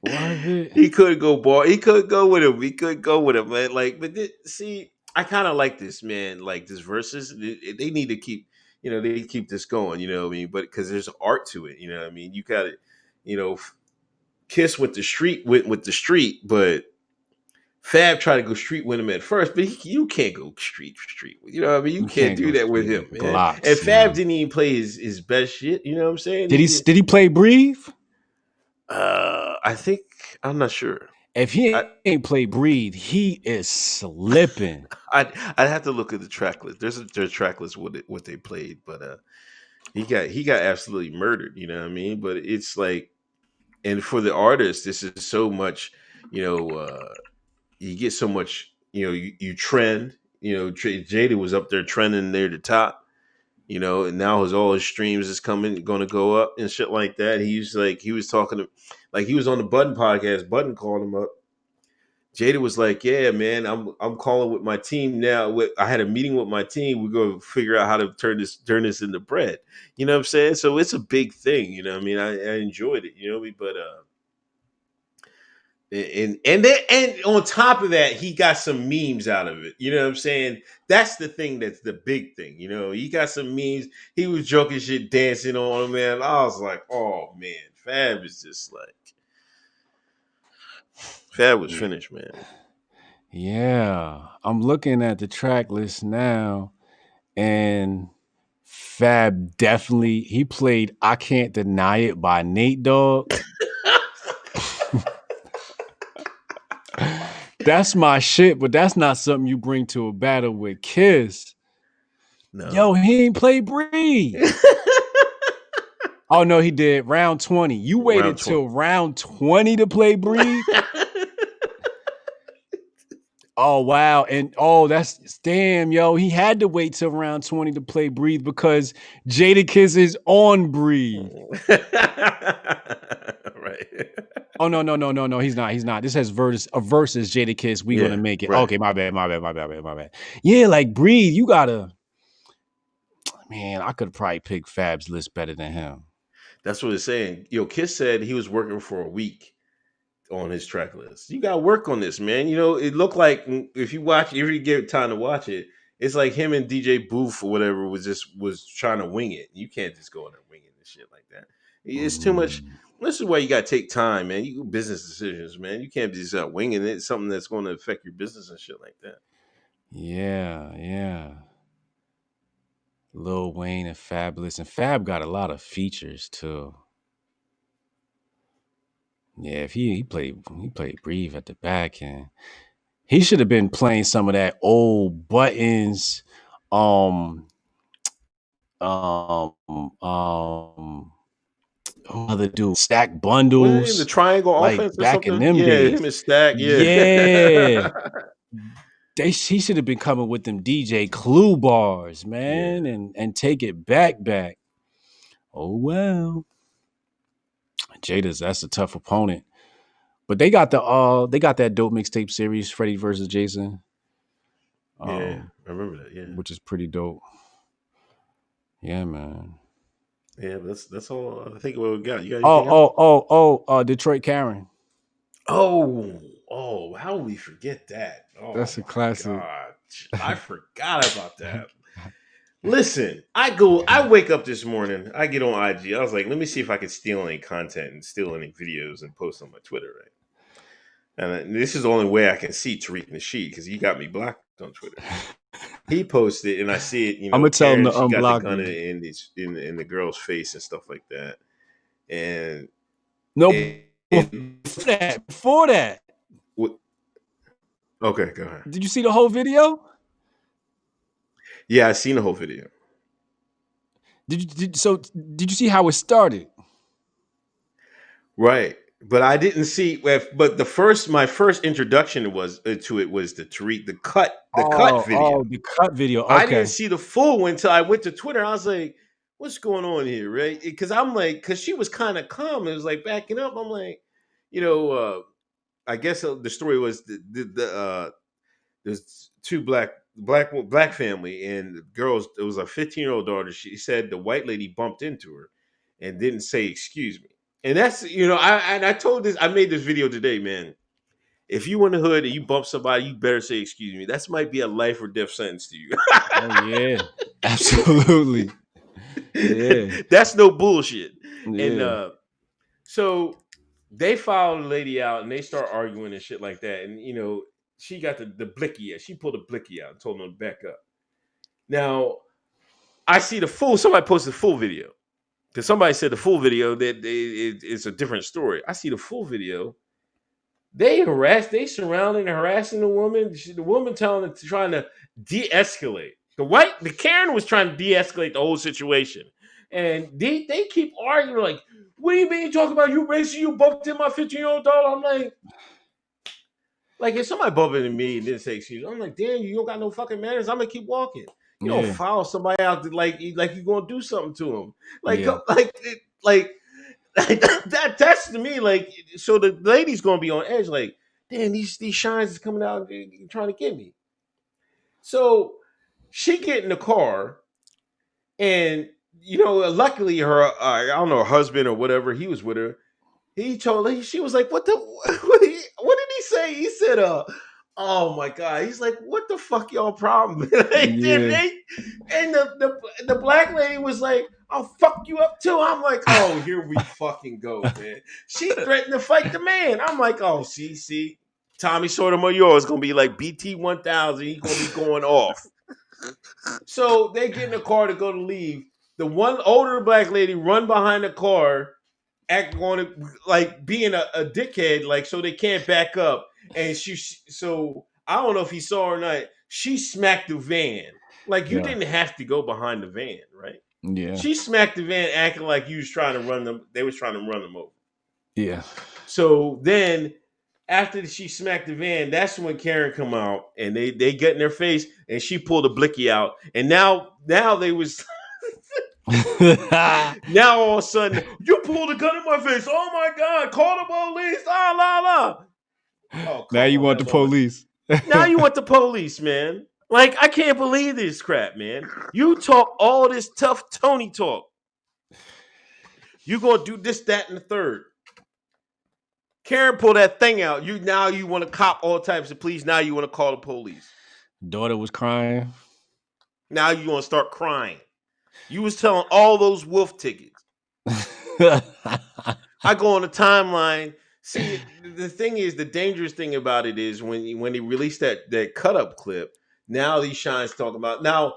Was it? He could go ball. He could go with him. He could go with him, man. Like, but see, I kind of like this, man. Like this Versus, they need to keep, they keep this going. You know what I mean? But because there's art to it, you know what I mean. You got to, Kiss with the street with the street, but Fab tried to go street with him at first, but you can't go street. You know what I mean? You can't do that with him, man. Blocks, and Fab didn't even play his best shit. You know what I'm saying? Did he play Breathe? I think I'm not sure. If he ain't play Breathe, he is slipping. I'd have to look at the track list. There's a track list what they played, but he got absolutely murdered. You know what I mean? But it's like, and for the artist, this is so much. You get so much. You trend. Jada was up there trending near the top. And now all his streams is going to go up and shit like that. He was talking to, like he was on the Button podcast. Button called him up. Jada was like, "Yeah, man, I'm calling with my team now. I had a meeting with my team. We're going to figure out how to turn this into bread." You know what I'm saying? So it's a big thing. You know what I mean? I enjoyed it. But and on top of that, he got some memes out of it. You know what I'm saying? That's the thing. That's the big thing. He got some memes. He was joking shit, dancing on him, man. I was like, oh man, Fab is just like, Fab was finished, man. Yeah, I'm looking at the track list now, and Fab definitely he played "I Can't Deny It" by Nate Dogg. That's my shit, but that's not something you bring to a battle with Kiss. No. Yo, he ain't play Breathe. Oh no, he did. Round 20. You waited till round 20 to play Breathe? Oh wow. And that's damn, yo. He had to wait till round 20 to play Breathe because Jadakiss is on Breathe. Right. Oh no. He's not. This has versus Jadakiss. We gonna make it. Right. Okay, my bad. Yeah, like Breathe, you gotta. Man, I could probably pick Fab's list better than him. That's what it's saying. Kiss said he was working for a week on his track list. You gotta work on this, man. It looked like if you get time to watch it, it's like him and DJ Booth or whatever was trying to wing it. You can't just go in there winging and shit like that. It's too much. This is why you gotta take time, man. You do business decisions, man. You can't just winging it. It's something that's going to affect your business and shit like that. Yeah. Lil Wayne and Fabulous, and Fab got a lot of features too. Yeah, if he played Breathe at the back end, he should have been playing some of that old Buttons, Other dude, Stack Bundles, the triangle like offense or back in something? them Yeah, days. him and Stack. Yeah. He should have been coming with them DJ Clue bars, man, and take it back. Oh well. That's a tough opponent. But they got that dope mixtape series, Freddie versus Jason. I remember that, which is pretty dope. Yeah, man. Yeah, that's all I think what we got. You got anything else? Detroit Karen. Oh, how would we forget that? Oh, that's a classic. God. I forgot about that. Listen, I wake up this morning, I get on IG. I was like, let me see if I can steal any content and steal any videos and post on my Twitter, right? And this is the only way I can see Tariq Nasheed because he got me blocked on Twitter. He posted, and I see it. I'm gonna tell him to she got unblock the gun me in the girl's face and stuff like that. And before that. What? Okay, go ahead. Did you see the whole video? Yeah, I seen the whole video. Did you see how it started? Right. But I didn't see. But my first introduction was to it was the Tariq cut video. Oh, the cut video. Okay. I didn't see the full one until I went to Twitter. I was like, "What's going on here?" Right? Because because she was kind of calm. It was like backing up. I'm like, I guess the story was there's two black family and the girls. It was a 15-year-old daughter. She said the white lady bumped into her and didn't say excuse me. And that's, I made this video today, man. If you in the hood and you bump somebody, you better say excuse me. That might be a life or death sentence to you. Oh yeah, absolutely. Yeah, that's no bullshit. Yeah. And so they followed the lady out and they start arguing and shit like that. And she got the blicky out. She pulled the blicky out and told them to back up. Now I see somebody posted the full video. Because somebody said the full video that it's a different story. I see the full video. They surrounding and harassing the woman. The woman trying to de-escalate. The Karen was trying to de-escalate the whole situation. And they keep arguing like, what do you mean you talking about you racist? You bumped in my 15-year-old daughter. I'm like if somebody bumped into me and didn't say excuse me, I'm like, damn, you don't got no fucking manners. I'm gonna keep walking. You don't follow somebody out like you're gonna do something to them. That's to me like, so the lady's gonna be on edge like, damn, these shines is coming out trying to get me. So she get in the car and luckily her I don't know, her husband or whatever, he was with her. He told her, she was like, what did he say? He said, oh my God. He's like, what the fuck y'all problem? And the black lady was like, I'll fuck you up too. I'm like, oh, here we fucking go, man. She threatened to fight the man. I'm like, oh, see, Tommy Sotomayor is gonna be like BT 1000. He's gonna be going off. So they get in the car to go to leave. The one older black lady run behind the car, on it like being a dickhead, like so they can't back up. And so I don't know if he saw her or not. She smacked the van. Like you didn't have to go behind the van, right? Yeah. She smacked the van, acting like you was trying to run them. They was trying to run them over. Yeah. So then, after she smacked the van, that's when Karen come out and they get in their face and she pulled a blicky out. And now they was. Now all of a sudden, you pulled a gun in my face. Oh my God! Call the police! La la la! Oh, now you want the police? Now you want the police, man. Like I can't believe this crap, man. You talk all this tough Tony talk. You gonna do this, that, and the third. Karen pulled that thing out. You want to cop all types of police. Now you want to call the police. Daughter was crying. Now you want to start crying. You was telling all those wolf tickets. I go on the timeline. See, the thing is, the dangerous thing about it is when they released that cut up clip. Now these shines talking about now.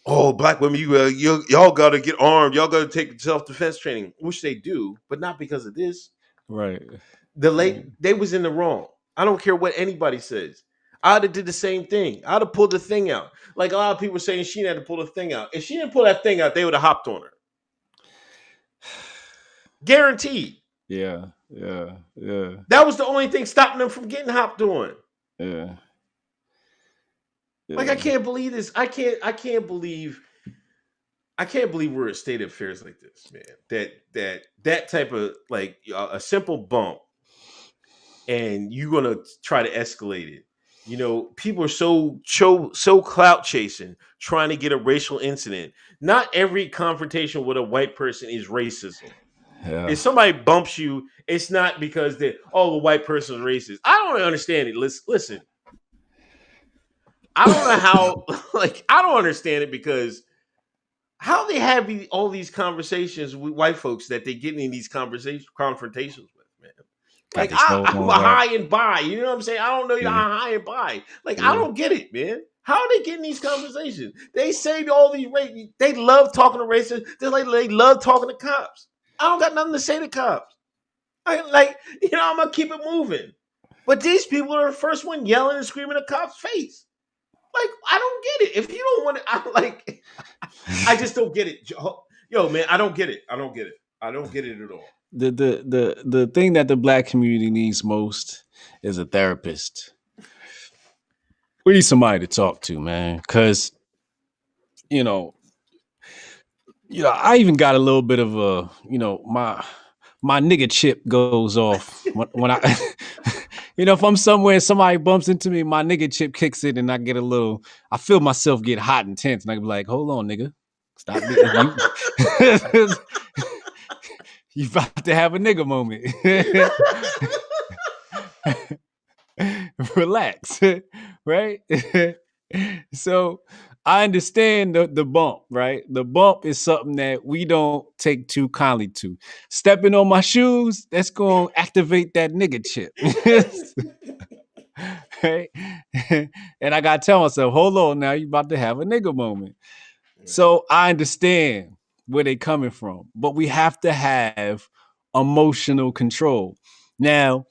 Oh, black women, y'all got to get armed. Y'all got to take self-defense training, which they do, but not because of this. Right. They was in the wrong. I don't care what anybody says. I'd have did the same thing. I'd have pulled the thing out. Like a lot of people saying she had to pull the thing out. If she didn't pull that thing out, they would have hopped on her. Guaranteed. Yeah. That was the only thing stopping them from getting hopped on. Yeah. Like, I can't believe this. I can't believe we're in a state of affairs like this, man. That type of, like, a simple bump, and you're gonna try to escalate it. You know, people are so clout chasing, trying to get a racial incident. Not every confrontation with a white person is racism. Yeah. If somebody bumps you, it's not because the white person is racist. I don't understand it. Listen. I don't know how. Like, I don't understand it, because how they have all these conversations with white folks that they get in these confrontations with, man. Like, I'm a high and by. You know what I'm saying? I don't know you're high and by. Like, I don't get it, man. How are they getting these conversations? They say all these they love talking to racists. Just like they love talking to cops. I don't got nothing to say to cops. I'm gonna keep it moving. But these people are the first one yelling and screaming at cops' face. Like, I don't get it. If you don't want to, I just don't get it. Yo, man, I don't get it. I don't get it at all. The thing that the black community needs most is a therapist. We need somebody to talk to, man, because you know, I even got a little bit of a, my nigga chip goes off when I, if I'm somewhere and somebody bumps into me, my nigga chip kicks in, and I feel myself get hot and tense, and I can be like, hold on, nigga, stop being you about to have a nigga moment. Relax, right? So I understand the bump, right? The bump is something that we don't take too kindly to. Stepping on my shoes, that's going to activate that nigga chip. Right? And I got to tell myself, hold on now, you about to have a nigga moment. So I understand where they're coming from, but we have to have emotional control. Now,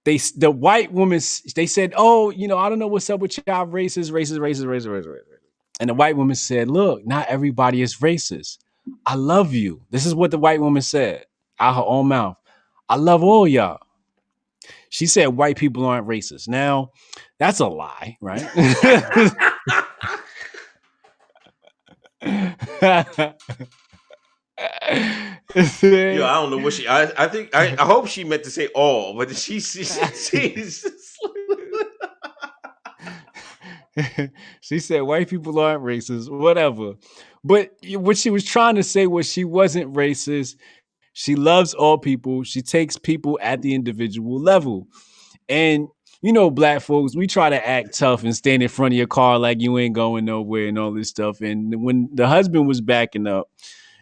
the white woman, they said, oh, I don't know what's up with y'all racist. And the white woman said, look, not everybody is racist. I love you. This is what the white woman said out her own mouth. I love all y'all. She said white people aren't racist. Now, that's a lie, right? Yo, I don't know what I think I hope she meant to say all, but she's she said white people aren't racist, whatever. But what she was trying to say was she wasn't racist. She loves all people. She takes people at the individual level. And black folks, we try to act tough and stand in front of your car like you ain't going nowhere and all this stuff. And when the husband was backing up,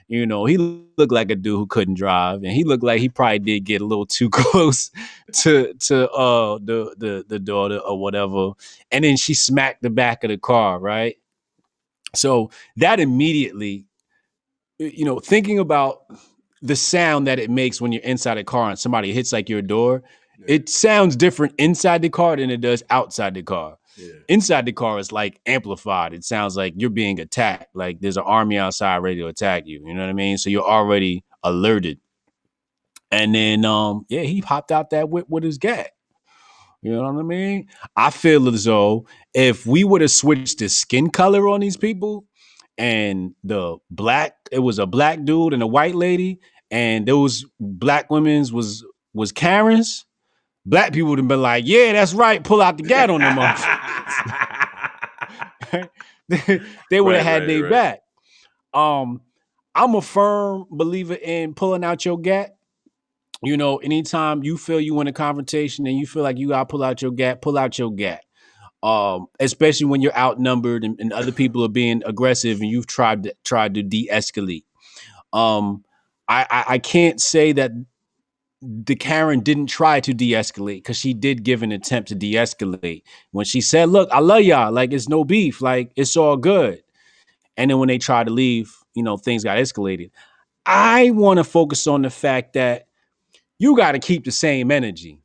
he looked like a dude who couldn't drive, and he looked like he probably did get a little too close to the daughter or whatever. And then she smacked the back of the car, right? So that immediately, thinking about the sound that it makes when you're inside a car and somebody hits like your door, it sounds different inside the car than it does outside the car. Yeah. Inside the car is like amplified. It sounds like you're being attacked. Like there's an army outside ready to attack you. You know what I mean? So you're already alerted. And then, he popped out that whip with his gat. You know what I mean? I feel as though if we would have switched the skin color on these people, and it was a black dude and a white lady, and those black women's was Karens, black people would have been like, yeah, that's right, pull out the gat on them motherfuckers. They would have had their back. I'm a firm believer in pulling out your gat. Anytime you feel you in a confrontation and you feel like you gotta pull out your gat, pull out your gat. Especially when you're outnumbered and other people are being aggressive and you've tried to de-escalate. I can't say that the Karen didn't try to de-escalate, because she did give an attempt to de-escalate when she said, look, I love y'all, like it's no beef, like it's all good. And then when they tried to leave, things got escalated. I want to focus on the fact that you got to keep the same energy.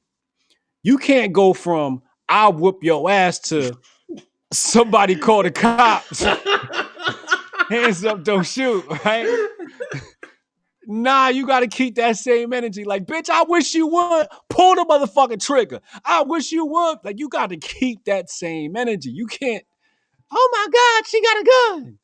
You can't go from I'll whoop your ass to somebody call the cops. Hands up, don't shoot, right? Nah, you got to keep that same energy. Like, bitch, I wish you would pull the motherfucking trigger. I wish you would. Like, you got to keep that same energy. You can't. Oh my God, she got a gun.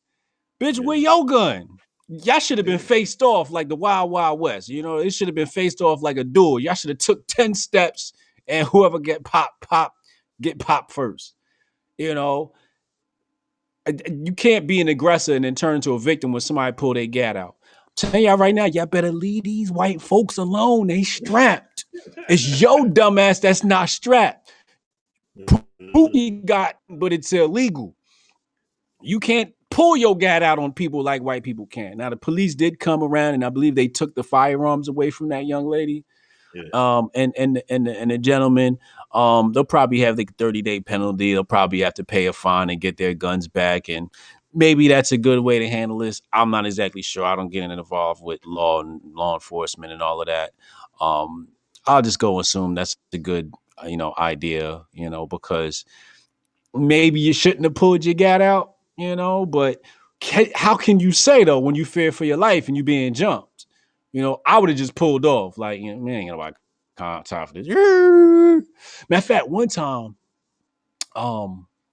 Bitch, where your gun? Y'all should have been faced off like the Wild Wild West. You know, it should have been faced off like a duel. Y'all should have took 10 steps and whoever get popped first. You know, you can't be an aggressor and then turn into a victim when somebody pull their gat out. I'm telling y'all right now, y'all better leave these white folks alone. They strapped. It's your dumbass that's not strapped. Pookie got, but it's illegal. You can't pull your gat out on people like white people can. Now the police did come around, and I believe they took the firearms away from that young lady. Yeah. And the gentleman, they'll probably have the 30-day penalty. They'll probably have to pay a fine and get their guns back. And maybe that's a good way to handle this. I'm not exactly sure. I don't get involved with law enforcement and all of that. I'll just go assume that's a good, idea, because maybe you shouldn't have pulled your gat out, but how can you say though, when you fear for your life and you being jumped? I would have just pulled off. Like, man, ain't nobody time for this. Matter of fact, one time,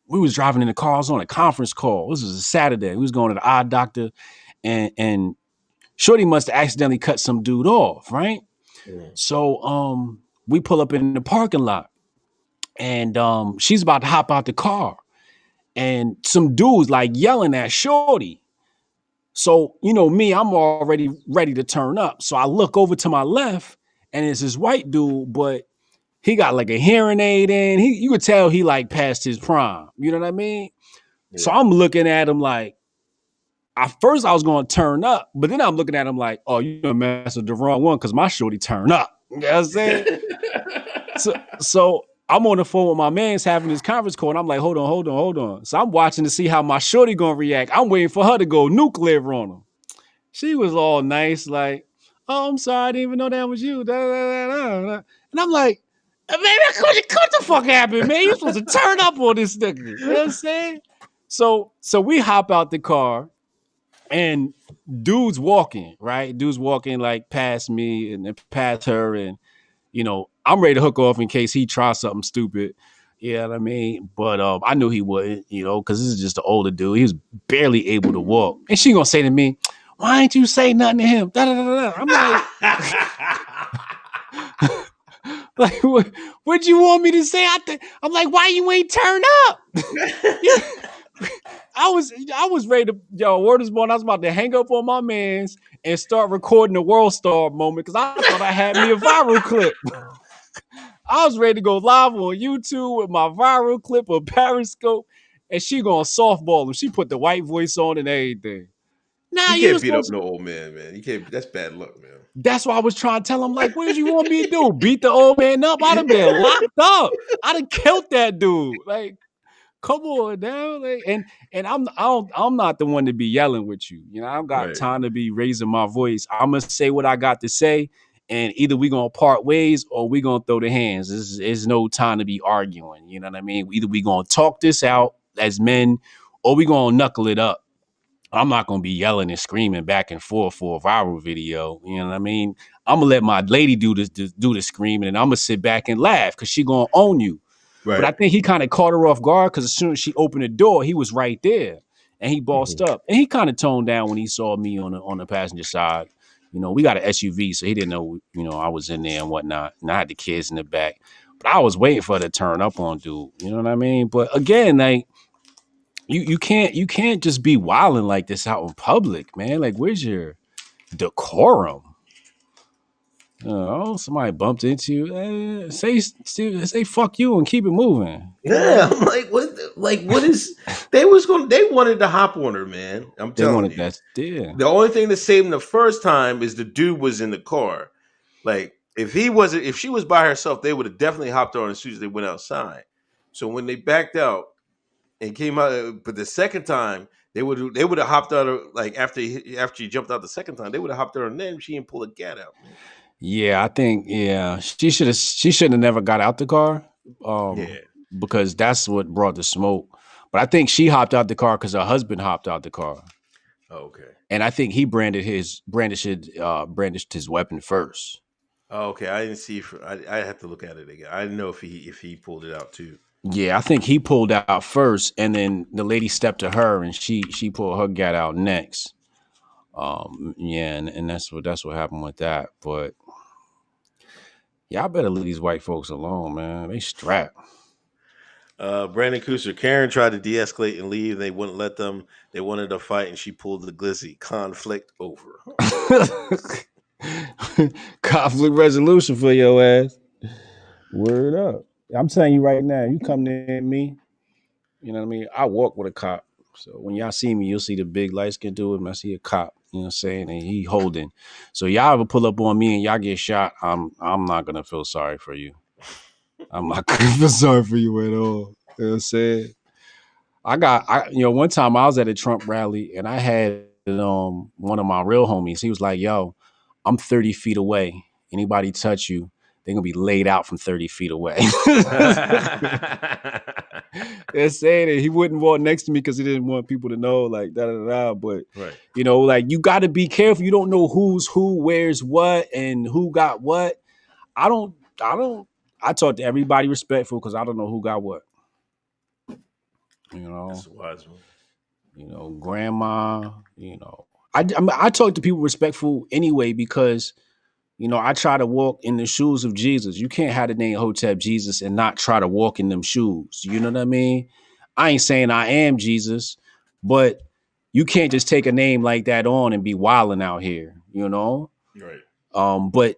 we was driving in the car. I was on a conference call. This was a Saturday. We was going to the eye doctor, and Shorty must have accidentally cut some dude off, right? Yeah. So we pull up in the parking lot, and she's about to hop out the car, and some dude's like yelling at Shorty. So, me, I'm already ready to turn up. So I look over to my left, and it's this white dude, but he got like a hearing aid in. You could tell he like past his prime. You know what I mean? Yeah. So I'm looking at him like, at first I was going to turn up, but then I'm looking at him like, oh, you messed with the wrong one because my Shorty turn up. You know what I'm saying? so I'm on the phone with my man's having this conference call, and I'm like, hold on. So I'm watching to see how my Shorty gonna react. I'm waiting for her to go nuclear on him. She was all nice, like, oh, I'm sorry, I didn't even know that was you. Da, da, da, da. And I'm like, man, what the fuck happened, man? You're supposed to turn up on this nigga. You know what I'm saying? So we hop out the car, and dude's walking, right? Dude's walking like past me and then past her, and I'm ready to hook off in case he tries something stupid. You know what I mean? But I knew he wouldn't, because this is just an older dude. He was barely able to walk. And she gonna say to me, why ain't you say nothing to him? Da, da, da, da. I'm like, like what you want me to say? I'm like, why you ain't turn up? I was ready to, word is born. I was about to hang up on my mans and start recording the World Star moment because I thought I had me a viral clip. I was ready to go live on YouTube with my viral clip of Periscope, and she gonna softball him. She put the white voice on and everything. Nah, you can't beat up no old man. You can't. That's bad luck, man. That's why I was trying to tell him, like, what did you want me to do? Beat the old man up? I'd have been locked up. I'd have killed that dude. Like, come on now. Like, and I'm not the one to be yelling with you. I don't got time to be raising my voice. I'm gonna say what I got to say, and either we gonna part ways or we gonna throw the hands. There's no time to be arguing. You know what I mean? Either we gonna talk this out as men, or we gonna knuckle it up. I'm not gonna be yelling and screaming back and forth for a viral video. You know what I mean? I'm gonna let my lady do the screaming, and I'm gonna sit back and laugh because she gonna own you. Right. But I think he kind of caught her off guard because as soon as she opened the door, he was right there, and he bossed up. And he kind of toned down when he saw me on the passenger side. We got an SUV, so he didn't know I was in there and whatnot, and I had the kids in the back. But I was waiting for her to turn up on dude. You know what I mean? But again, like. You can't just be wilding like this out in public, man. Like, where's your decorum? Somebody bumped into you. Say fuck you and keep it moving. Yeah, I'm like, what? Like, what is? They wanted to hop on her, man. I'm telling you. The only thing that saved them the first time is the dude was in the car. Like, if she was by herself, they would have definitely hopped on as soon as they went outside. So when they backed out and came out, but the second time they would have hopped out like after she jumped out the second time, they would have hopped her, and then she didn't pull a gat out, man. Yeah, I think she shouldn't have never got out the car. Because that's what brought the smoke. But I think she hopped out the car because her husband hopped out the car. Oh, okay. And I think he brandished his weapon first. Oh, okay. I didn't see. I have to look at it again. I didn't know if he pulled it out too. Yeah, I think he pulled out first, and then the lady stepped to her, and she pulled her gat out next. Yeah, and that's what happened with that. But yeah, I better leave these white folks alone, man. They strapped. Brandon Cooser, Karen tried to de-escalate and leave. They wouldn't let them. They wanted to fight, and she pulled the glizzy. Conflict over. Conflict resolution for your ass. Word up. I'm telling you right now, you come near me, you know what I mean? I walk with a cop. So when y'all see me, you'll see the big light skin dude, and I see a cop, you know what I'm saying? And he holding. So y'all ever pull up on me and y'all get shot, I'm not gonna feel sorry for you. I'm not gonna feel sorry for you at all. You know what I'm saying? One time I was at a Trump rally and I had one of my real homies. He was like, yo, I'm 30 feet away. Anybody touch you, they're gonna be laid out from 30 feet away. They're saying that he wouldn't walk next to me because he didn't want people to know, like da. But right. Like you got to be careful. You don't know who's who, where's what, and who got what. I talk to everybody respectful because I don't know who got what. That's a wise one. Grandma. I talk to people respectful anyway because I try to walk in the shoes of Jesus. You can't have the name Hotep Jesus and not try to walk in them shoes. You know what I mean? I ain't saying I am Jesus, but you can't just take a name like that on and be wilding out here, Right. But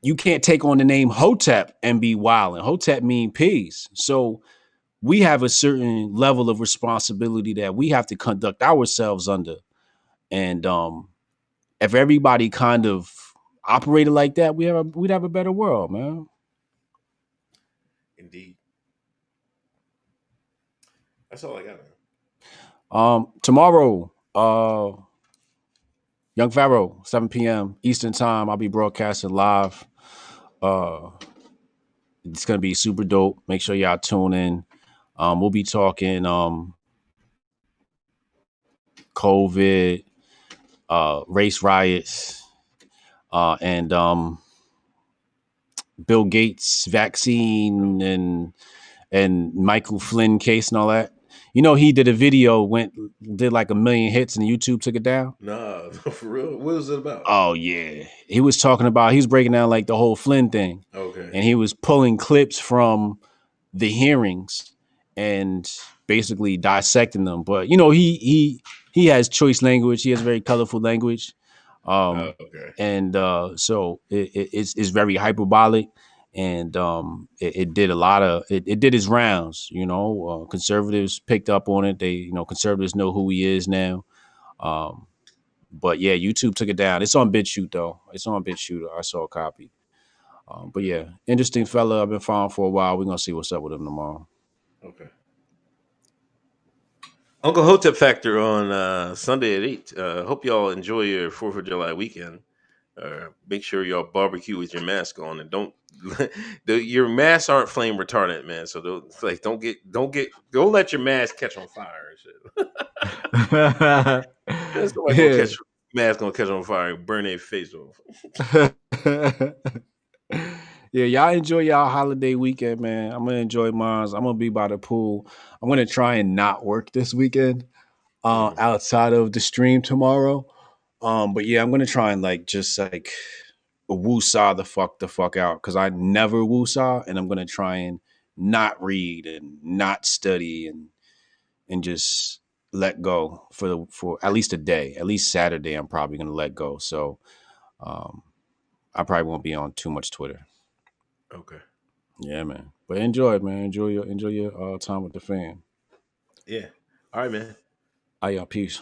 you can't take on the name Hotep and be wilding. Hotep mean peace. So we have a certain level of responsibility that we have to conduct ourselves under. And if everybody kind of operated like that, we'd have a better world, man. Indeed. That's all I got, man. Tomorrow, Young Pharaoh, 7 p.m. Eastern time, I'll be broadcasting live. It's gonna be super dope. Make sure y'all tune in. We'll be talking COVID, race riots, and Bill Gates vaccine and Michael Flynn case and all that. He did a video, did like 1 million hits, and YouTube took it down. Nah, for real. What was it about? Oh yeah, he was breaking down like the whole Flynn thing. Okay. And he was pulling clips from the hearings and basically dissecting them. But he has choice language. He has very colorful language. Okay. And so it's very hyperbolic. And it did a lot of it did his rounds. Conservatives picked up on it. Conservatives know who he is now. But yeah, YouTube took it down. It's on BitChute though. It's on BitChute. I saw a copy. But yeah, interesting fella. I've been following for a while. We're gonna see what's up with him tomorrow. Okay. Uncle Hotep Factor on Sunday at 8. Hope y'all enjoy your 4th of July weekend. Make sure y'all barbecue with your mask on, and don't your masks aren't flame retardant, man. So don't let your mask catch on fire and shit. Mask gonna catch on fire and burn their face off. Yeah, y'all enjoy y'all holiday weekend, man. I'm gonna enjoy mine. I'm gonna be by the pool. I'm gonna try and not work this weekend, outside of the stream tomorrow. But yeah, I'm gonna try and just woo-saw the fuck out because I never woo-saw, and I'm gonna try and not read and not study and just let go for at least a day. At least Saturday, I'm probably gonna let go. So I probably won't be on too much Twitter. Okay. Yeah, man. But enjoy it, man. Enjoy your time with the fam. Yeah. All right, man. All right, y'all. Peace.